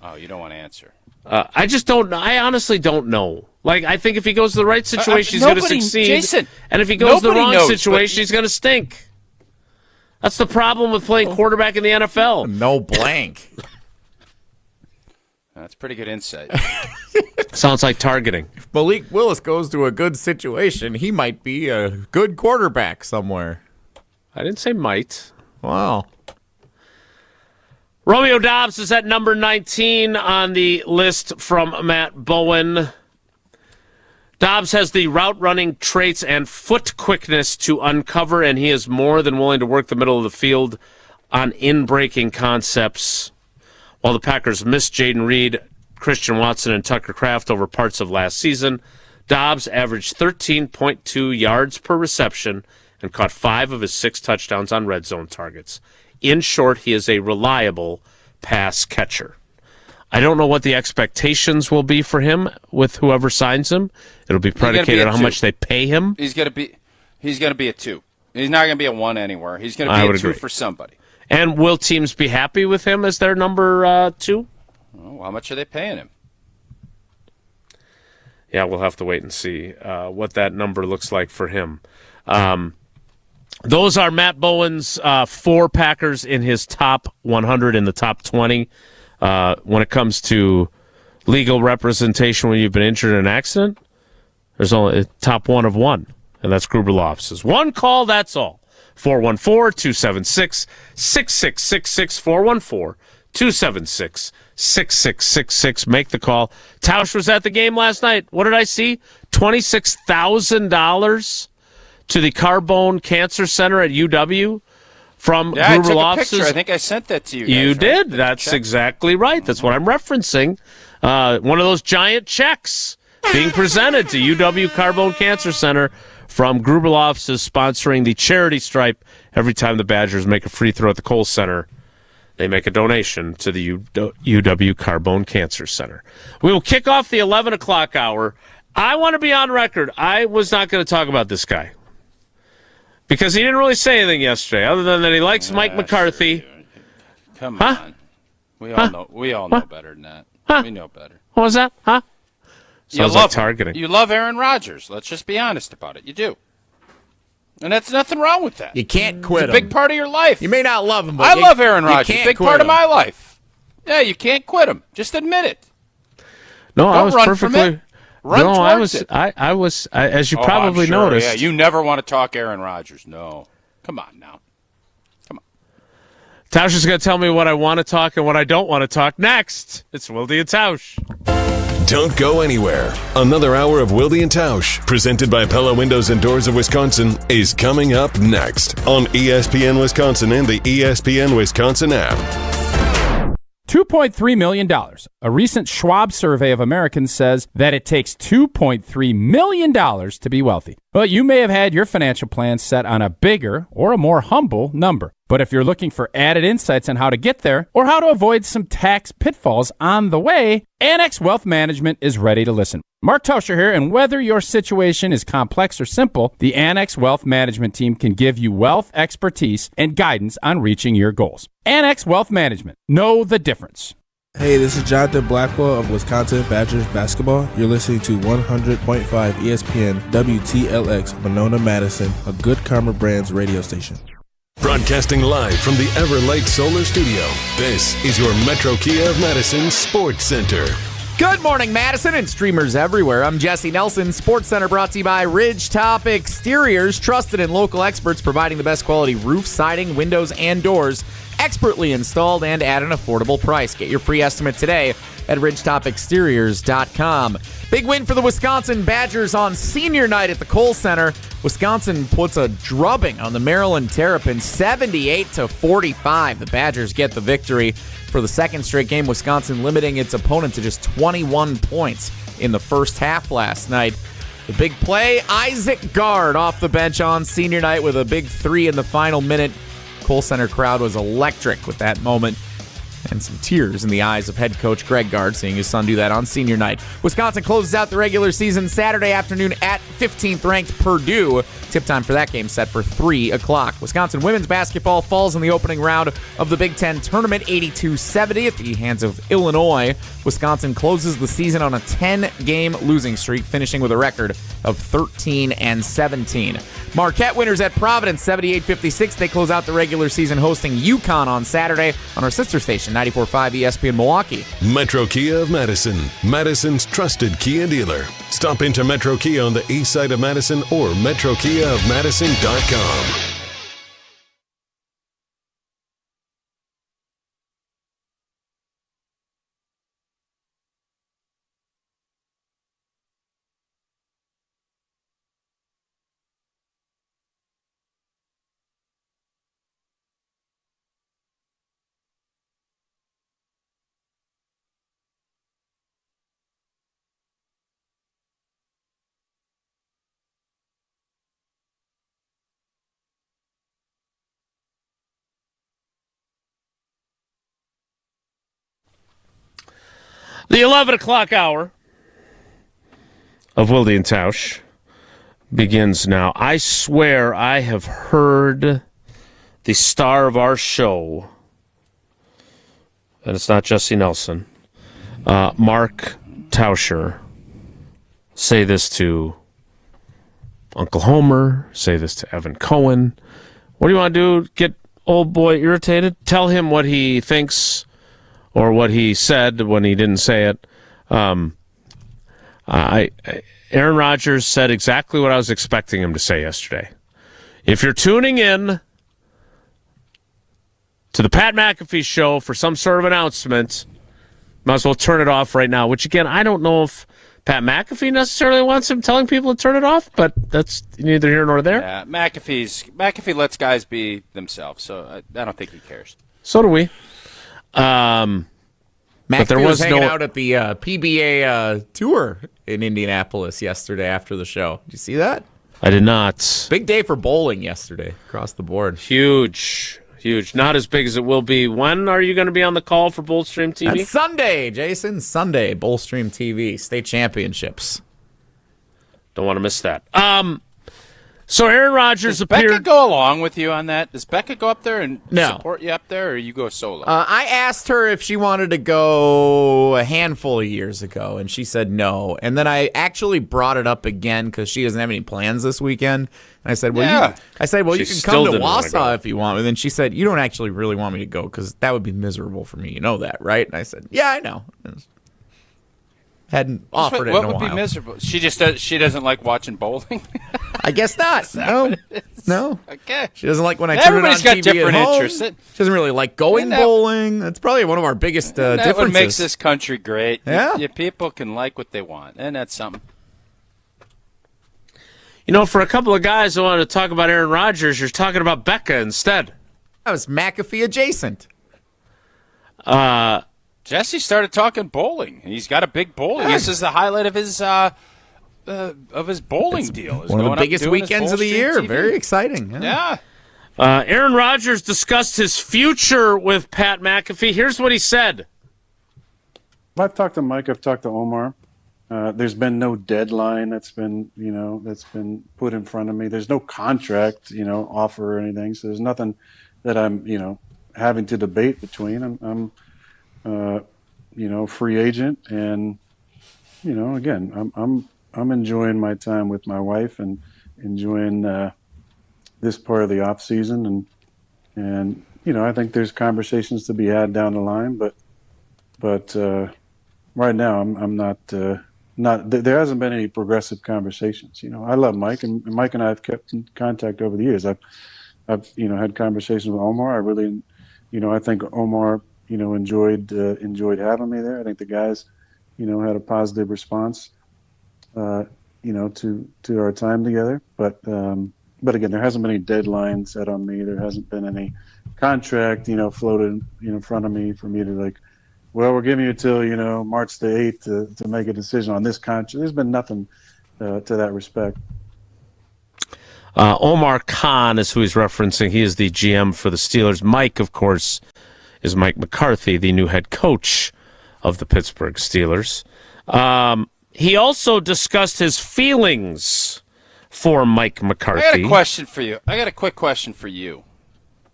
Oh, you don't want to answer. I just don't. I honestly don't know. Like, I think if he goes to the right situation, he's going to succeed. Jason, and if he goes to the wrong situation, he's going to stink. That's the problem with playing quarterback in the NFL. No blank. That's pretty good insight. Sounds like targeting. If Malik Willis goes to a good situation, he might be a good quarterback somewhere. I didn't say might. Wow. Romeo Doubs is at number 19 on the list from Matt Bowen. Doubs has the route-running traits and foot quickness to uncover, and he is more than willing to work the middle of the field on in-breaking concepts. While the Packers missed Jaden Reed, Christian Watson, and Tucker Kraft over parts of last season, Doubs averaged 13.2 yards per reception and caught 5 of his 6 touchdowns on red zone targets. In short, he is a reliable pass catcher. I don't know what the expectations will be for him with whoever signs him. It'll be predicated on how much they pay him. He's going to be a 2. He's not going to be a 1 anywhere. He's going to be a 2 for somebody. And will teams be happy with him as their number 2? Oh, how much are they paying him? Yeah, we'll have to wait and see what that number looks like for him. Those are Matt Bowen's 4 Packers in his top 100 in the top 20. When it comes to legal representation when you've been injured in an accident, there's only a top 1 of 1, and that's Gruber Law Offices. 1 call, that's all. 414-276-6666, 414-276-6666. Make the call. Tausch was at the game last night. What did I see? $26,000 to the Carbone Cancer Center at UW from Yeah, Gruber I took Law a picture. Offices? I think I sent that to you. You guys, right? did. That's exactly right. That's what I'm referencing. One of those giant checks being presented to UW Carbone Cancer Center from Gruber Law Offices, sponsoring the charity stripe. Every time the Badgers make a free throw at the Kohl Center, they make a donation to the UW Carbone Cancer Center. We will kick off the 11 o'clock hour. I want to be on record. I was not going to talk about this guy because he didn't really say anything yesterday, other than that he likes Mike McCarthy. Come on. We all know better than that. We know better. What was that? Huh? Sounds like love targeting. You love Aaron Rodgers. Let's just be honest about it. You do. And that's nothing wrong with that. You can't quit It's a big part of your life. You may not love him, but I love Aaron Rodgers. Big Big part of my life. Yeah, you can't quit him. Just admit it. No, Don't I was run perfectly. from it. Run no, towards it. I was. As you Oh, probably I'm sure. noticed. Yeah, you never want to talk Aaron Rodgers. No. Come on now. Tausch is going to tell me what I want to talk and what I don't want to talk next. It's Wilde and Tausch. Don't go anywhere. Another hour of Wilde and Tausch, presented by Pella Windows and Doors of Wisconsin, is coming up next on ESPN Wisconsin and the ESPN Wisconsin app. $2.3 million. A recent Schwab survey of Americans says that it takes $2.3 million to be wealthy. Well, you may have had your financial plan set on a bigger or a more humble number. But if you're looking for added insights on how to get there or how to avoid some tax pitfalls on the way, Annex Wealth Management is ready to listen. Mark Tauscher here, and whether your situation is complex or simple, the Annex Wealth Management team can give you wealth expertise and guidance on reaching your goals. Annex Wealth Management. Know the difference. Hey, this is Jonathan Blackwell of Wisconsin Badgers basketball. You're listening to 100.5 ESPN WTLX Monona, Madison, a Good Karma Brands radio station. Broadcasting live from the Everlight Solar Studio, this is your Metro Kia of Madison Sports Center. Good morning, Madison, and streamers everywhere. I'm Jesse Nelson. Sports Center brought to you by Ridgetop Exteriors, trusted and local experts providing the best quality roof, siding, windows, and doors, expertly installed and at an affordable price. Get your free estimate today at ridgetopexteriors.com. Big win for the Wisconsin Badgers on senior night at the Kohl Center. Wisconsin puts a drubbing on the Maryland Terrapins, 78-45. The Badgers get the victory. For the second straight game, Wisconsin limiting its opponent to just 21 points in the first half last night. The big play, Isaac Gard off the bench on senior night with a big three in the final minute. Kohl Center crowd was electric with that moment, and some tears in the eyes of head coach Greg Gard seeing his son do that on senior night. Wisconsin closes out the regular season Saturday afternoon at 15th-ranked Purdue. Tip time for that game set for 3 o'clock. Wisconsin women's basketball falls in the opening round of the Big Ten tournament, 82-70 at the hands of Illinois. Wisconsin closes the season on a 10-game losing streak, finishing with a record of 13-17. Marquette winners at Providence, 78-56. They close out the regular season hosting UConn on Saturday on our sister station, 94.5 ESPN Milwaukee. Metro Kia of Madison, Madison's trusted Kia dealer. Stop into Metro Kia on the east side of Madison or metrokiaofmadison.com. The 11 o'clock hour of Wilde and Tausch begins now. I swear I have heard the star of our show, and it's not Jesse Nelson, Mark Tauscher, say this to Uncle Homer, say this to Evan Cohen. What do you want to do? Get old boy irritated? Tell him what he thinks or what he said when he didn't say it. Aaron Rodgers said exactly what I was expecting him to say yesterday. If you're tuning in to the Pat McAfee Show for some sort of announcement, might as well turn it off right now, which, again, I don't know if Pat McAfee necessarily wants him telling people to turn it off, but that's neither here nor there. Yeah, McAfee lets guys be themselves, so I don't think he cares. So do we. But there was hanging out at the PBA tour in Indianapolis yesterday after the show. Did you see that? I did not. Big day for bowling yesterday across the board. Huge. Not as big as it will be. When are you going to be on the call for Bullstream TV? That's Sunday, Jason. Sunday, Bullstream TV, state championships. Don't want to miss that. So Aaron Rodgers Does appeared. Becca go along with you on that? Does Becca go up there and support you up there, or you go solo? I asked her if she wanted to go a handful of years ago, and she said no. And then I actually brought it up again because she doesn't have any plans this weekend. And I said, well, you can come to Wausau if you want. And then she said, you don't actually really want me to go because that would be miserable for me. You know that, right? And I said, yeah, I know. Hadn't offered it in a while. What would be miserable? She doesn't like watching bowling? I guess not. No. Okay. She doesn't like when I turn it on TV got different at home. interests. She doesn't really like going bowling. That's probably one of our biggest differences. That's what makes this country great. Yeah. People can like what they want, and that's something. You know, for a couple of guys who want to talk about Aaron Rodgers, you're talking about Becca instead. That was McAfee adjacent. Jesse started talking bowling. He's got a big bowling. This is the highlight of his bowling deal. One of the biggest weekends of the year. TV. Very exciting. Yeah. Aaron Rodgers discussed his future with Pat McAfee. Here's what he said. I've talked to Mike. I've talked to Omar. There's been no deadline that's been put in front of me. There's no contract, offer or anything. So there's nothing that I'm, having to debate between. I'm free agent, and again, I'm enjoying my time with my wife and enjoying this part of the off season, and I think there's conversations to be had down the line, but right now I'm not. There hasn't been any progressive conversations. I love Mike, and Mike and I have kept in contact over the years. I've had conversations with Omar. I really, I think Omar, enjoyed having me there. I think the guys, had a positive response, to our time together. But again, there hasn't been any deadline set on me. There hasn't been any contract, floated in front of me for me to well, we're giving you till, March the 8th to make a decision on this contract. There's been nothing to that respect. Omar Khan is who he's referencing. He is the GM for the Steelers. Mike, of course, is Mike McCarthy, the new head coach of the Pittsburgh Steelers. He also discussed his feelings for Mike McCarthy. I got a question for you. I got a quick question for you.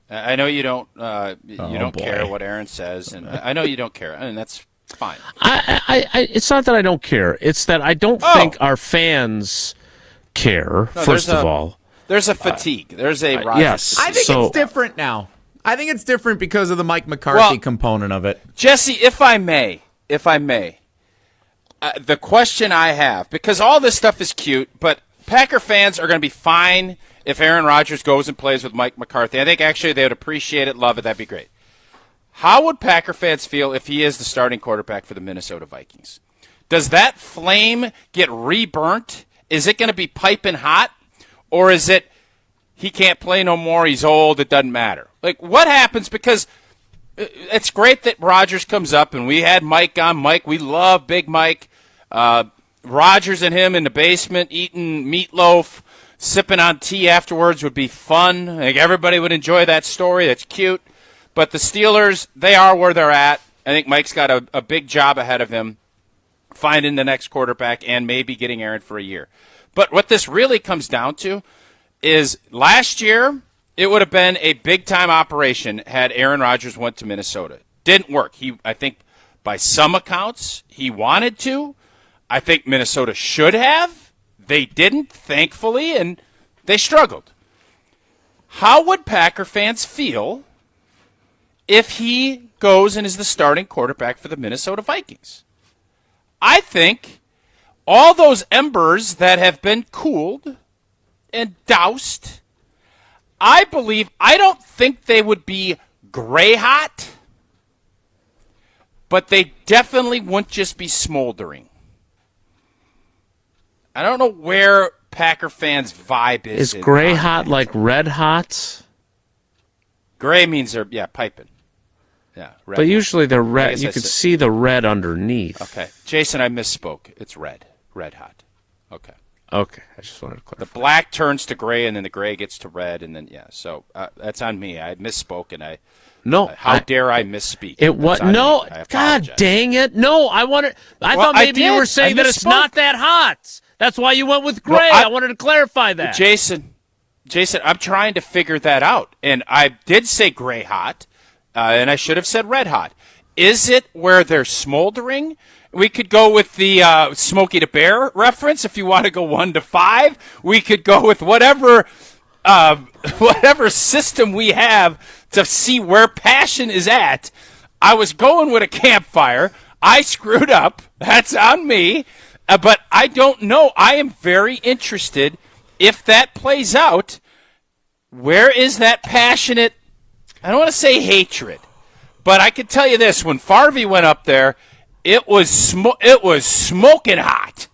I know you don't care what Aaron says, and I know you don't care, and that's fine. It's not that I don't care. It's that I don't think our fans care, first of all. There's a fatigue. There's a Rodgers. Yes. I think it's different now. I think it's different because of the Mike McCarthy component of it. Jesse, if I may, the question I have, because all this stuff is cute, but Packer fans are going to be fine if Aaron Rodgers goes and plays with Mike McCarthy. I think actually they would appreciate it, love it. That'd be great. How would Packer fans feel if he is the starting quarterback for the Minnesota Vikings? Does that flame get reburnt? Is it going to be piping hot? Or is it he can't play no more, he's old, it doesn't matter? What happens? Because it's great that Rodgers comes up, and we had Mike on. Mike, we love Big Mike. Rodgers and him in the basement eating meatloaf, sipping on tea afterwards would be fun. I think everybody would enjoy that story. That's cute. But the Steelers, they are where they're at. I think Mike's got a big job ahead of him, finding the next quarterback and maybe getting Aaron for a year. But what this really comes down to is last year, it would have been a big-time operation had Aaron Rodgers went to Minnesota. Didn't work. I think by some accounts, he wanted to. I think Minnesota should have. They didn't, thankfully, and they struggled. How would Packer fans feel if he goes and is the starting quarterback for the Minnesota Vikings? I think all those embers that have been cooled and doused, I don't think they would be gray hot, but they definitely wouldn't just be smoldering. I don't know where Packer fans' vibe is. Is gray hot like red hot? Gray means they're piping. Yeah, red. But usually they're red. You can see the red underneath. Okay, Jason, I misspoke. It's red hot. Okay. Okay, I just wanted to clarify. The black turns to gray, and then the gray gets to red, and then so that's on me. I misspoke, and how dare I misspeak? It was no. God dang it! No, I thought maybe you were saying that it's not that hot. That's why you went with gray. I wanted to clarify that. Jason, I'm trying to figure that out, and I did say gray hot, and I should have said red hot. Is it where they're smoldering? We could go with the Smokey the Bear reference if you want to go 1 to 5. We could go with whatever system we have to see where passion is at. I was going with a campfire. I screwed up. That's on me. But I don't know. I am very interested if that plays out. Where is that passionate, I don't want to say hatred, but I can tell you this. When Farvey went up there, it was smoking hot.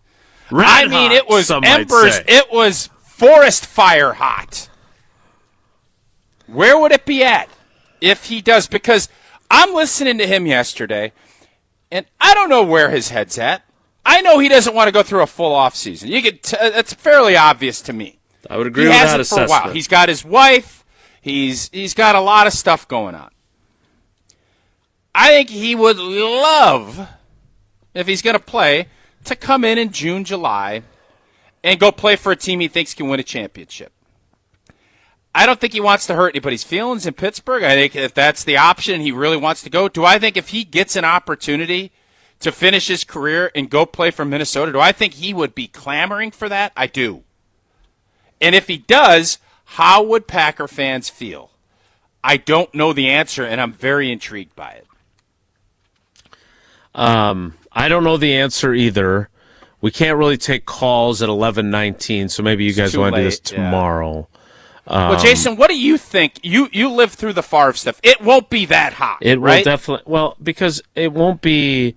It was embers. It was forest fire hot. Where would it be at if he does? Because I'm listening to him yesterday, and I don't know where his head's at. I know he doesn't want to go through a full offseason. It's fairly obvious to me. I would agree with that assessment. For a while. He's got his wife. He's got a lot of stuff going on. I think he would love, if he's going to play, to come in June, July, and go play for a team he thinks can win a championship. I don't think he wants to hurt anybody's feelings in Pittsburgh. I think if that's the option, he really wants to go. Do I think if he gets an opportunity to finish his career and go play for Minnesota, do I think he would be clamoring for that? I do. And if he does, how would Packer fans feel? I don't know the answer, and I'm very intrigued by it. I don't know the answer either. We can't really take calls at 11:19, so maybe you guys want to do this tomorrow. Well, Jason, what do you think? You lived through the Favre stuff. It won't be that hot, It right? will definitely. Well, because it won't be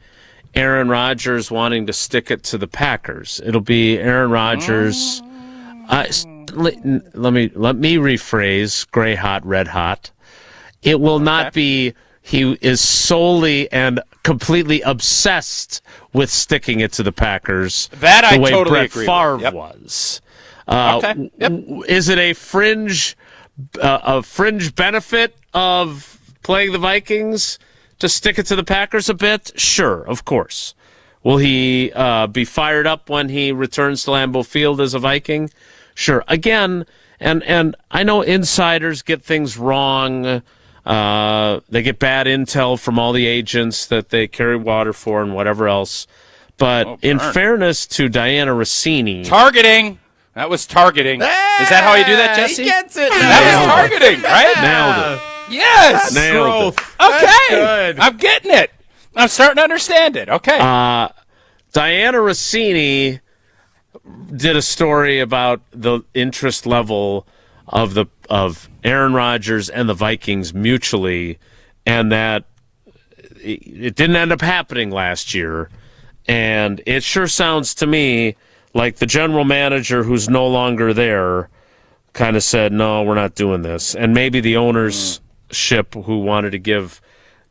Aaron Rodgers wanting to stick it to the Packers. It'll be Aaron Rodgers. Let me rephrase: gray hot, red hot. It will not be. He is solely and completely obsessed with sticking it to the Packers. That I the way totally Brett agree Favre with. was. Okay. Yep. Is it a fringe benefit of playing the Vikings to stick it to the Packers a bit? Sure, of course. Will he be fired up when he returns to Lambeau Field as a Viking? Sure. Again, and I know insiders get things wrong. They get bad intel from all the agents that they carry water for and whatever else. But in fairness to Diana Rossini... Targeting! That was targeting. Is that how you do that, Jesse? He gets it. That was targeting, right? Nailed it. Yes! Nailed it. Okay! Good. I'm getting it. I'm starting to understand it. Okay. Diana Rossini did a story about the interest level of Aaron Rodgers and the Vikings mutually, and that it didn't end up happening last year. And it sure sounds to me like the general manager, who's no longer there, kind of said, no, we're not doing this. And maybe the ownership, who wanted to give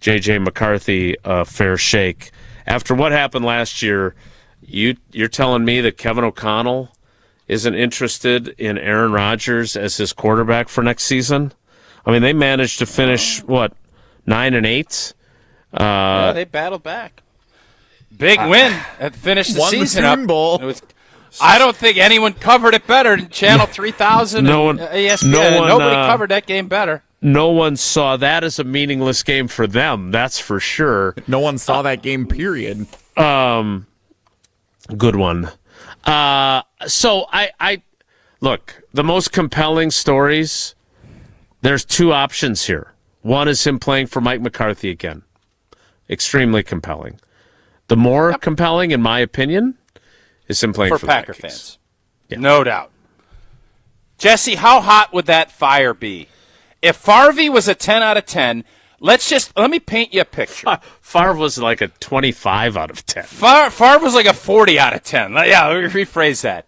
J.J. McCarthy a fair shake. After what happened last year, you're telling me that Kevin O'Connell isn't interested in Aaron Rodgers as his quarterback for next season? I mean, they managed to finish, 9-8? Yeah, they battled back. Big win at the finish of the season. Won the Super Bowl. I don't think anyone covered it better than Channel 3000 and ESPN. Nobody covered that game better. No one saw that as a meaningless game for them, that's for sure. No one saw that game, period. Good one. So I look, the most compelling stories, there's two options here. One is him playing for Mike McCarthy again. Extremely compelling. The more compelling, in my opinion, is him playing for Packer the Vikings. fans. Yeah. No doubt. Jesse, how hot would that fire be? If Farvey was a 10 out of 10, Let me paint you a picture. Favre was like a 25 out of 10. Favre was like a 40 out of 10. Yeah, let me rephrase that.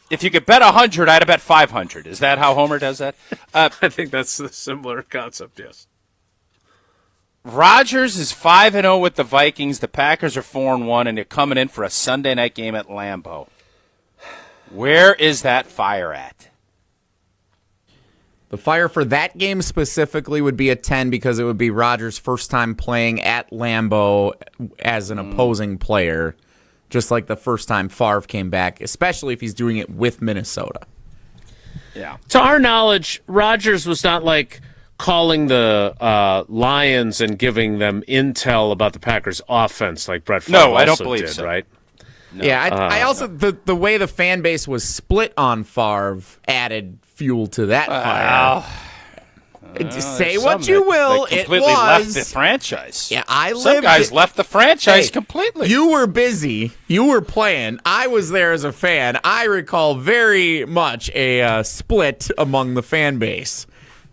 If you could bet 100, I'd have bet 500. Is that how Homer does that? I think that's a similar concept, yes. Rodgers is 5-0 with the Vikings. The Packers are 4-1, and they're coming in for a Sunday night game at Lambeau. Where is that fire at? The fire for that game specifically would be a 10 because it would be Rodgers' first time playing at Lambeau as an opposing player, just like the first time Favre came back, especially if he's doing it with Minnesota. Yeah. To our knowledge, Rodgers was not like calling the Lions and giving them intel about the Packers' offense like Brett Favre I don't also believe did, so. right? No. Yeah, I also the way the fan base was split on Favre added fuel to that fire. Say what you will, they it completely was left the franchise. Yeah, some guys left the franchise Hey, completely. You were busy. You were playing. I was there as a fan. I recall very much a split among the fan base.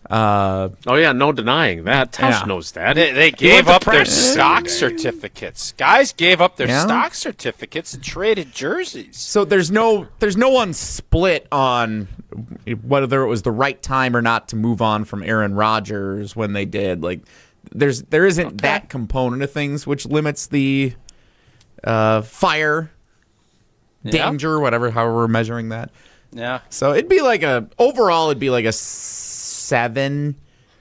Oh, yeah, no denying that. Tausch knows that. They gave up their stock certificates. Guys gave up their stock certificates and traded jerseys. So there's no one split on whether it was the right time or not to move on from Aaron Rodgers when they did. Like there isn't that component of things which limits the fire danger, however we're measuring that. Yeah. So it'd be like overall it'd be like a 7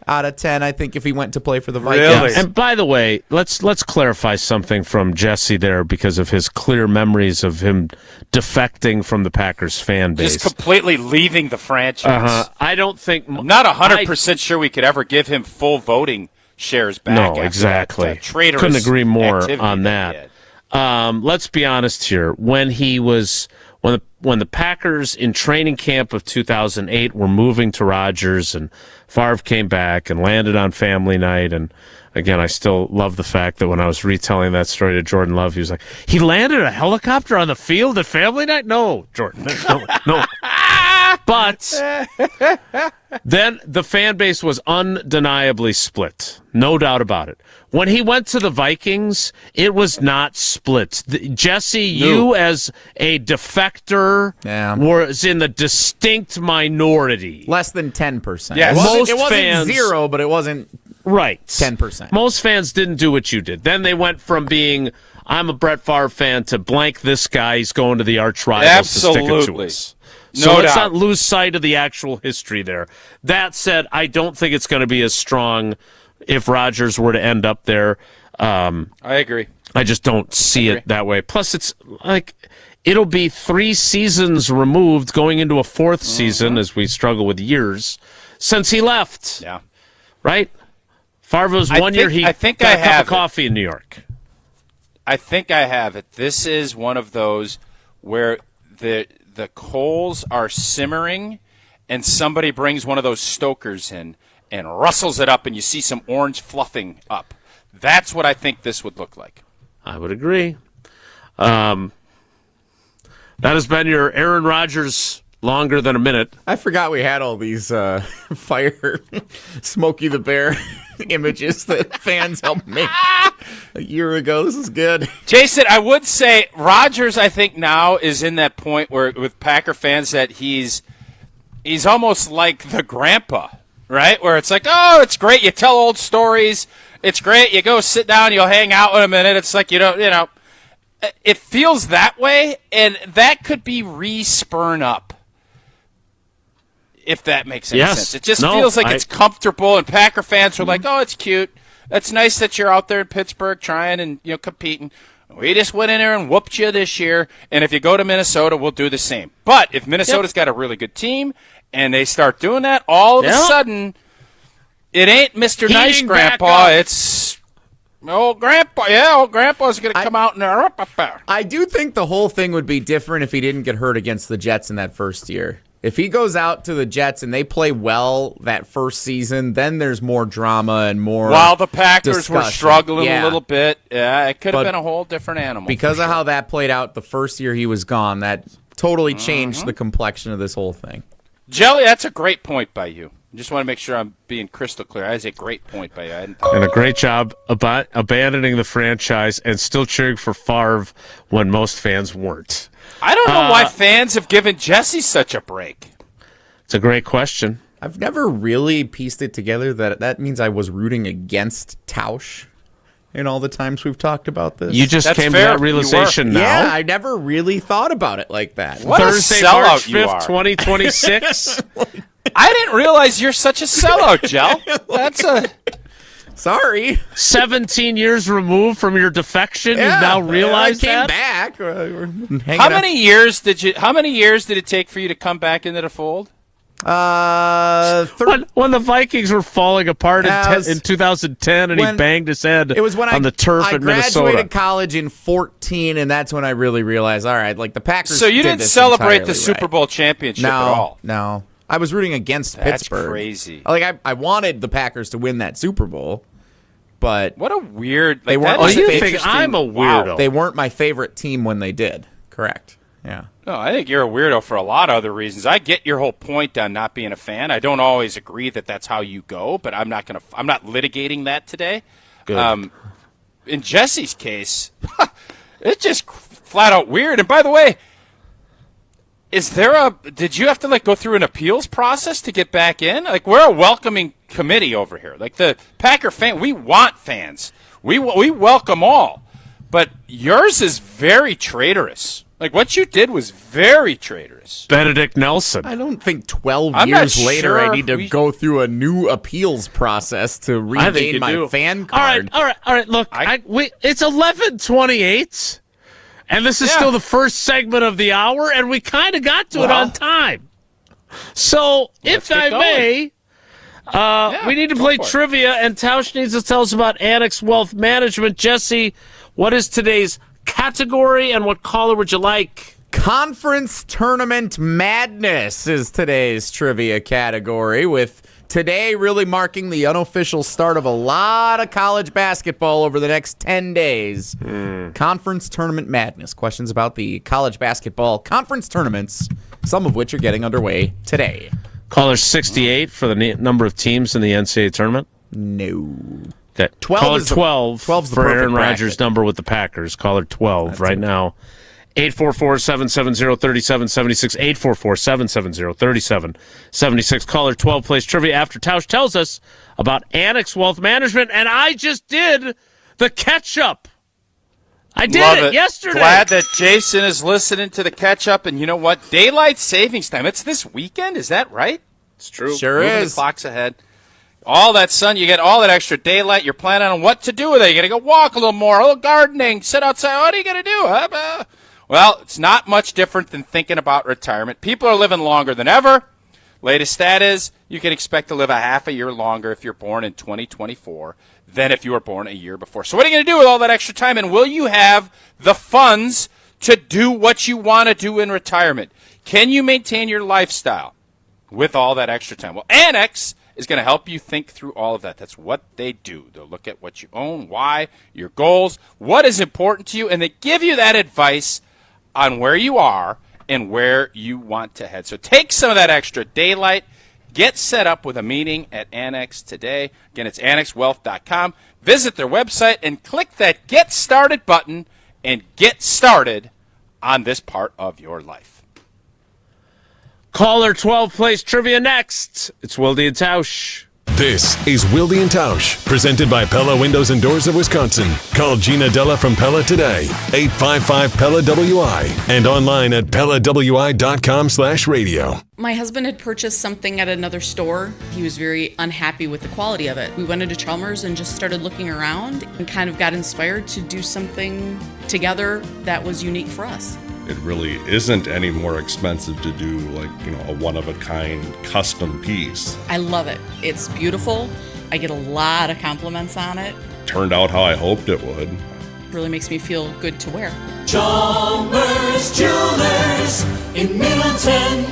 out of 10, I think, if he went to play for the Vikings. Really? And by the way, let's clarify something from Jesse there because of his clear memories of him defecting from the Packers fan base. Just completely leaving the franchise. I don't think... I'm not 100% sure we could ever give him full voting shares back. No, after exactly. That, traitorous couldn't agree more activity on that. Let's be honest here. When the Packers in training camp of 2008 were moving to Rodgers and Favre came back and landed on family night, and again, I still love the fact that when I was retelling that story to Jordan Love, he was like, he landed a helicopter on the field at family night? No, Jordan, no. But then the fan base was undeniably split. No doubt about it. When he went to the Vikings, it was not split. Jesse, you as a defector was in the distinct minority. Less than 10%. Yeah, it wasn't 0, but it wasn't right 10%. Most fans didn't do what you did. Then they went from being, I'm a Brett Favre fan, to blank this guy, he's going to the arch rivals to stick it to us. So let's not lose sight of the actual history there. That said, I don't think it's going to be as strong if Rodgers were to end up there. I agree. I just don't see it that way. Plus, it's like it'll be 3 seasons removed going into a 4th season as we struggle with years since he left. Yeah. Right? Favre was 1 year. He got a cup of coffee in New York. I think I have it. This is one of those where the coals are simmering and somebody brings one of those stokers in and rustles it up and you see some orange fluffing up. That's what I think this would look like. I would agree. That has been your Aaron Rodgers longer than a minute. I forgot we had all these fire Smokey the Bear images that fans helped make a year ago. This is good. Jason, I would say Rodgers, I think now is in that point where with Packer fans that he's almost like the grandpa, right? Where it's like, oh, it's great. You tell old stories. It's great. You go sit down. You'll hang out with him, and it's like it feels that way, and that could be re-spurn up. If that makes any sense. It just feels like it's comfortable, and Packer fans are like, oh, it's cute. That's nice that you're out there in Pittsburgh trying and competing. We just went in there and whooped you this year, and if you go to Minnesota, we'll do the same. But if Minnesota's got a really good team and they start doing that, all of a sudden, it ain't Mr. Nice Grandpa. It's old Grandpa. Yeah, old Grandpa's going to come out and I do think the whole thing would be different if he didn't get hurt against the Jets in that first year. If he goes out to the Jets and they play well that first season, then there's more drama and more While the Packers discussion. were struggling a little bit, it could have been a whole different animal. Because of how that played out the first year he was gone, that totally changed the complexion of this whole thing. Jelly, that's a great point by you. Just want to make sure I'm being crystal clear. That is a great point by you. And a great job about abandoning the franchise and still cheering for Favre when most fans weren't. I don't know why fans have given Jesse such a break. It's a great question. I've never really pieced it together that means I was rooting against Tausch in all the times we've talked about this. You just came to that realization now? Yeah, I never really thought about it like that. What Thursday, a sellout March 5th, you are. 2026. I didn't realize you're such a sellout, Jell. That's a... Sorry. 17 years removed from your defection, you now realize I came that? back. How many years did it take for you to come back into the fold? When the Vikings were falling apart in 2010 and he banged his head on the turf in Minnesota. I graduated college in 2014, and that's when I really realized, all right, like the Packers. So you did didn't this celebrate entirely the Super Bowl championship at all? No. I was rooting against Pittsburgh. That's crazy. Like I wanted the Packers to win that Super Bowl, but what a weird. They weren't. You think I'm a weirdo? Wow. They weren't my favorite team when they did. Correct. Yeah. No, I think you're a weirdo for a lot of other reasons. I get your whole point on not being a fan. I don't always agree that that's how you go, but I'm not litigating that today. Good. In Jesse's case, it's just flat out weird. And by the way, did you have to go through an appeals process to get back in? Like, we're a welcoming committee over here. Like the Packer fan, we want fans. We welcome all. But yours is very traitorous. Like, what you did was very traitorous. Benedict Nelson. I don't think 12 years later I need to go through a new appeals process to regain my fan card. All right. Look, it's 11:28, and this is still the first segment of the hour, and we kind of got to it on time. So, if I may, we need to play trivia, and Tausch needs to tell us about Annex Wealth Management. Jesse, what is today's category, and what caller would you like? Conference Tournament Madness is today's trivia category, with today really marking the unofficial start of a lot of college basketball over the next 10 days. Conference Tournament Madness. Questions about the college basketball conference tournaments, some of which are getting underway today. Caller 68 for the number of teams in the NCAA tournament? No. Okay. 12 Caller is the- 12 12's the for perfect Aaron bracket. Rodgers' number with the Packers. Caller 12 right now. 844-770-3776. 844-770-3776. Caller 12 plays trivia after Tausch tells us about Annex Wealth Management, and I just did the catch-up. I did Love it yesterday. Glad that Jason is listening to the catch-up, and you know what? Daylight savings time. It's this weekend, is that right? It's true. Sure Moving is. the clock's ahead. All that sun, you get all that extra daylight. You're planning on what to do with it. You're going to go walk a little more, a little gardening, sit outside. What are you going to do? Well, it's not much different than thinking about retirement. People are living longer than ever. Latest stat is you can expect to live a half a year longer if you're born in 2024 than if you were born a year before. So what are you going to do with all that extra time? And will you have the funds to do what you want to do in retirement? Can you maintain your lifestyle with all that extra time? Well, Annex is going to help you think through all of that. That's what they do. They'll look at what you own, why, your goals, what is important to you, and they give you that advice on where you are and where you want to head. So take some of that extra daylight. Get set up with a meeting at Annex today. Again, it's annexwealth.com. Visit their website and click that Get Started button and get started on this part of your life. Caller 12 plays trivia next. It's Wilde and Tausch. This is Wilde and Tausch, presented by Pella Windows and Doors of Wisconsin. Call Gina Della from Pella today, 855-PELLA-WI, and online at PellaWI.com/radio. My husband had purchased something at another store. He was very unhappy with the quality of it. We went into Chalmers and just started looking around and kind of got inspired to do something together that was unique for us. It really isn't any more expensive to do a one-of-a-kind custom piece. I love it. It's beautiful. I get a lot of compliments on it. Turned out how I hoped it would. It really makes me feel good to wear. Chalmers Jewelers in Middleton.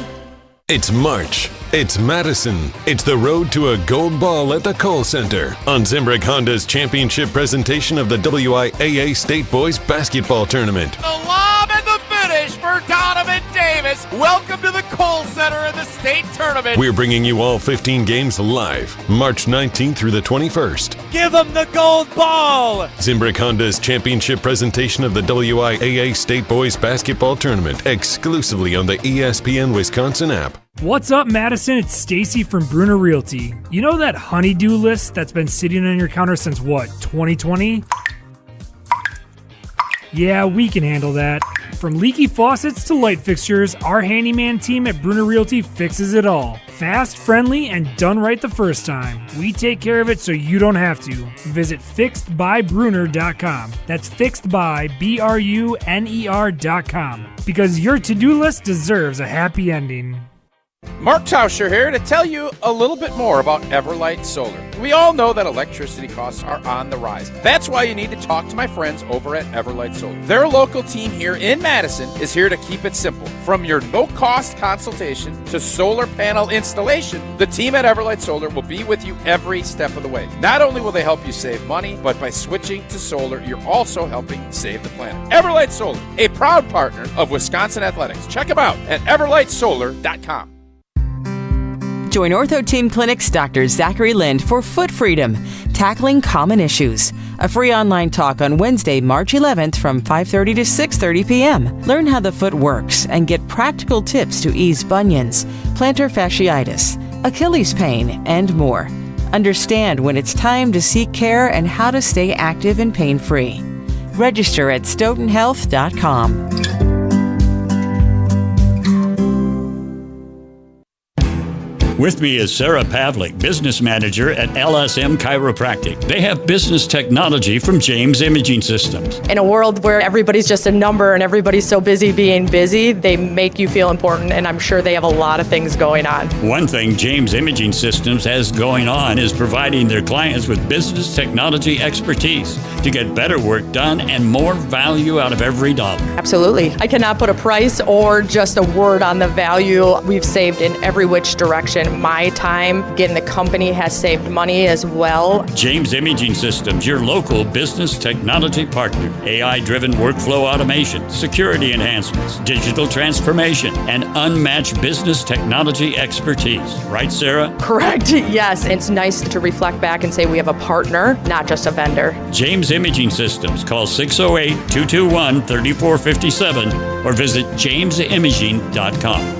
It's March. It's Madison. It's the road to a gold ball at the Kohl Center on Zimbrick Honda's championship presentation of the WIAA State Boys Basketball Tournament. The lob and the finish for Donovan Davis. Welcome to the Kohl Center in the State Tournament. We're bringing you all 15 games live, March 19th through the 21st. Give them the gold ball! Zimbrick Honda's championship presentation of the WIAA State Boys Basketball Tournament, exclusively on the ESPN Wisconsin app. What's up, Madison? It's Stacy from Bruner Realty. You know that honey-do list that's been sitting on your counter since what, 2020? Yeah, we can handle that. From leaky faucets to light fixtures, our handyman team at Bruner Realty fixes it all. Fast, friendly, and done right the first time. We take care of it so you don't have to. Visit fixedbybruner.com. That's fixedbybruner.com. Because your to-do list deserves a happy ending. Mark Tauscher here to tell you a little bit more about Everlight Solar. We all know that electricity costs are on the rise. That's why you need to talk to my friends over at Everlight Solar. Their local team here in Madison is here to keep it simple. From your no-cost consultation to solar panel installation, the team at Everlight Solar will be with you every step of the way. Not only will they help you save money, but by switching to solar, you're also helping save the planet. Everlight Solar, a proud partner of Wisconsin Athletics. Check them out at everlightsolar.com. Join Ortho Team Clinic's Dr. Zachary Lind for Foot Freedom, Tackling Common Issues. A free online talk on Wednesday, March 11th from 5:30 to 6:30 p.m. Learn how the foot works and get practical tips to ease bunions, plantar fasciitis, Achilles pain, and more. Understand when it's time to seek care and how to stay active and pain-free. Register at stoughtonhealth.com. With me is Sarah Pavlik, business manager at LSM Chiropractic. They have business technology from James Imaging Systems. In a world where everybody's just a number and everybody's so busy being busy, they make you feel important, and I'm sure they have a lot of things going on. One thing James Imaging Systems has going on is providing their clients with business technology expertise to get better work done and more value out of every dollar. Absolutely. I cannot put a price or just a word on the value we've saved in every which direction. My time, getting the company has saved money as well. James Imaging Systems, your local business technology partner. AI-driven workflow automation, security enhancements, digital transformation, and unmatched business technology expertise. Right, Sarah? Correct. Yes. It's nice to reflect back and say we have a partner, not just a vendor. James Imaging Systems. Call 608-221-3457 or visit jamesimaging.com.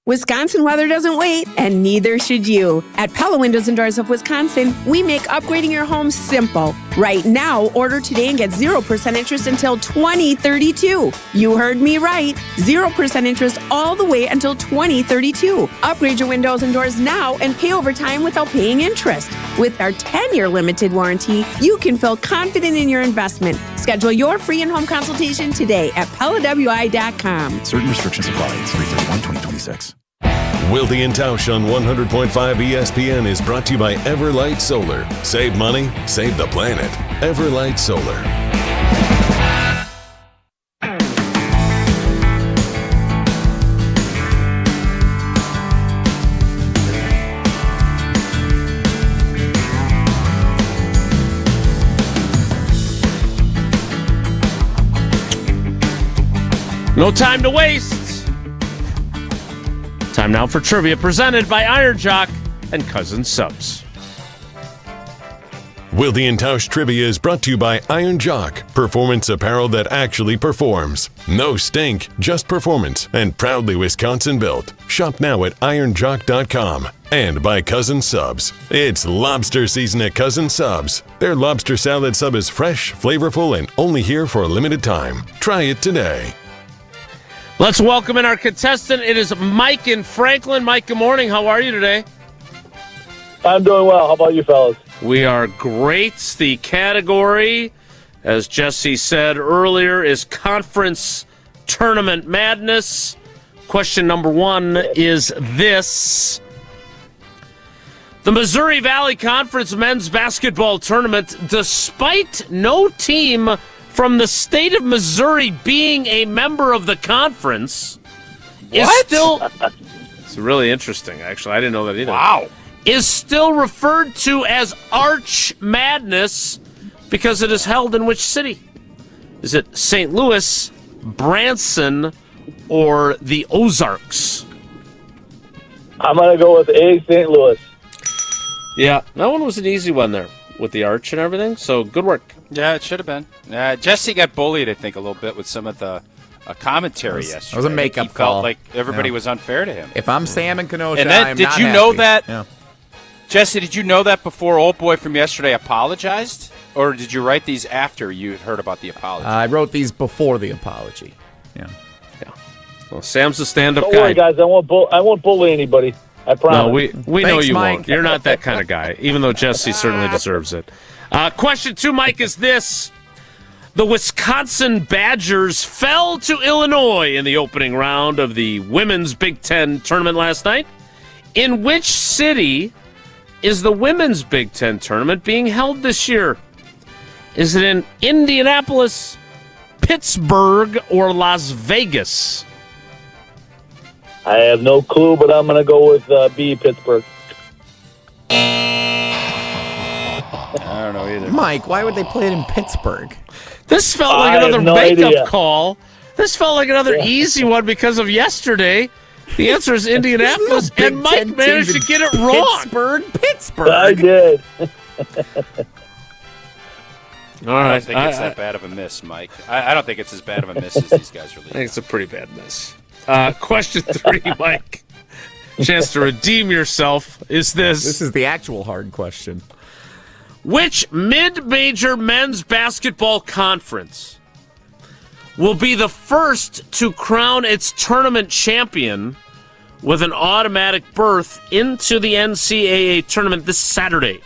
Wisconsin weather doesn't wait, and neither should you. At Pella Windows and Doors of Wisconsin, we make upgrading your home simple. Right now, order today and get 0% interest until 2032. You heard me right. 0% interest all the way until 2032. Upgrade your windows and doors now and pay over time without paying interest. With our 10-year limited warranty, you can feel confident in your investment. Schedule your free in-home consultation today at PellaWI.com. Certain restrictions apply. 3/31/2026. Wilde and Tausch on 100.5 ESPN is brought to you by Everlight Solar. Save money, save the planet. Everlight Solar. No time to waste. Time now for trivia presented by Iron Jock and Cousin Subs. Wilde and Tausch Trivia is brought to you by Iron Jock, performance apparel that actually performs. No stink, just performance, and proudly Wisconsin built. Shop now at ironjock.com. And by Cousin Subs. It's lobster season at Cousin Subs. Their lobster salad sub is fresh, flavorful, and only here for a limited time. Try it today. Let's welcome in our contestant. It is Mike in Franklin. Mike, good morning. How are you today? I'm doing well. How about you, fellas? We are great. The category, as Jesse said earlier, is Conference Tournament Madness. Question number one is this. The Missouri Valley Conference Men's Basketball Tournament, despite no team from the state of Missouri being a member of the conference, is still... It's really interesting, actually. I didn't know that either. Wow. Is still referred to as Arch Madness because it is held in which city? Is it St. Louis, Branson, or the Ozarks? I'm going to go with A, St. Louis. Yeah, that one was an easy one there with the arch and everything, so good work. Yeah, it should have been. Jesse got bullied, I think, a little bit with some of the commentary yesterday. It was a makeup he call. Felt like everybody was unfair to him. If I'm Sam and Kenosha, and then, I'm did not you happy. know that? Yeah. Jesse, did you know that before Old Boy from yesterday apologized? Or did you write these after you heard about the apology? I wrote these before the apology. Yeah. Well, Sam's a stand-up Don't guy. worry, guys. I won't bully anybody. I promise. No, we know Thanks, you Mike. won't. You're not that kind of guy, even though Jesse certainly deserves it. Question 2, Mike, is this. The Wisconsin Badgers fell to Illinois in the opening round of the Women's Big Ten tournament last night. In which city is the Women's Big Ten tournament being held this year? Is it in Indianapolis, Pittsburgh, or Las Vegas? I have no clue, but I'm going to go with B, Pittsburgh. I don't know either. Mike, why would they play it in Pittsburgh? This felt like another makeup call. This felt like another easy one because of yesterday. The answer is Indianapolis, and Mike managed to get it wrong. Pittsburgh. I did. All right. I don't think it's that bad of a miss, Mike. I don't think it's as bad of a miss as these guys are leaving. I think it's a pretty bad miss. Question 3, Mike. Chance to redeem yourself is this. This is the actual hard question. Which mid-major men's basketball conference will be the first to crown its tournament champion with an automatic berth into the NCAA tournament this Saturday?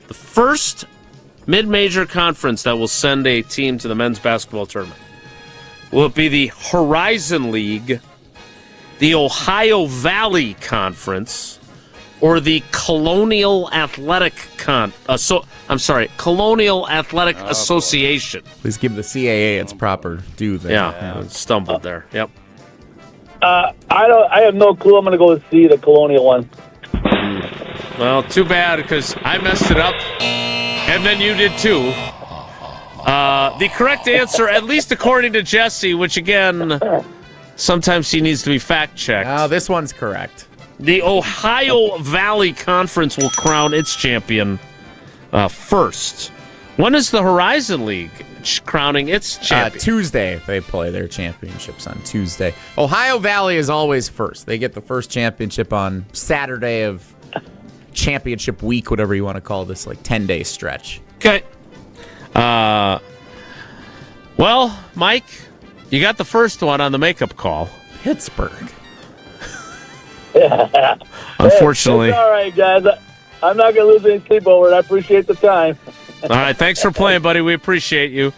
The first mid-major conference that will send a team to the men's basketball tournament. Will it be the Horizon League, the Ohio Valley Conference, or the Colonial Athletic Colonial Athletic Association? Please give the CAA its proper due there. Yeah, stumbled there. Yep. I have no clue. I'm going to go with C, the Colonial one. Well, too bad because I messed it up, and then you did too. The correct answer, at least according to Jesse, which again, sometimes he needs to be fact-checked. Oh, this one's correct. The Ohio Valley Conference will crown its champion first. When is the Horizon League crowning its champion? Tuesday. They play their championships on Tuesday. Ohio Valley is always first. They get the first championship on Saturday of championship week, whatever you want to call this, like 10-day stretch. Okay. Well, Mike, you got the first one on the makeup call. Pittsburgh. Unfortunately. It's all right, guys. I'm not going to lose any sleep over it. I appreciate the time. All right, thanks for playing, buddy. We appreciate you.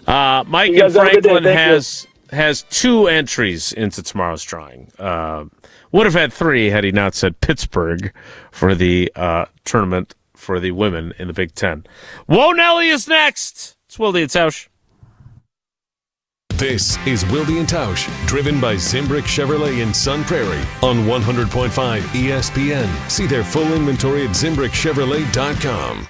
Mike You and guys have a good day. Franklin Thank has 2 entries into tomorrow's drawing. Would have had 3 had he not said Pittsburgh for the tournament for the women in the Big Ten. Whoa, Nelly is next. It's Wilde and Tausch. This is Wilde and Tausch, driven by Zimbrick Chevrolet in Sun Prairie on 100.5 ESPN. See their full inventory at ZimbrickChevrolet.com.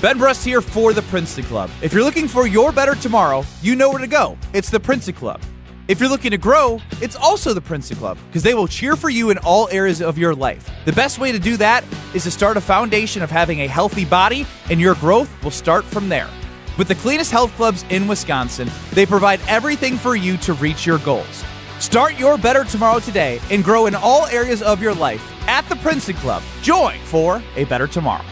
Ben Brust here for the Princeton Club. If you're looking for your better tomorrow, you know where to go. It's the Princeton Club. If you're looking to grow, it's also the Princeton Club, because they will cheer for you in all areas of your life. The best way to do that is to start a foundation of having a healthy body, and your growth will start from there. With the cleanest health clubs in Wisconsin, they provide everything for you to reach your goals. Start your better tomorrow today and grow in all areas of your life at the Princeton Club. Join for a better tomorrow.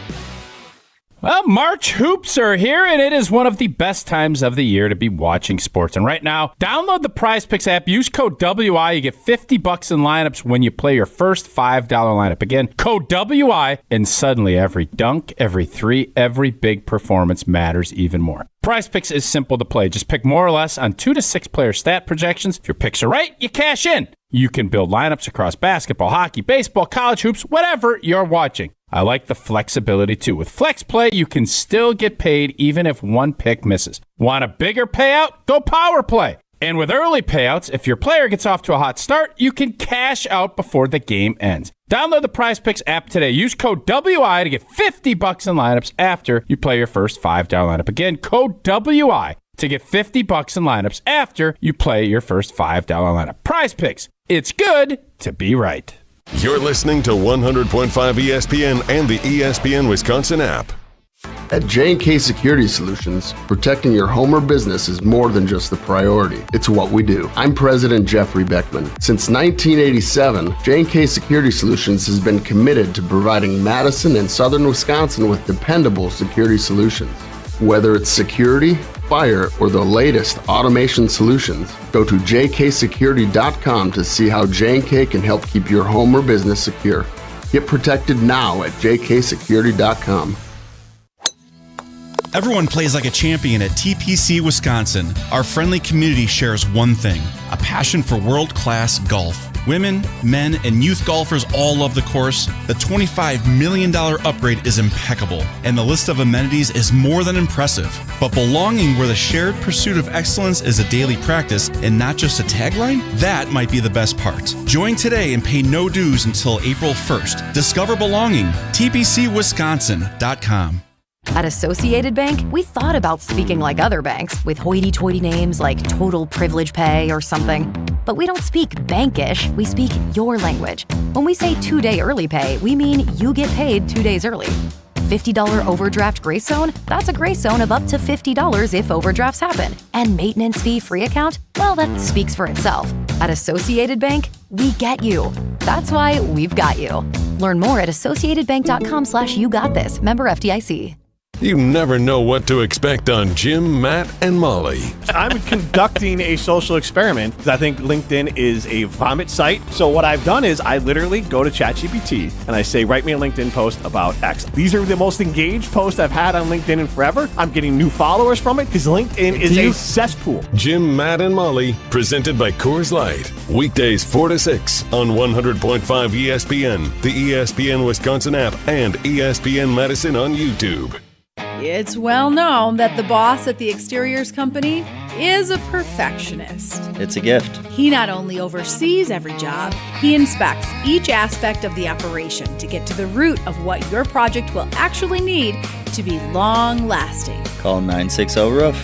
Well, March hoops are here, and it is one of the best times of the year to be watching sports. And right now, download the Prize Picks app, use code WI, you get $50 in lineups when you play your first $5 lineup. Again, code WI, and suddenly every dunk, every three, every big performance matters even more. Prize Picks is simple to play. Just pick more or less on 2 to 6 player stat projections. If your picks are right, you cash in. You can build lineups across basketball, hockey, baseball, college hoops, whatever you're watching. I like the flexibility, too. With Flex Play, you can still get paid even if one pick misses. Want a bigger payout? Go Power Play. And with early payouts, if your player gets off to a hot start, you can cash out before the game ends. Download the Prize Picks app today. Use code WI to get $50 in lineups after you play your first $5 lineup. Again, code WI to get $50 in lineups after you play your first $5 lineup. Prize Picks. It's good to be right. You're listening to 100.5 ESPN and the ESPN Wisconsin app. At J&K Security Solutions, protecting your home or business is more than just the priority. It's what we do. I'm President Jeffrey Beckman. Since 1987, J&K Security Solutions has been committed to providing Madison and southern Wisconsin with dependable security solutions. Whether it's security, fire, or the latest automation solutions, go to jksecurity.com to see how J&K can help keep your home or business secure. Get protected now at jksecurity.com. Everyone plays like a champion at TPC Wisconsin. Our friendly community shares one thing: a passion for world-class golf. Women, men, and youth golfers all love the course. The $25 million upgrade is impeccable, and the list of amenities is more than impressive. But belonging where the shared pursuit of excellence is a daily practice and not just a tagline? That might be the best part. Join today and pay no dues until April 1st. Discover belonging. TPCWisconsin.com. At Associated Bank, we thought about speaking like other banks with hoity-toity names like Total Privilege Pay or something. But we don't speak bankish, we speak your language. When we say 2-day early pay, we mean you get paid 2 days early. $50 overdraft grace zone? That's a grace zone of up to $50 if overdrafts happen. And maintenance fee free account? Well, that speaks for itself. At Associated Bank, we get you. That's why we've got you. Learn more at associatedbank.com/YouGotThis. Member FDIC. You never know what to expect on Jim, Matt, and Molly. I'm conducting a social experiment because I think LinkedIn is a vomit site. So what I've done is I literally go to ChatGPT and I say, write me a LinkedIn post about X. These are the most engaged posts I've had on LinkedIn in forever. I'm getting new followers from it because LinkedIn is a cesspool. Jim, Matt, and Molly, presented by Coors Light. Weekdays 4 to 6 on 100.5 ESPN, the ESPN Wisconsin app, and ESPN Madison on YouTube. It's well known that the boss at the exteriors company is a perfectionist. It's a gift. He not only oversees every job, he inspects each aspect of the operation to get to the root of what your project will actually need to be long-lasting. Call 960-ROOF.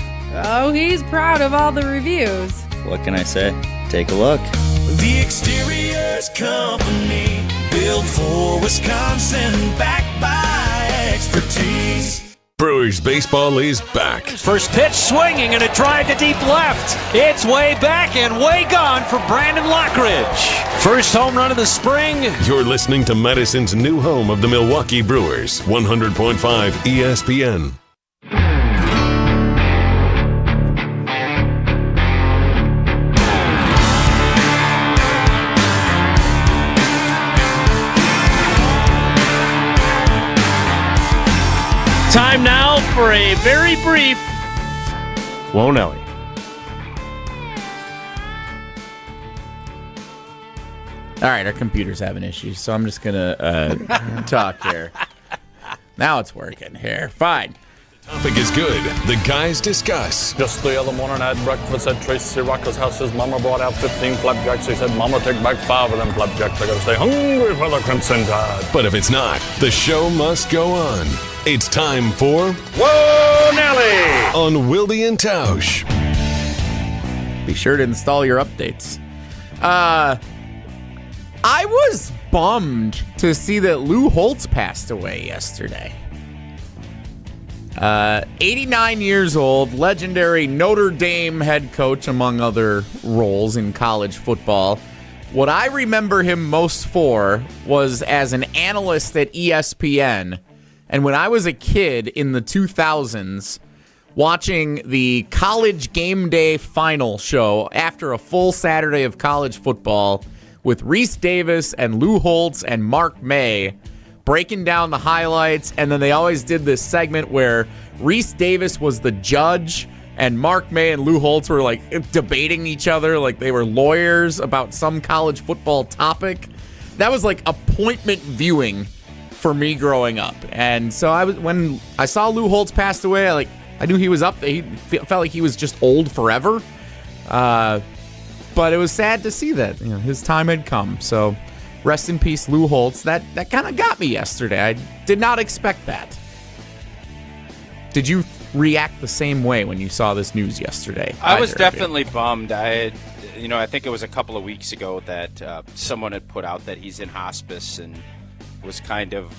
Oh, he's proud of all the reviews. What can I say? Take a look. The Exteriors Company, built for Wisconsin, backed by expertise. Brewers baseball is back. First pitch swinging and a drive to deep left. It's way back and way gone for Brandon Lockridge. First home run of the spring. You're listening to Madison's new home of the Milwaukee Brewers, 100.5 ESPN. Time now for a very brief Whoa Nelly. All right, our computer's having issues, so I'm just going to talk here. Now it's working here. Fine. Topic is good. The guys discuss. Just the other morning I had breakfast at Tracy Rocker's house. His mama brought out 15 flapjacks. He said, Mama, take back 5 of them flapjacks. I gotta stay hungry for the Crimson Tide. But if it's not, the show must go on. It's time for Whoa, Nelly! On Wilde and Tausch. Be sure to install your updates. I was bummed to see that Lou Holtz passed away yesterday. 89 years old, legendary Notre Dame head coach, among other roles in college football. What I remember him most for was as an analyst at ESPN. And when I was a kid in the 2000s, watching the college game day final show after a full Saturday of college football with Reese Davis and Lou Holtz and Mark May, breaking down the highlights, and then they always did this segment where Reese Davis was the judge and Mark May and Lou Holtz were like debating each other like they were lawyers about some college football topic. That was like appointment viewing for me growing up. And so when I saw Lou Holtz passed away, I knew he was up there. He felt like he was just old forever. But it was sad to see that his time had come. So rest in peace, Lou Holtz. That kind of got me yesterday. I did not expect that. Did you react the same way when you saw this news yesterday. I was definitely bummed. I think it was a couple of weeks ago that someone had put out that he's in hospice and was kind of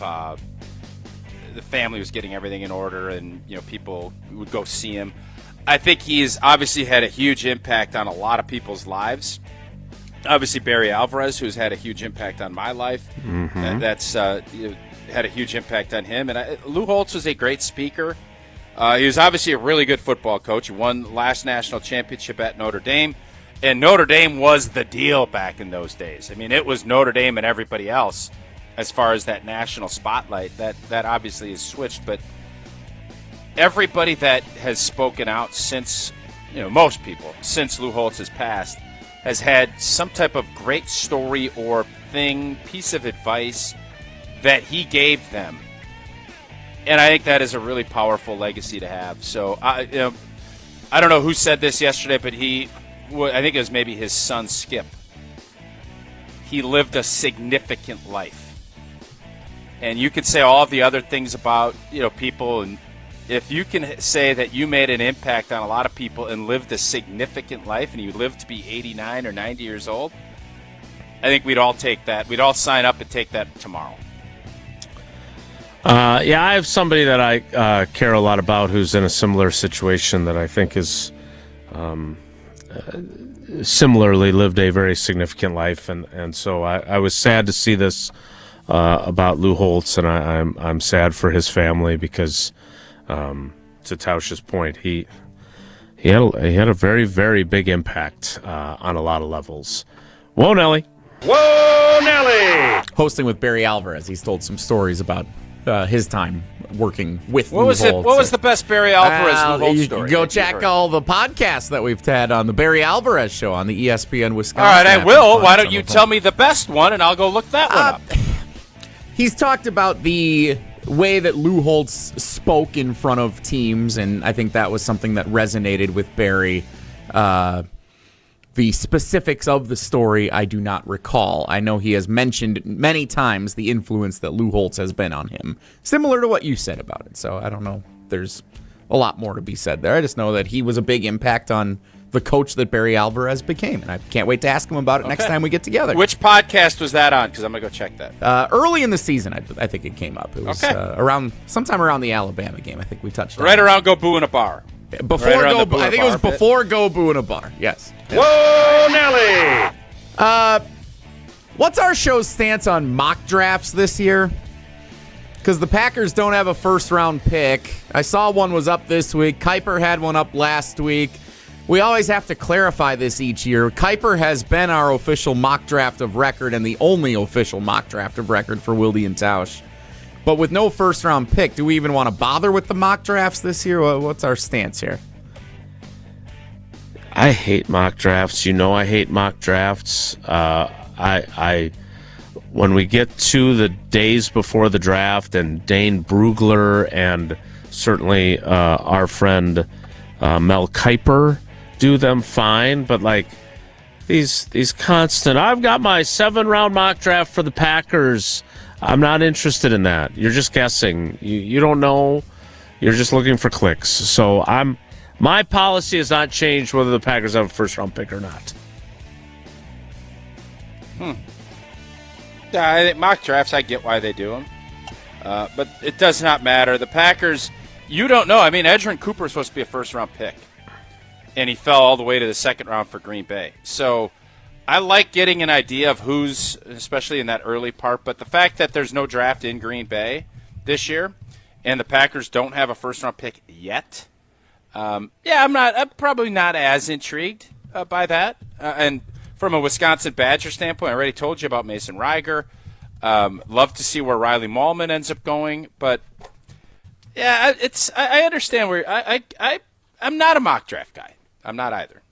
the family was getting everything in order, and people would go see him. I think he's obviously had a huge impact on a lot of people's lives. Obviously, Barry Alvarez, who's had a huge impact on my life, that's had a huge impact on him. And Lou Holtz was a great speaker. He was obviously a really good football coach. He won last national championship at Notre Dame, and Notre Dame was the deal back in those days. I mean, it was Notre Dame and everybody else as far as that national spotlight. That obviously has switched, but everybody that has spoken out since, most people, since Lou Holtz has passed, has had some type of great story or piece of advice that he gave them. And I think that is a really powerful legacy to have. So, I don't know who said this yesterday, but I think it was maybe his son, Skip. He lived a significant life. And you could say all of the other things about, people, and if you can say that you made an impact on a lot of people and lived a significant life, and you lived to be 89 or 90 years old, I think we'd all take that. We'd all sign up and take that tomorrow. I have somebody that I care a lot about who's in a similar situation that I think is similarly lived a very significant life, and so I was sad to see this about Lou Holtz, and I'm sad for his family because, to Tausch's point, he had a very, very big impact on a lot of levels. Whoa, Nelly! Whoa, Nelly! Hosting with Barry Alvarez, he's told some stories about his time working with Lou Holtz. What was the best Barry Alvarez Lou Holtz story? Go check all the podcasts that we've had on the Barry Alvarez Show on the ESPN Wisconsin. All right, I will. Why don't you tell me the best one, and I'll go look that one up. He's talked about the way that Lou Holtz spoke in front of teams, and I think that was something that resonated with Barry. The specifics of the story I do not recall. I know he has mentioned many times the influence that Lou Holtz has been on him, similar to what you said about it. So I don't know. There's a lot more to be said there. I just know that he was a big impact on the coach that Barry Alvarez became, and I can't wait to ask him about it next time we get together. Which podcast was that on? Because I'm going to go check that. Early in the season, I think it came up. It was sometime around the Alabama game. I think we touched on right around Go Boo in a Bar. Before I think it was before Go Boo in a Bar. Yes. Whoa, Nelly! What's our show's stance on mock drafts this year? Because the Packers don't have a first-round pick. I saw one was up this week. Kuiper had one up last week. We always have to clarify this each year. Kuiper has been our official mock draft of record and the only official mock draft of record for Wilde and Tausch. But with no first-round pick, do we even want to bother with the mock drafts this year? What's our stance here? I hate mock drafts. I hate mock drafts. When we get to the days before the draft, and Dane Brugler and certainly our friend Mel Kiper do them fine, but like these constant, I've got my 7-round mock draft for the Packers. I'm not interested in that. You're just guessing. You don't know. You're just looking for clicks. So my policy has not changed whether the Packers have a first-round pick or not. Yeah, I think mock drafts, I get why they do them. But it does not matter. The Packers, you don't know. I mean, Edgerrin Cooper is supposed to be a first-round pick, and he fell all the way to the second round for Green Bay. So I like getting an idea of who's, especially in that early part, but the fact that there's no draft in Green Bay this year and the Packers don't have a first-round pick yet, I'm probably not as intrigued by that. And from a Wisconsin Badger standpoint, I already told you about Mason Reiger. Love to see where Riley Mahlman ends up going, but yeah, I understand where I'm not a mock draft guy. I'm not either.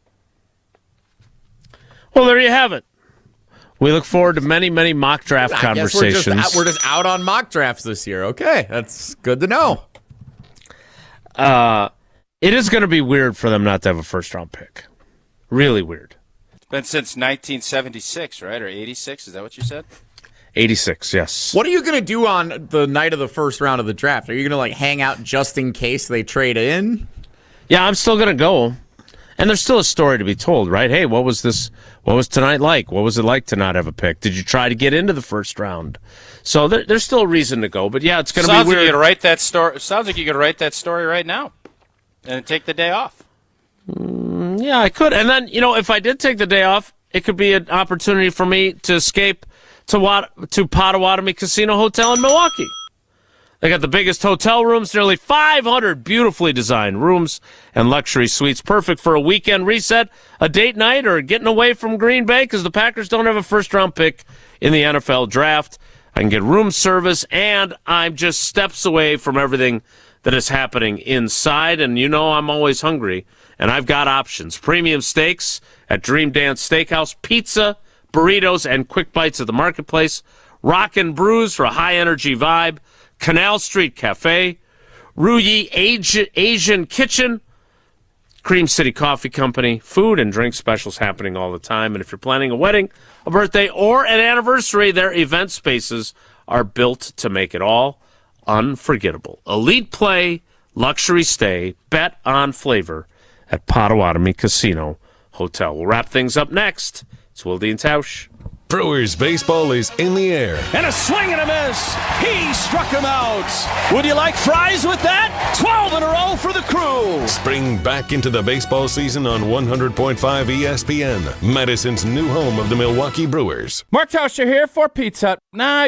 Well, there you have it. We look forward to many, many mock draft conversations. We're just out on mock drafts this year. Okay, that's good to know. It is going to be weird for them not to have a first-round pick. Really weird. It's been since 1976, right? Or 86? Is that what you said? 86, yes. What are you going to do on the night of the first round of the draft? Are you going to hang out just in case they trade in? Yeah, I'm still going to go. And there's still a story to be told, right? Hey, what was tonight like? What was it like to not have a pick? Did you try to get into the first round? So there's still a reason to go. But yeah, it's going to be weird. Sounds like you could write that story. Sounds like you could write that story right now and take the day off. Yeah, I could. And then, if I did take the day off, it could be an opportunity for me to escape to Potawatomi Casino Hotel in Milwaukee. They got the biggest hotel rooms, nearly 500 beautifully designed rooms and luxury suites, perfect for a weekend reset, a date night, or getting away from Green Bay because the Packers don't have a first-round pick in the NFL draft. I can get room service, and I'm just steps away from everything that is happening inside. And I'm always hungry, and I've got options. Premium steaks at Dream Dance Steakhouse, pizza, burritos, and quick bites at the marketplace, Rockin' Brews for a high-energy vibe, Canal Street Cafe, Ruyi Asian Kitchen, Cream City Coffee Company, food and drink specials happening all the time. And if you're planning a wedding, a birthday, or an anniversary, their event spaces are built to make it all unforgettable. Elite play, luxury stay, bet on flavor at Potawatomi Casino Hotel. We'll wrap things up next. It's Wilde and Tausch. Brewers baseball is in the air. And a swing and a miss. He struck him out. Would you like fries with that? 12 in a row for the Crew. Spring back into the baseball season on 100.5 ESPN, Madison's new home of the Milwaukee Brewers. Mark Tauscher here for Pizza Hut. Now,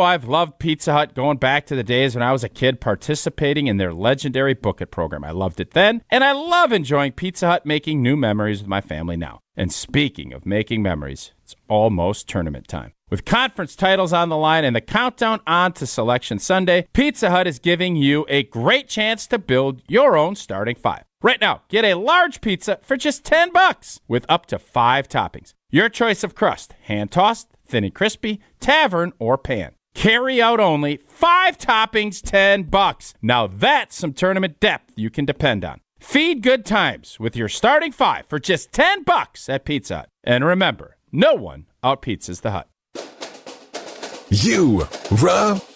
I've loved Pizza Hut going back to the days when I was a kid participating in their legendary Book It program. I loved it then, and I love enjoying Pizza Hut making new memories with my family now. And speaking of making memories, it's almost tournament time. With conference titles on the line and the countdown on to Selection Sunday, Pizza Hut is giving you a great chance to build your own starting five. Right now, get a large pizza for just $10 with up to 5 toppings. Your choice of crust, hand-tossed, thin and crispy, tavern, or pan. Carry out only, 5 toppings, $10. Now that's some tournament depth you can depend on. Feed good times with your starting five for just $10 at Pizza Hut. And remember, no one out-pizzas the Hut.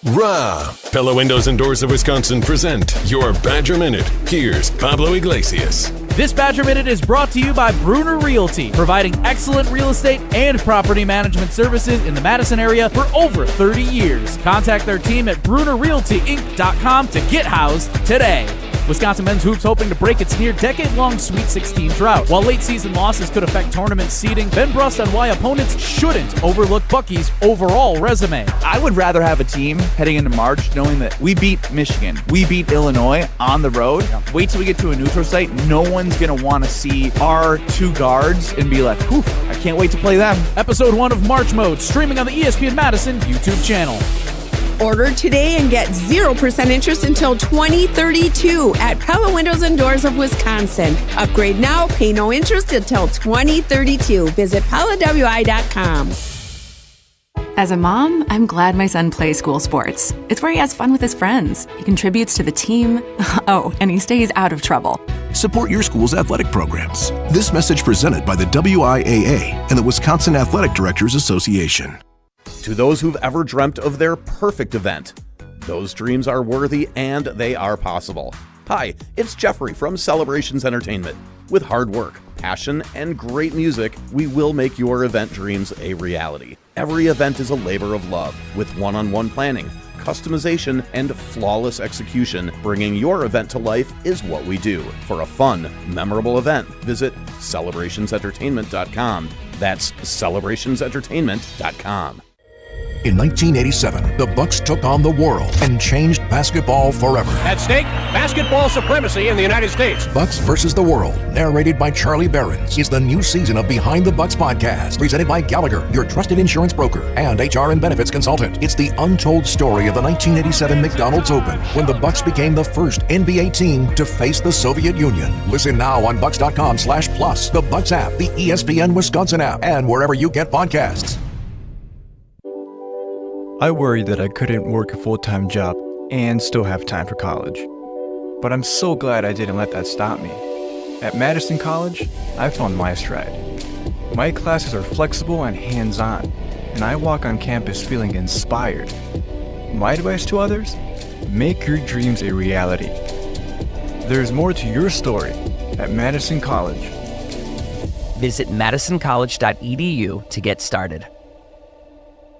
Rah. Pella Windows and Doors of Wisconsin present your Badger Minute. Here's Pablo Iglesias. This Badger Minute is brought to you by Bruner Realty, providing excellent real estate and property management services in the Madison area for over 30 years. Contact their team at BrunerRealtyInc.com to get housed today. Wisconsin men's hoops hoping to break its near-decade-long Sweet 16 drought. While late-season losses could affect tournament seeding, Ben Brust on why opponents shouldn't overlook Bucky's overall resume. I would rather have a team heading into March knowing that we beat Michigan, we beat Illinois on the road. Yeah. Wait till we get to a neutral site. No one's going to want to see our 2 guards and be like, whew, I can't wait to play them. Episode 1 of March Mode, streaming on the ESPN Madison YouTube channel. Order today and get 0% interest until 2032 at Pella Windows and Doors of Wisconsin. Upgrade now, pay no interest until 2032. Visit PellaWI.com. As a mom, I'm glad my son plays school sports. It's where he has fun with his friends. He contributes to the team. Oh, and he stays out of trouble. Support your school's athletic programs. This message presented by the WIAA and the Wisconsin Athletic Directors Association. To those who've ever dreamt of their perfect event, those dreams are worthy and they are possible. Hi, it's Jeffrey from Celebrations Entertainment. With hard work, passion, and great music, we will make your event dreams a reality. Every event is a labor of love, with one-on-one planning, customization, and flawless execution. Bringing your event to life is what we do. For a fun, memorable event, visit celebrationsentertainment.com. That's celebrationsentertainment.com. In 1987, the Bucks took on the world and changed basketball forever. At stake, basketball supremacy in the United States. Bucks versus the World, narrated by Charlie Behrens, is the new season of Behind the Bucks podcast, presented by Gallagher, your trusted insurance broker and HR and benefits consultant. It's the untold story of the 1987 McDonald's Open, when the Bucks became the first NBA team to face the Soviet Union. Listen now on Bucks.com/plus, the Bucks app, the ESPN Wisconsin app, and wherever you get podcasts. I worried that I couldn't work a full-time job and still have time for college. But I'm so glad I didn't let that stop me. At Madison College, I found my stride. My classes are flexible and hands-on, and I walk on campus feeling inspired. My advice to others? Make your dreams a reality. There's more to your story at Madison College. Visit madisoncollege.edu to get started.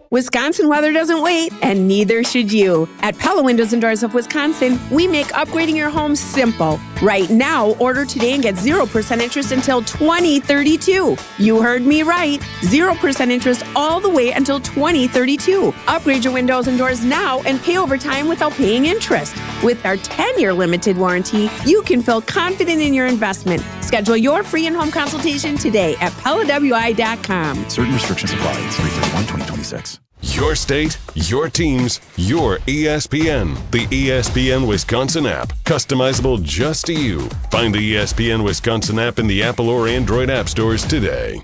Wisconsin weather doesn't wait, and neither should you. At Pella Windows and Doors of Wisconsin, we make upgrading your home simple. Right now, order today and get 0% interest until 2032. You heard me right. 0% interest all the way until 2032. Upgrade your windows and doors now and pay over time without paying interest. With our 10-year limited warranty, you can feel confident in your investment. Schedule your free in-home consultation today at PellaWI.com. Certain restrictions apply. 3/31/2026. Your state, your teams, your ESPN. The ESPN Wisconsin app. Customizable just to you. Find the ESPN Wisconsin app in the Apple or Android app stores today.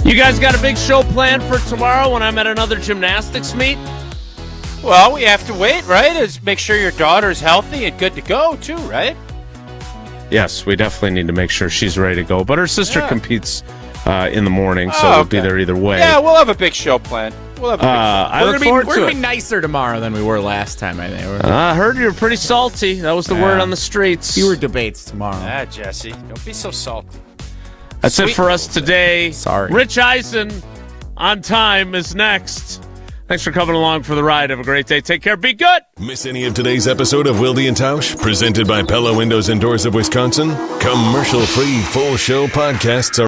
You guys got a big show planned for tomorrow when I'm at another gymnastics meet? Well, we have to wait, right? Is make sure your daughter's healthy and good to go, too, right? Yes, we definitely need to make sure she's ready to go. But her sister competes in the morning, so we'll be there either way. Yeah, we'll have a big show planned. We'll have a big show. I look forward to it. We're going to be nicer tomorrow than we were last time, I think. I heard you were pretty salty. That was the word on the streets. Fewer debates tomorrow. Ah, Jesse, don't be so salty. That's it for us today. Sorry. Rich Eisen on time is next. Thanks for coming along for the ride. Have a great day. Take care. Be good. Miss any of today's episode of Wilde and Tausch, presented by Pella Windows and Doors of Wisconsin? Commercial-free full show podcasts are